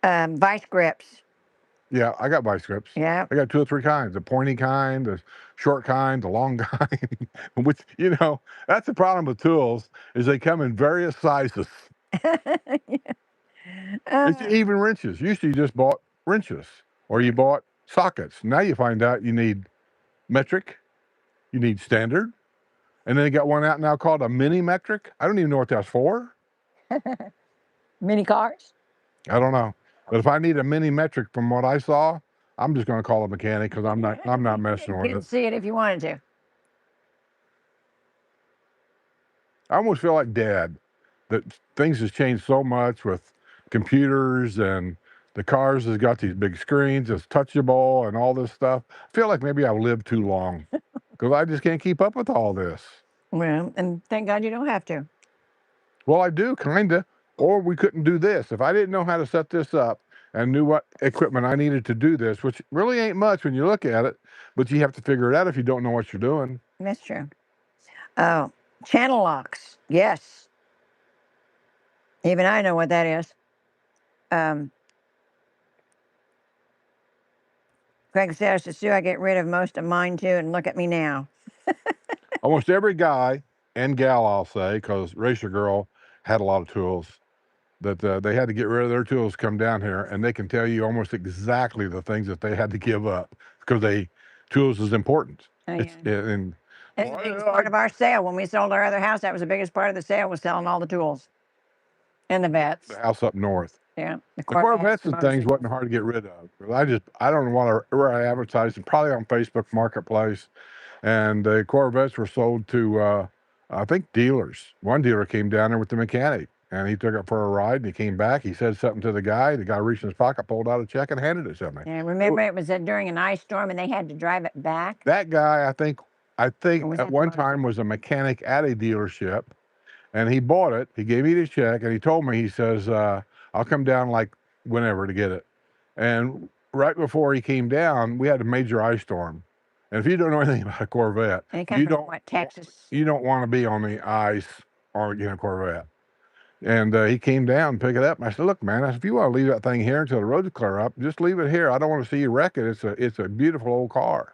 Vice grips. Yeah, I got vice grips. Yeah. I got 2 or 3 kinds: the pointy kind, the short kind, the long kind. Which that's the problem with tools is they come in various sizes. It's even wrenches. Used to you just bought wrenches or you bought sockets. Now you find out you need metric, you need standard, and then they got one out now called a mini metric. I don't even know what that's for. Mini cars. I don't know. But if I need a mini metric from what I saw, I'm just going to call a mechanic because I'm not messing with You it. could see it if you wanted to. I almost feel like Dad, that things has changed so much with computers and the cars has got these big screens, it's touchable and all this stuff. I feel like maybe I've lived too long because I just can't keep up with all this. Well, and thank God you don't have to. Well, I do, kinda. Or we couldn't do this. If I didn't know how to set this up and knew what equipment I needed to do this, which really ain't much when you look at it, but you have to figure it out if you don't know what you're doing. That's true. Oh, channel locks. Yes. Even I know what that is. Um, Craig says, "Sue, I get rid of most of mine too, and look at me now." Almost every guy and gal, I'll say, because Racer Girl had a lot of tools, that they had to get rid of their tools, come down here, and they can tell you almost exactly the things that they had to give up because tools is important. Oh, It's yeah. and It was the biggest part of our sale. When we sold our other house, that was the biggest part of the sale, was selling all the tools and the vets. the house up north. Yeah, the The Corvettes, Corvettes the and things wasn't motorcycles. hard to get rid of. I don't want to where I advertised it, probably on Facebook Marketplace, and the Corvettes were sold to I think dealers. One dealer came down there with the mechanic, and he took it for a ride. And he came back. He said something to the guy. The guy reached in his pocket, pulled out a check, and handed it to me. Yeah, remember it was during an ice storm, and they had to drive it back. That guy, I think Or was at that the one time motorcycle? was a mechanic at a dealership, and he bought it. He gave me the check, and he told me, he says, "I'll come down like whenever to get it." And right before he came down, we had a major ice storm. And if you don't know anything about a Corvette, And it come from what, Texas? you don't want to be on the ice on a Corvette. And he came down and picked it up. And I said, "Look, man, I said, if you want to leave that thing here until the roads clear up, just leave it here. I don't want to see you wreck it. It's a beautiful old car."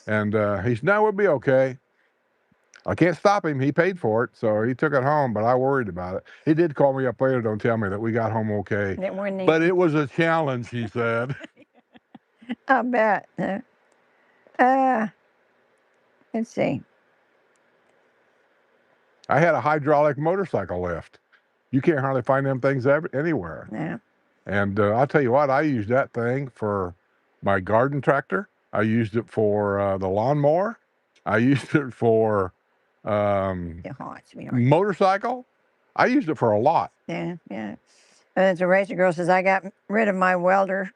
And he said, "No, we'll be okay." I can't stop him. He paid for it, so he took it home, but I worried about it. He did call me up later, don't tell me that we got home okay. That weren't But even. it was a challenge, he said. I bet. Uh, let's see. I had a hydraulic motorcycle lift. You can't hardly find them things anywhere. Yeah. And I'll tell you what, I used that thing for my garden tractor. I used it for the lawnmower. I used it for It haunts me. motorcycle. I used it for a lot. Yeah, yeah. And so Racer Girl says, I got rid of my welder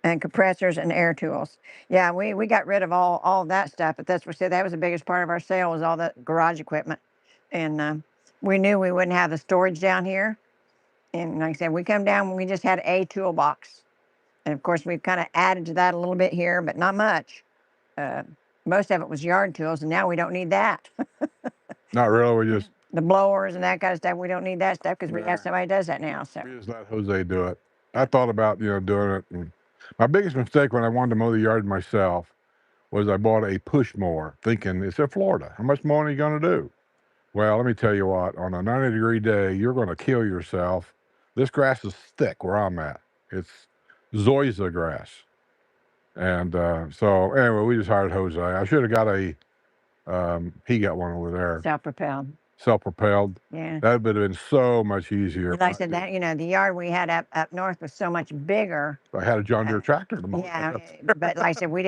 and compressors and air tools. Yeah, we got rid of all of that stuff, but that's what I said, that was the biggest part of our sale, was all that garage equipment. And we knew we wouldn't have the storage down here. And like I said, we come down when we just had a toolbox. And of course, we've kind of added to that a little bit here, but not much. Uh, Most of it was yard tools, and now we don't need that. Not really. We just The blowers and that kind of stuff, we don't need that stuff because we got somebody that does that now. So we just let Jose do it. I thought about doing it. And my biggest mistake when I wanted to mow the yard myself was I bought a push mower, thinking it's in Florida. How much mowing are you going to do? Well, let me tell you what. On a 90-degree day, you're going to kill yourself. This grass is thick where I'm at. It's zoysia grass. And so anyway, we just hired Jose. I should have got he got one over there, self-propelled. self-propelled. Yeah. That would have been so much easier. Like I said, that the yard we had up north was so much bigger. I had a John Deere tractor to mow. Yeah, but like I said, we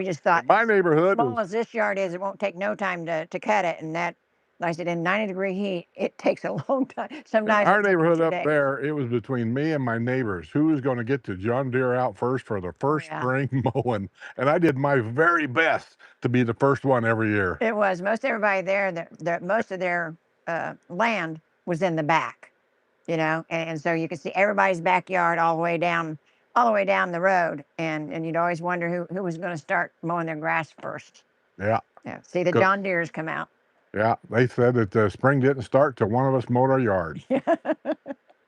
just thought, in my neighborhood, as small as this yard is, it won't take no time to cut it. And that, like I said, in 90-degree heat, it takes a long time. Sometimes our it takes neighborhood 2 up days. there, it was between me and my neighbors who was going to get the John Deere out first for the first spring mowing, and I did my very best to be the first one every year. It was most everybody there. Most of their land was in the back, and so you could see everybody's backyard all the way down the road, and you'd always wonder who was going to start mowing their grass first. Yeah. Yeah. See the John Deeres come out. Yeah, they said that spring didn't start till one of us mowed our yard.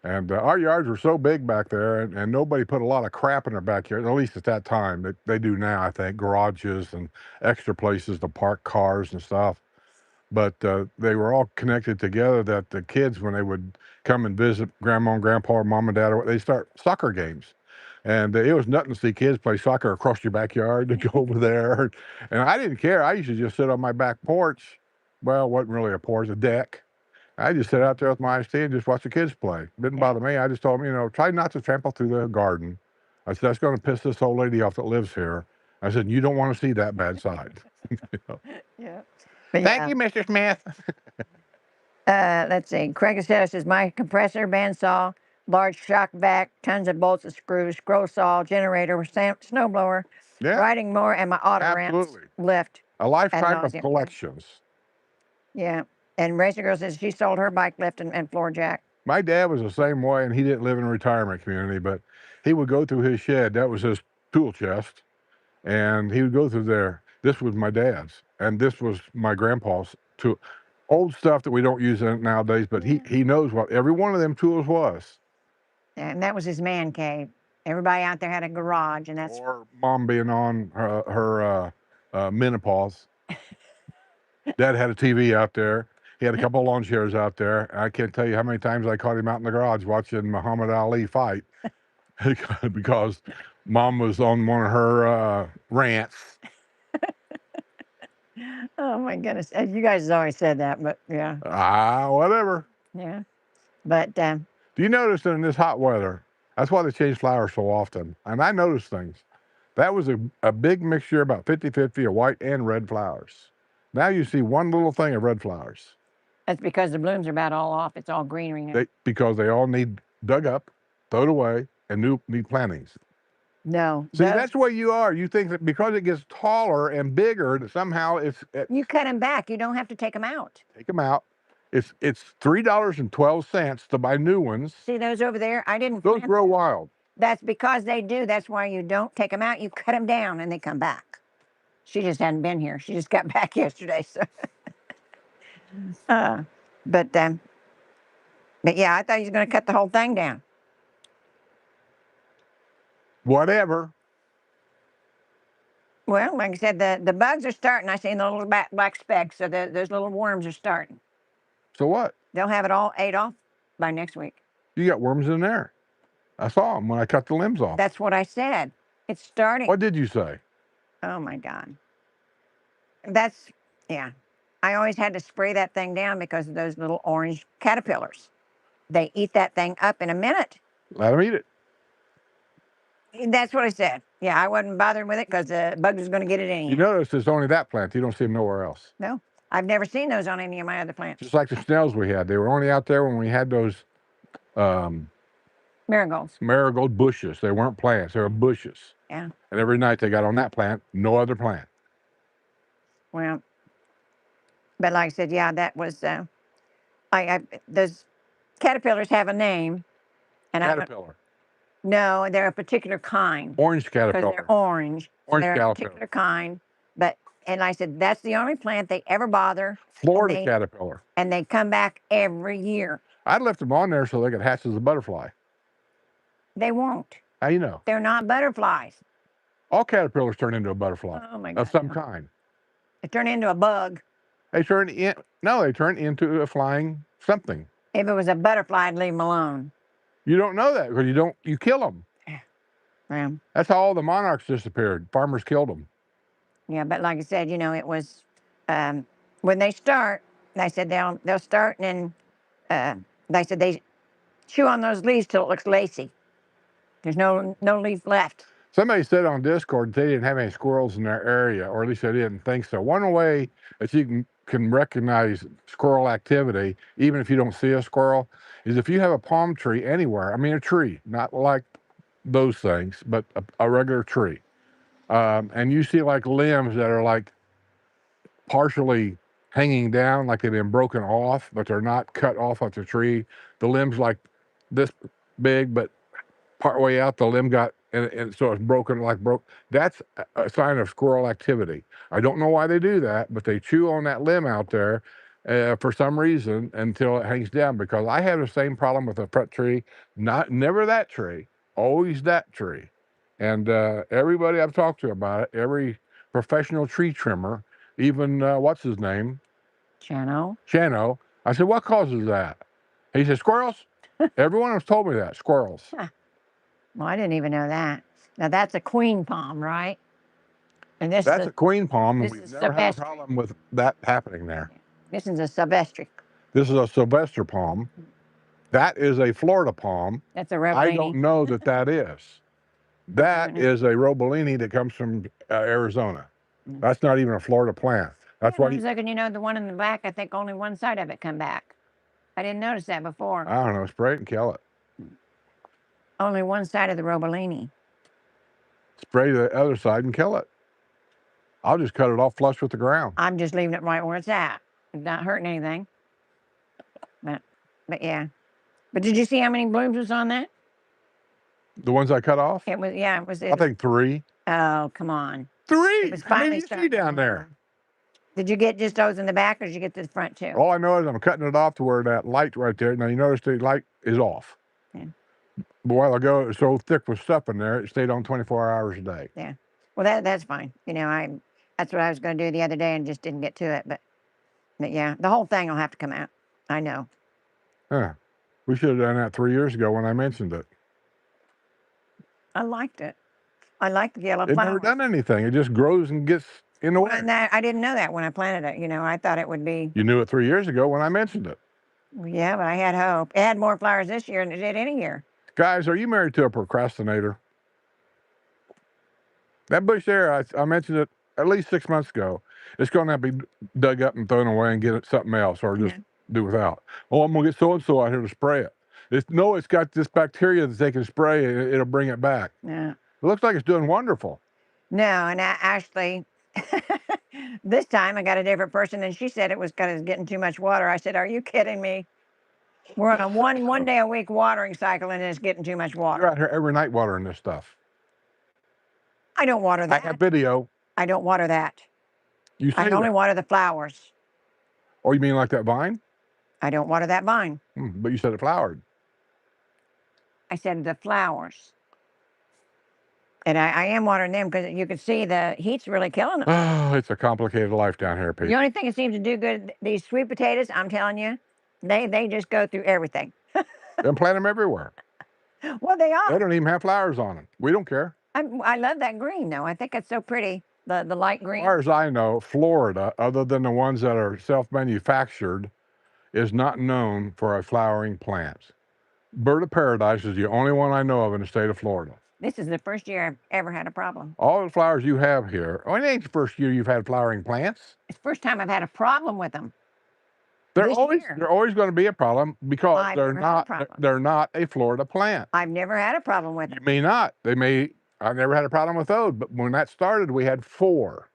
And our yards were so big back there, and nobody put a lot of crap in their backyard, at least at that time. They do now, I think, garages and extra places to park cars and stuff. But they were all connected together that the kids, when they would come and visit grandma and grandpa or mom and dad, they start soccer games. And it was nothing to see kids play soccer across your backyard to go over there. And I didn't care. I used to just sit on my back porch. Well, it wasn't really a porch, a deck. I just sit out there with my iced tea and just watch the kids play. Didn't bother me. I just told them, try not to trample through the garden. I said, that's going to piss this old lady off that lives here. I said, you don't want to see that bad side. Yeah. Thank you, Mr. Smith. Let's see. Craig says, my compressor, bandsaw, large shock vac, tons of bolts and screws, scroll saw, generator, snowblower, riding mower, and my auto ramp lift. A lifetime of collections. Yeah. And Racer Girl says she sold her bike lift and floor jack. My dad was the same way, and he didn't live in a retirement community, but he would go through his shed. That was his tool chest. And he would go through there. This was my dad's, and this was my grandpa's tool. old stuff that we don't use nowadays, but he knows what every one of them tools was. And that was his man cave. Everybody out there had a garage, and that's Or mom being on her menopause. Dad had a TV out there. He had a couple of lawn chairs out there. I can't tell you how many times I caught him out in the garage watching Muhammad Ali fight because mom was on one of her rants. oh my goodness. You guys always said that, but yeah. Whatever. Yeah. But Do you notice that in this hot weather, that's why they change flowers so often? And I noticed things. That was a big mixture, about 50-50 of white and red flowers. Now you see one little thing of red flowers. that's because the blooms are about all off. It's all greenery now. Because they all need dug up, thrown away, and need plantings. No. See, that's the way you are. You think that because it gets taller and bigger, that somehow you cut them back. You don't have to take them out. Take them out. It's $3.12 to buy new ones. See those over there? I didn't. Those grow wild. That's because they do. That's why you don't take them out. You cut them down and they come back. She just hadn't been here. She just got back yesterday. So, but yeah, I thought he was going to cut the whole thing down. Whatever. Well, like I said, the bugs are starting. I seen the little black specks. So those little worms are starting. So what? They'll have it all ate off by next week. You got worms in there. I saw them when I cut the limbs off. That's what I said. It's starting. What did you say? Oh my God. Yeah. I always had to spray that thing down because of those little orange caterpillars. They eat that thing up in a minute. Let them eat it. That's what I said. Yeah, I wasn't bothering with it because the bug was going to get it anyhow. You notice it's only that plant. You don't see them nowhere else. No, I've never seen those on any of my other plants. Just like the snails we had. They were only out there when we had those marigolds. Marigold bushes. They weren't plants. They were bushes. Yeah. And every night they got on that plant, no other plant. Well, but like I said, yeah, that was, those caterpillars have a name. And Caterpillar. No, they're a particular kind. Orange caterpillar. Because they're orange. Orange they're caterpillar. A particular kind. And I said, that's the only plant they ever bother. Florida caterpillar. And they come back every year. I'd left them on there so they could hatch as a butterfly. They won't. How you know? They're not butterflies. All caterpillars turn into a butterfly. Oh my God. Of some kind. They turn into a bug. They turn into a flying something. If it was a butterfly, I'd leave them alone. You don't know that because you kill them. Yeah. That's how all the monarchs disappeared. Farmers killed them. Yeah, but like I said, it was when they start. They said they'll start and they said they chew on those leaves till it looks lacy. There's no leaf left. Somebody said on Discord they didn't have any squirrels in their area, or at least they didn't think so. One way that you can recognize squirrel activity, even if you don't see a squirrel, is if you have a palm tree anywhere. I mean, a tree, not like those things, but a regular tree. And you see like limbs that are like partially hanging down, like they've been broken off, but they're not cut off of the tree. The limb's like this big, but part way out, the limb got, and so it's broken, That's a sign of squirrel activity. I don't know why they do that, but they chew on that limb out there for some reason until it hangs down, because I have the same problem with a front tree, never that tree, always that tree. And everybody I've talked to about it, every professional tree trimmer, even, what's his name? Chano. I said, what causes that? He said, squirrels. Everyone has told me that, squirrels. Huh. Well, I didn't even know that. Now, that's a queen palm, right? And that's a queen palm, and we've never had a problem with that happening there. This is a Sylvester. This is a Sylvester palm. That is a Florida palm. That's a Robolini. I don't know that is. That is a Robolini that comes from Arizona. That's not even a Florida plant. That's why. The one in the back, I think only one side of it come back. I didn't notice that before. I don't know. Spray it and kill it. Only one side of the Robolini. Spray the other side and kill it. I'll just cut it off flush with the ground. I'm just leaving it right where it's at. It's not hurting anything. But yeah. But did you see how many blooms was on that? The ones I cut off? It was. I think 3. Oh, come on. 3. It was finally How many do you see down there? Did you get just those in the back, or did you get the front too? All I know is I'm cutting it off to where that light right there. Now you notice the light is off. Yeah. A while ago, it was so thick with stuff in there, it stayed on 24 hours a day. Yeah. Well, that's fine. That's what I was going to do the other day and just didn't get to it. But yeah, the whole thing will have to come out. I know. Huh. We should have done that 3 years ago when I mentioned it. I liked it. I like the yellow It never flowers. done anything. It just grows and gets in the way. And I didn't know that when I planted it. I thought it would be. You knew it 3 years ago when I mentioned it. Yeah, but I had hope. It had more flowers this year than it did any year. Guys, are you married to a procrastinator? That bush there, I mentioned it at least 6 months ago. It's going to have to be dug up and thrown away and get it something else, or just do without. Oh, I'm going to get so-and-so out here to spray it. It's got this bacteria that they can spray, and it'll bring it back. Yeah. It looks like it's doing wonderful. No, and actually, this time I got a different person, and she said it was because it's getting too much water. I said, "Are you kidding me? We're on a one day a week watering cycle, and it's getting too much You're water." out here every night watering this stuff. I don't water I that. have video. I don't water that. You say I only that. water the flowers. Oh, you mean like that vine? I don't water that vine. But you said it flowered. I said the flowers. And I am watering them because you can see the heat's really killing them. Oh, it's a complicated life down here, Pete. The only thing that seems to do good, these sweet potatoes, I'm telling you, they just go through everything. And plant them everywhere. Well, they They are. don't even have flowers on them. We don't care. I love that green, though. I think it's so pretty, the light As green. far as I know, Florida, other than the ones that are self-manufactured, is not known for a flowering plant. Bird of Paradise is the only one I know of in the state of Florida. This is the first year I've ever had a problem. All the flowers you have here, it ain't the first year you've had flowering plants. It's the first time I've had a problem with them. They're This always year. they're always going to be a problem because I've never had a problem. they're not a Florida plant. I've never had a problem with You them. may not. They may. I never had a problem with those, but when that started, we had 4.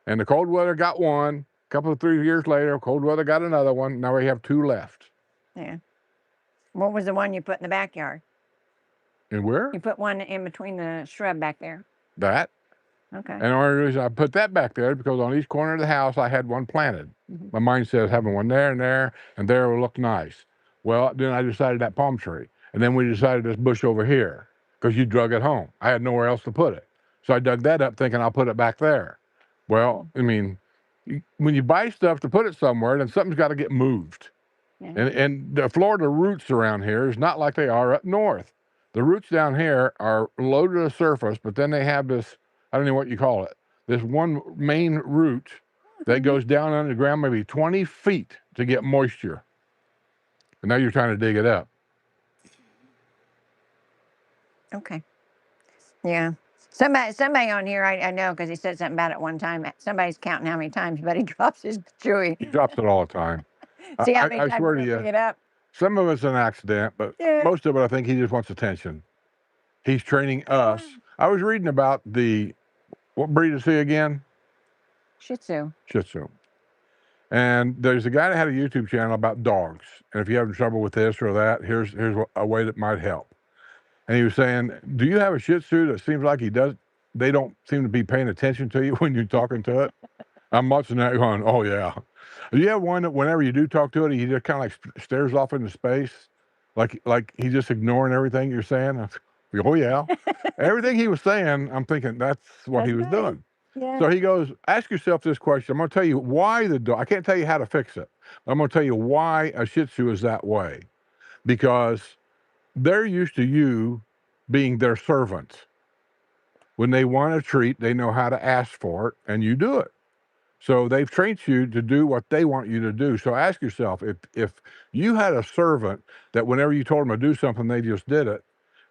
And the cold weather got one. A couple of 3 years later, cold weather got another one. Now we have 2 left. Yeah. What was the one you put in the backyard? And where? You put one in between the shrub back there. That. Okay. And the only reason I put that back there is because on each corner of the house, I had one planted. Mhm. My mind says having one there and there will look nice. Well, then I decided that palm tree. And then we decided this bush over here because you drug it home. I had nowhere else to put it. So I dug that up thinking I'll put it back there. Well, I mean, when you buy stuff to put it somewhere, then something's got to get moved. Yeah. And the Florida roots around here is not like they are up north. The roots down here are low to the surface, but then they have this, I don't know what you call it, this one main root that goes down underground maybe 20 feet to get moisture. And now you're trying to dig it up. Okay. Yeah. Somebody on here, I know because he said something about it one time. Somebody's counting how many times Buddy drops his chewy. He drops it all the time. See how many I times swear to you you, pick it up? some of it's an accident, but Yeah. most of it, I think he just wants attention. He's training us. I was reading about what breed is he again? Shih Tzu. Shih Tzu. And there's a guy that had a YouTube channel about dogs. And if you're having trouble with this or that, here's a way that might help. And he was saying, do you have a Shih Tzu that seems like they don't seem to be paying attention to you when you're talking to it? I'm watching that going, oh yeah. Do you have one that whenever you do talk to it, he just kind of like stares off into space? Like he's just ignoring everything you're saying? Oh yeah. Everything he was saying, I'm thinking that's what he was doing. Yeah. So he goes, ask yourself this question. I'm going to tell you why the dog, I can't tell you how to fix it. I'm going to tell you why a Shih Tzu is that way. Because they're used to you being their servant. When they want a treat, they know how to ask for it, and you do it. So they've trained you to do what they want you to do. So ask yourself, if you had a servant that whenever you told them to do something, they just did it,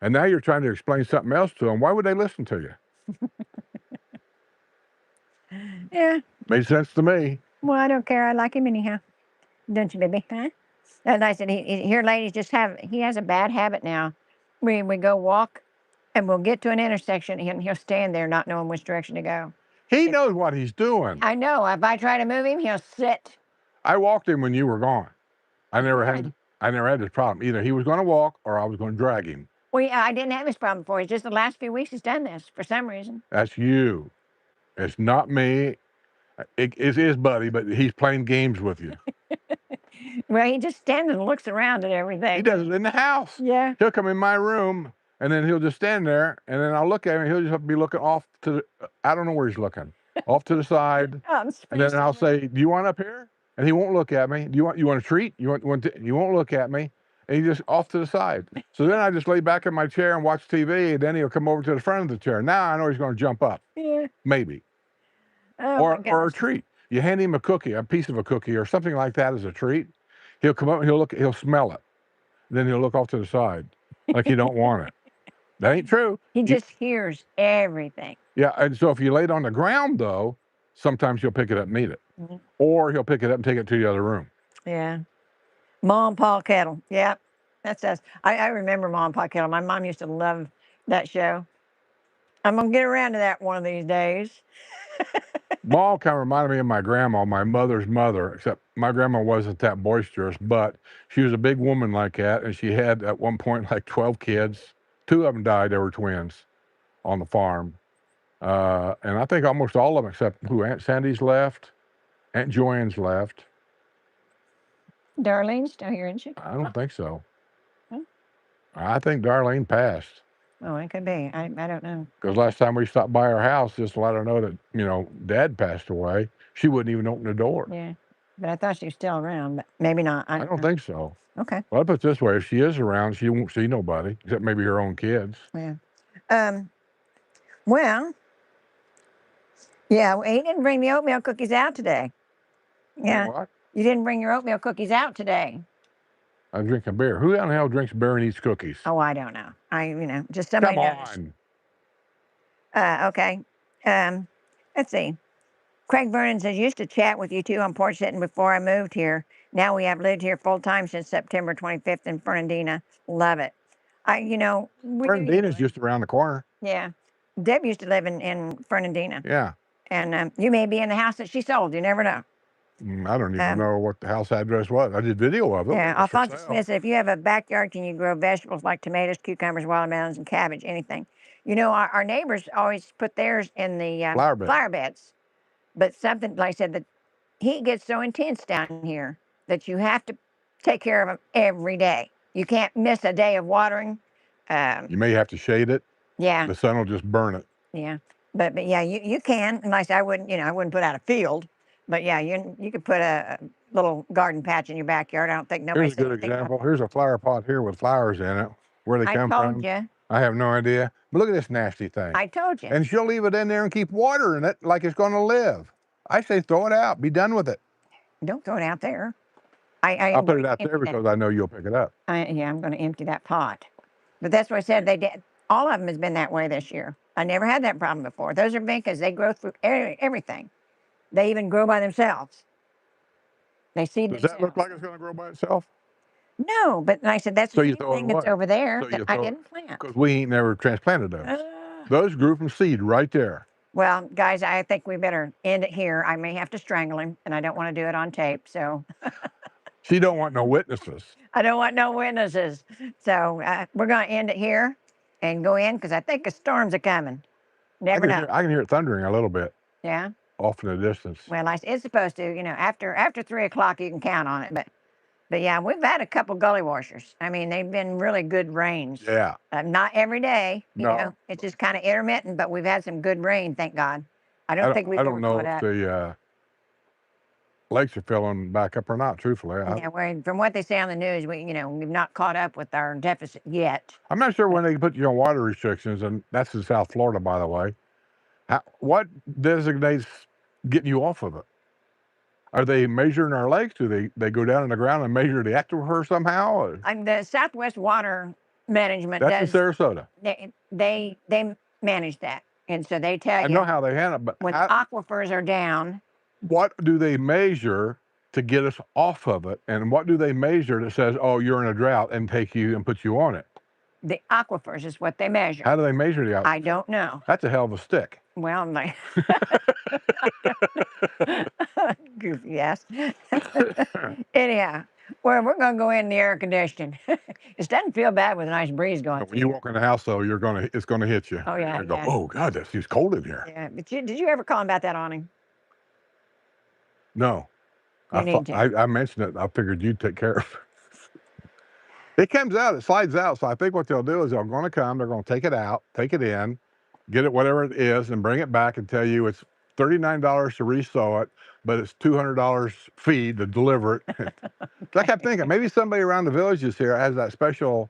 and now you're trying to explain something else to them, why would they listen to you? Yeah. Made sense to me. Well, I don't care. I like him anyhow. Don't you, baby? Huh? And I said, here, ladies, he has a bad habit now. We go walk, and we'll get to an intersection, and he'll stand there not knowing which direction to go. He knows what he's doing. I know. If I try to move him, he'll sit. I walked him when you were gone. I never had this problem. Either he was going to walk or I was going to drag him. Well, yeah, I didn't have this problem before. It's just the last few weeks he's done this for some reason. That's you. It's not me. It's his buddy, but he's playing games with you. Well, he just stands and looks around at He everything. does it in the house. Yeah. He'll come in my room, and then he'll just stand there, and then I'll look at him, and he'll just be looking off to the I don't know where he's looking, off to the side, Oh, and then I'll say, "Do you want up here?" And he won't look at me. "Do you want a treat? You won't look at me." And he just off to the side. So then I just lay back in my chair and watch TV, and then he'll come over to the front of the chair. Now I know he's gonna jump up, Yeah. maybe, Oh my or a goodness. treat. You hand him a cookie, a piece of a cookie or something like that as a treat, he'll come up and he'll smell it. Then he'll look off to the side like he don't want it. That ain't true. He just hears everything. Yeah, and so if you lay it on the ground, though, sometimes he'll pick it up and eat it, Mhm. or he'll pick it up and take it to the other room. Yeah. Mom, Pa Kettle. Yep. That's us. I remember Mom, Pa Kettle. My mom used to love that show. I'm going to get around to that one of these days. Mom kind of reminded me of my grandma, my mother's mother, except my grandma wasn't that boisterous, but she was a big woman like that, and she had at one point like 12 kids. 2 of them died. They were twins on the farm, and I think almost all of them, except who Aunt Sandy's left, Aunt Joanne's left. Darlene's still here, isn't she? I don't think so. Hmm? I think Darlene passed. Oh, it could be. I don't know. Because last time we stopped by her house, just to let her know that, Dad passed away, she wouldn't even open the door. Yeah. But I thought she was still around, but maybe not. I don't think so. Okay. Well, I put it this way, if she is around, she won't see nobody, except maybe her own kids. Yeah. Well, yeah, he didn't bring the oatmeal cookies out today. Yeah. What? You didn't bring your oatmeal cookies out today. I'm drinking beer. Who the hell drinks beer and eats cookies? Oh, I don't know. Just somebody Come noticed. on. Okay. Let's see. Craig Vernon says, used to chat with you two on Porch Settin before I moved here. Now we have lived here full time since September 25th in Fernandina. Love it. We Fernandina's just around the corner. Yeah. Deb used to live in Fernandina. Yeah. And you may be in the house that she sold. You never know. I don't even know what the house address was. I did video of it. Yeah. Alphonsus Smith said, if you have a backyard, can you grow vegetables like tomatoes, cucumbers, watermelons, and cabbage, anything? Our neighbors always put theirs in the flower beds. But something, like I said, the heat gets so intense down here that you have to take care of them every day. You can't miss a day of watering. You may have to shade it. Yeah. The sun will just burn it. Yeah. But yeah, you can. And like I said, I wouldn't put out a field. But yeah, you could put a little garden patch in your backyard. I don't think nobody. Here's a good example. Here's a flower pot here with flowers in it. Where they come from? I told you. I have no idea. But look at this nasty thing. I told you. And she'll leave it in there and keep watering it like it's going to live. I say throw it out. Be done with it. Don't throw it out there. I'll put it out there because I know you'll pick it up. Yeah, I'm going to empty that pot. But that's what I said. They did. All of them has been that way this year. I never had that problem before. Those are vincas. They grow through everything. They even grow by themselves. They seed Does themselves. that look like it's going to grow by itself? No, but like I said, that's So the you same throw it thing that's away. over there So that I didn't plant. Because we ain't never transplanted those. Those grew from seed right there. Well, guys, I think we better end it here. I may have to strangle him, and I don't want to do it on tape. So She don't want no witnesses. I don't want no witnesses. So we're going to end it here and go in because I think a storm's a coming. Never know. I can hear it thundering a little bit. Yeah. Off in the distance. Well, it's supposed to. After 3 o'clock, you can count on it. But yeah, we've had a couple gully washers. I mean, they've been really good rains. Yeah. Not every day. No. It's just kind of intermittent, but we've had some good rain, thank God. I don't think we've I ever don't know caught up. if the lakes are filling back up or not, truthfully. Yeah, from what they say on the news, we've not caught up with our deficit yet. I'm not sure when they put you on water restrictions, and that's in South Florida, by the way. What designates getting you off of it? Are they measuring our lakes? Do they go down in the ground and measure the aquifer somehow? Or? The Southwest Water Management That's in Sarasota. They manage that, and so they tell you. I know how they handle it, but when aquifers are down. What do they measure to get us off of it? And what do they measure that says, oh, you're in a drought and take you and put you on it? The aquifers is what they measure. How do they measure the aquifers? I don't know. That's a hell of a stick. Well, goofy, yes. Anyhow, we're going to go in the air conditioning. It doesn't feel bad with a nice breeze going. When you walk in the house, though, it's gonna hit you. Oh yeah. You go, oh God, it's cold in here. Yeah, but did you ever call him about that awning? No, You need to. I mentioned it. I figured you'd take care of it. It comes out, it slides out. So I think what they'll do is they're going to come, they're going to take it out, take it in, get it whatever it is, and bring it back and tell you it's $39 to resew it, but it's $200 fee to deliver it. So I kept thinking maybe somebody around the villages here has that special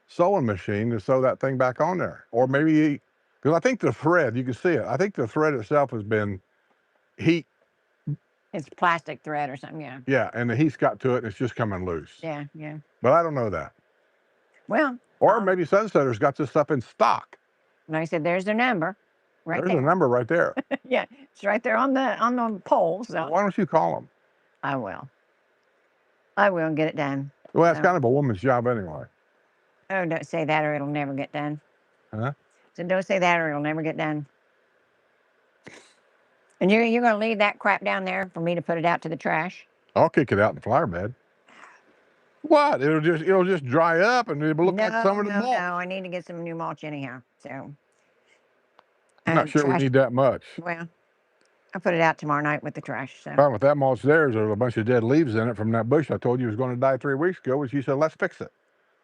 sewing machine to sew that thing back on there, or maybe because I think the thread, you can see it. I think the thread itself has been heat. It's plastic thread or something. Yeah. Yeah, and the heat's got to it, and it's just coming loose. Yeah. Yeah. But I don't know that. Well. Or maybe Sunsetter's got this stuff in stock. Like I said, there's their number. Right There's there. a number right there. Yeah, it's right there on the pole. So Well, why don't you call them? I will. I will get it done. Well, that's kind of a woman's job anyway. Oh, don't say that or it'll never get done. Huh? So don't say that or it'll never get done. And you're going to leave that crap down there for me to put it out to the trash? I'll kick it out in the flower bed. What? It'll just dry up and it'll look like some of the mulch. No, I need to get some new mulch anyhow. So I'm not sure we need that much. Well, I'll put it out tomorrow night with the trash. So. Problem with that mulch there's a bunch of dead leaves in it from that bush I told you was going to die 3 weeks ago, and she said, let's fix it.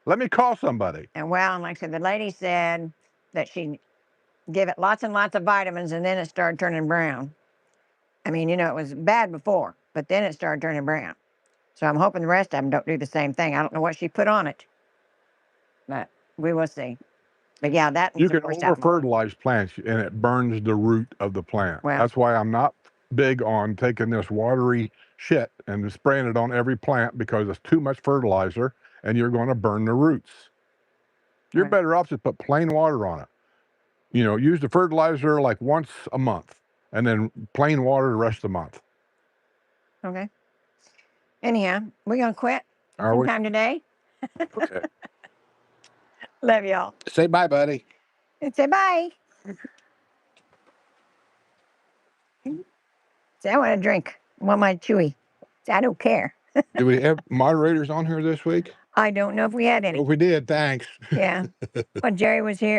Let me call somebody. And well, like I said, the lady said that she'd give it lots and lots of vitamins and then it started turning brown. I mean, it was bad before, but then it started turning brown. So I'm hoping the rest of them don't do the same thing. I don't know what she put on it, but we will see. But yeah, that you can over-fertilize plants and it burns the root of the plant. Well, that's why I'm not big on taking this watery shit and spraying it on every plant because it's too much fertilizer and you're going to burn the roots. You're better off just put plain water on it. Use the fertilizer like once a month and then plain water the rest of the month. Okay. Anyhow, we're going to quit sometime today. Okay. Love y'all. Say bye, buddy. Say bye. Say, I want a drink. I want my chewy. Say, I don't care. Do we have moderators on here this week? I don't know if we had any. If we did, thanks. Yeah. Well, Jerry was here.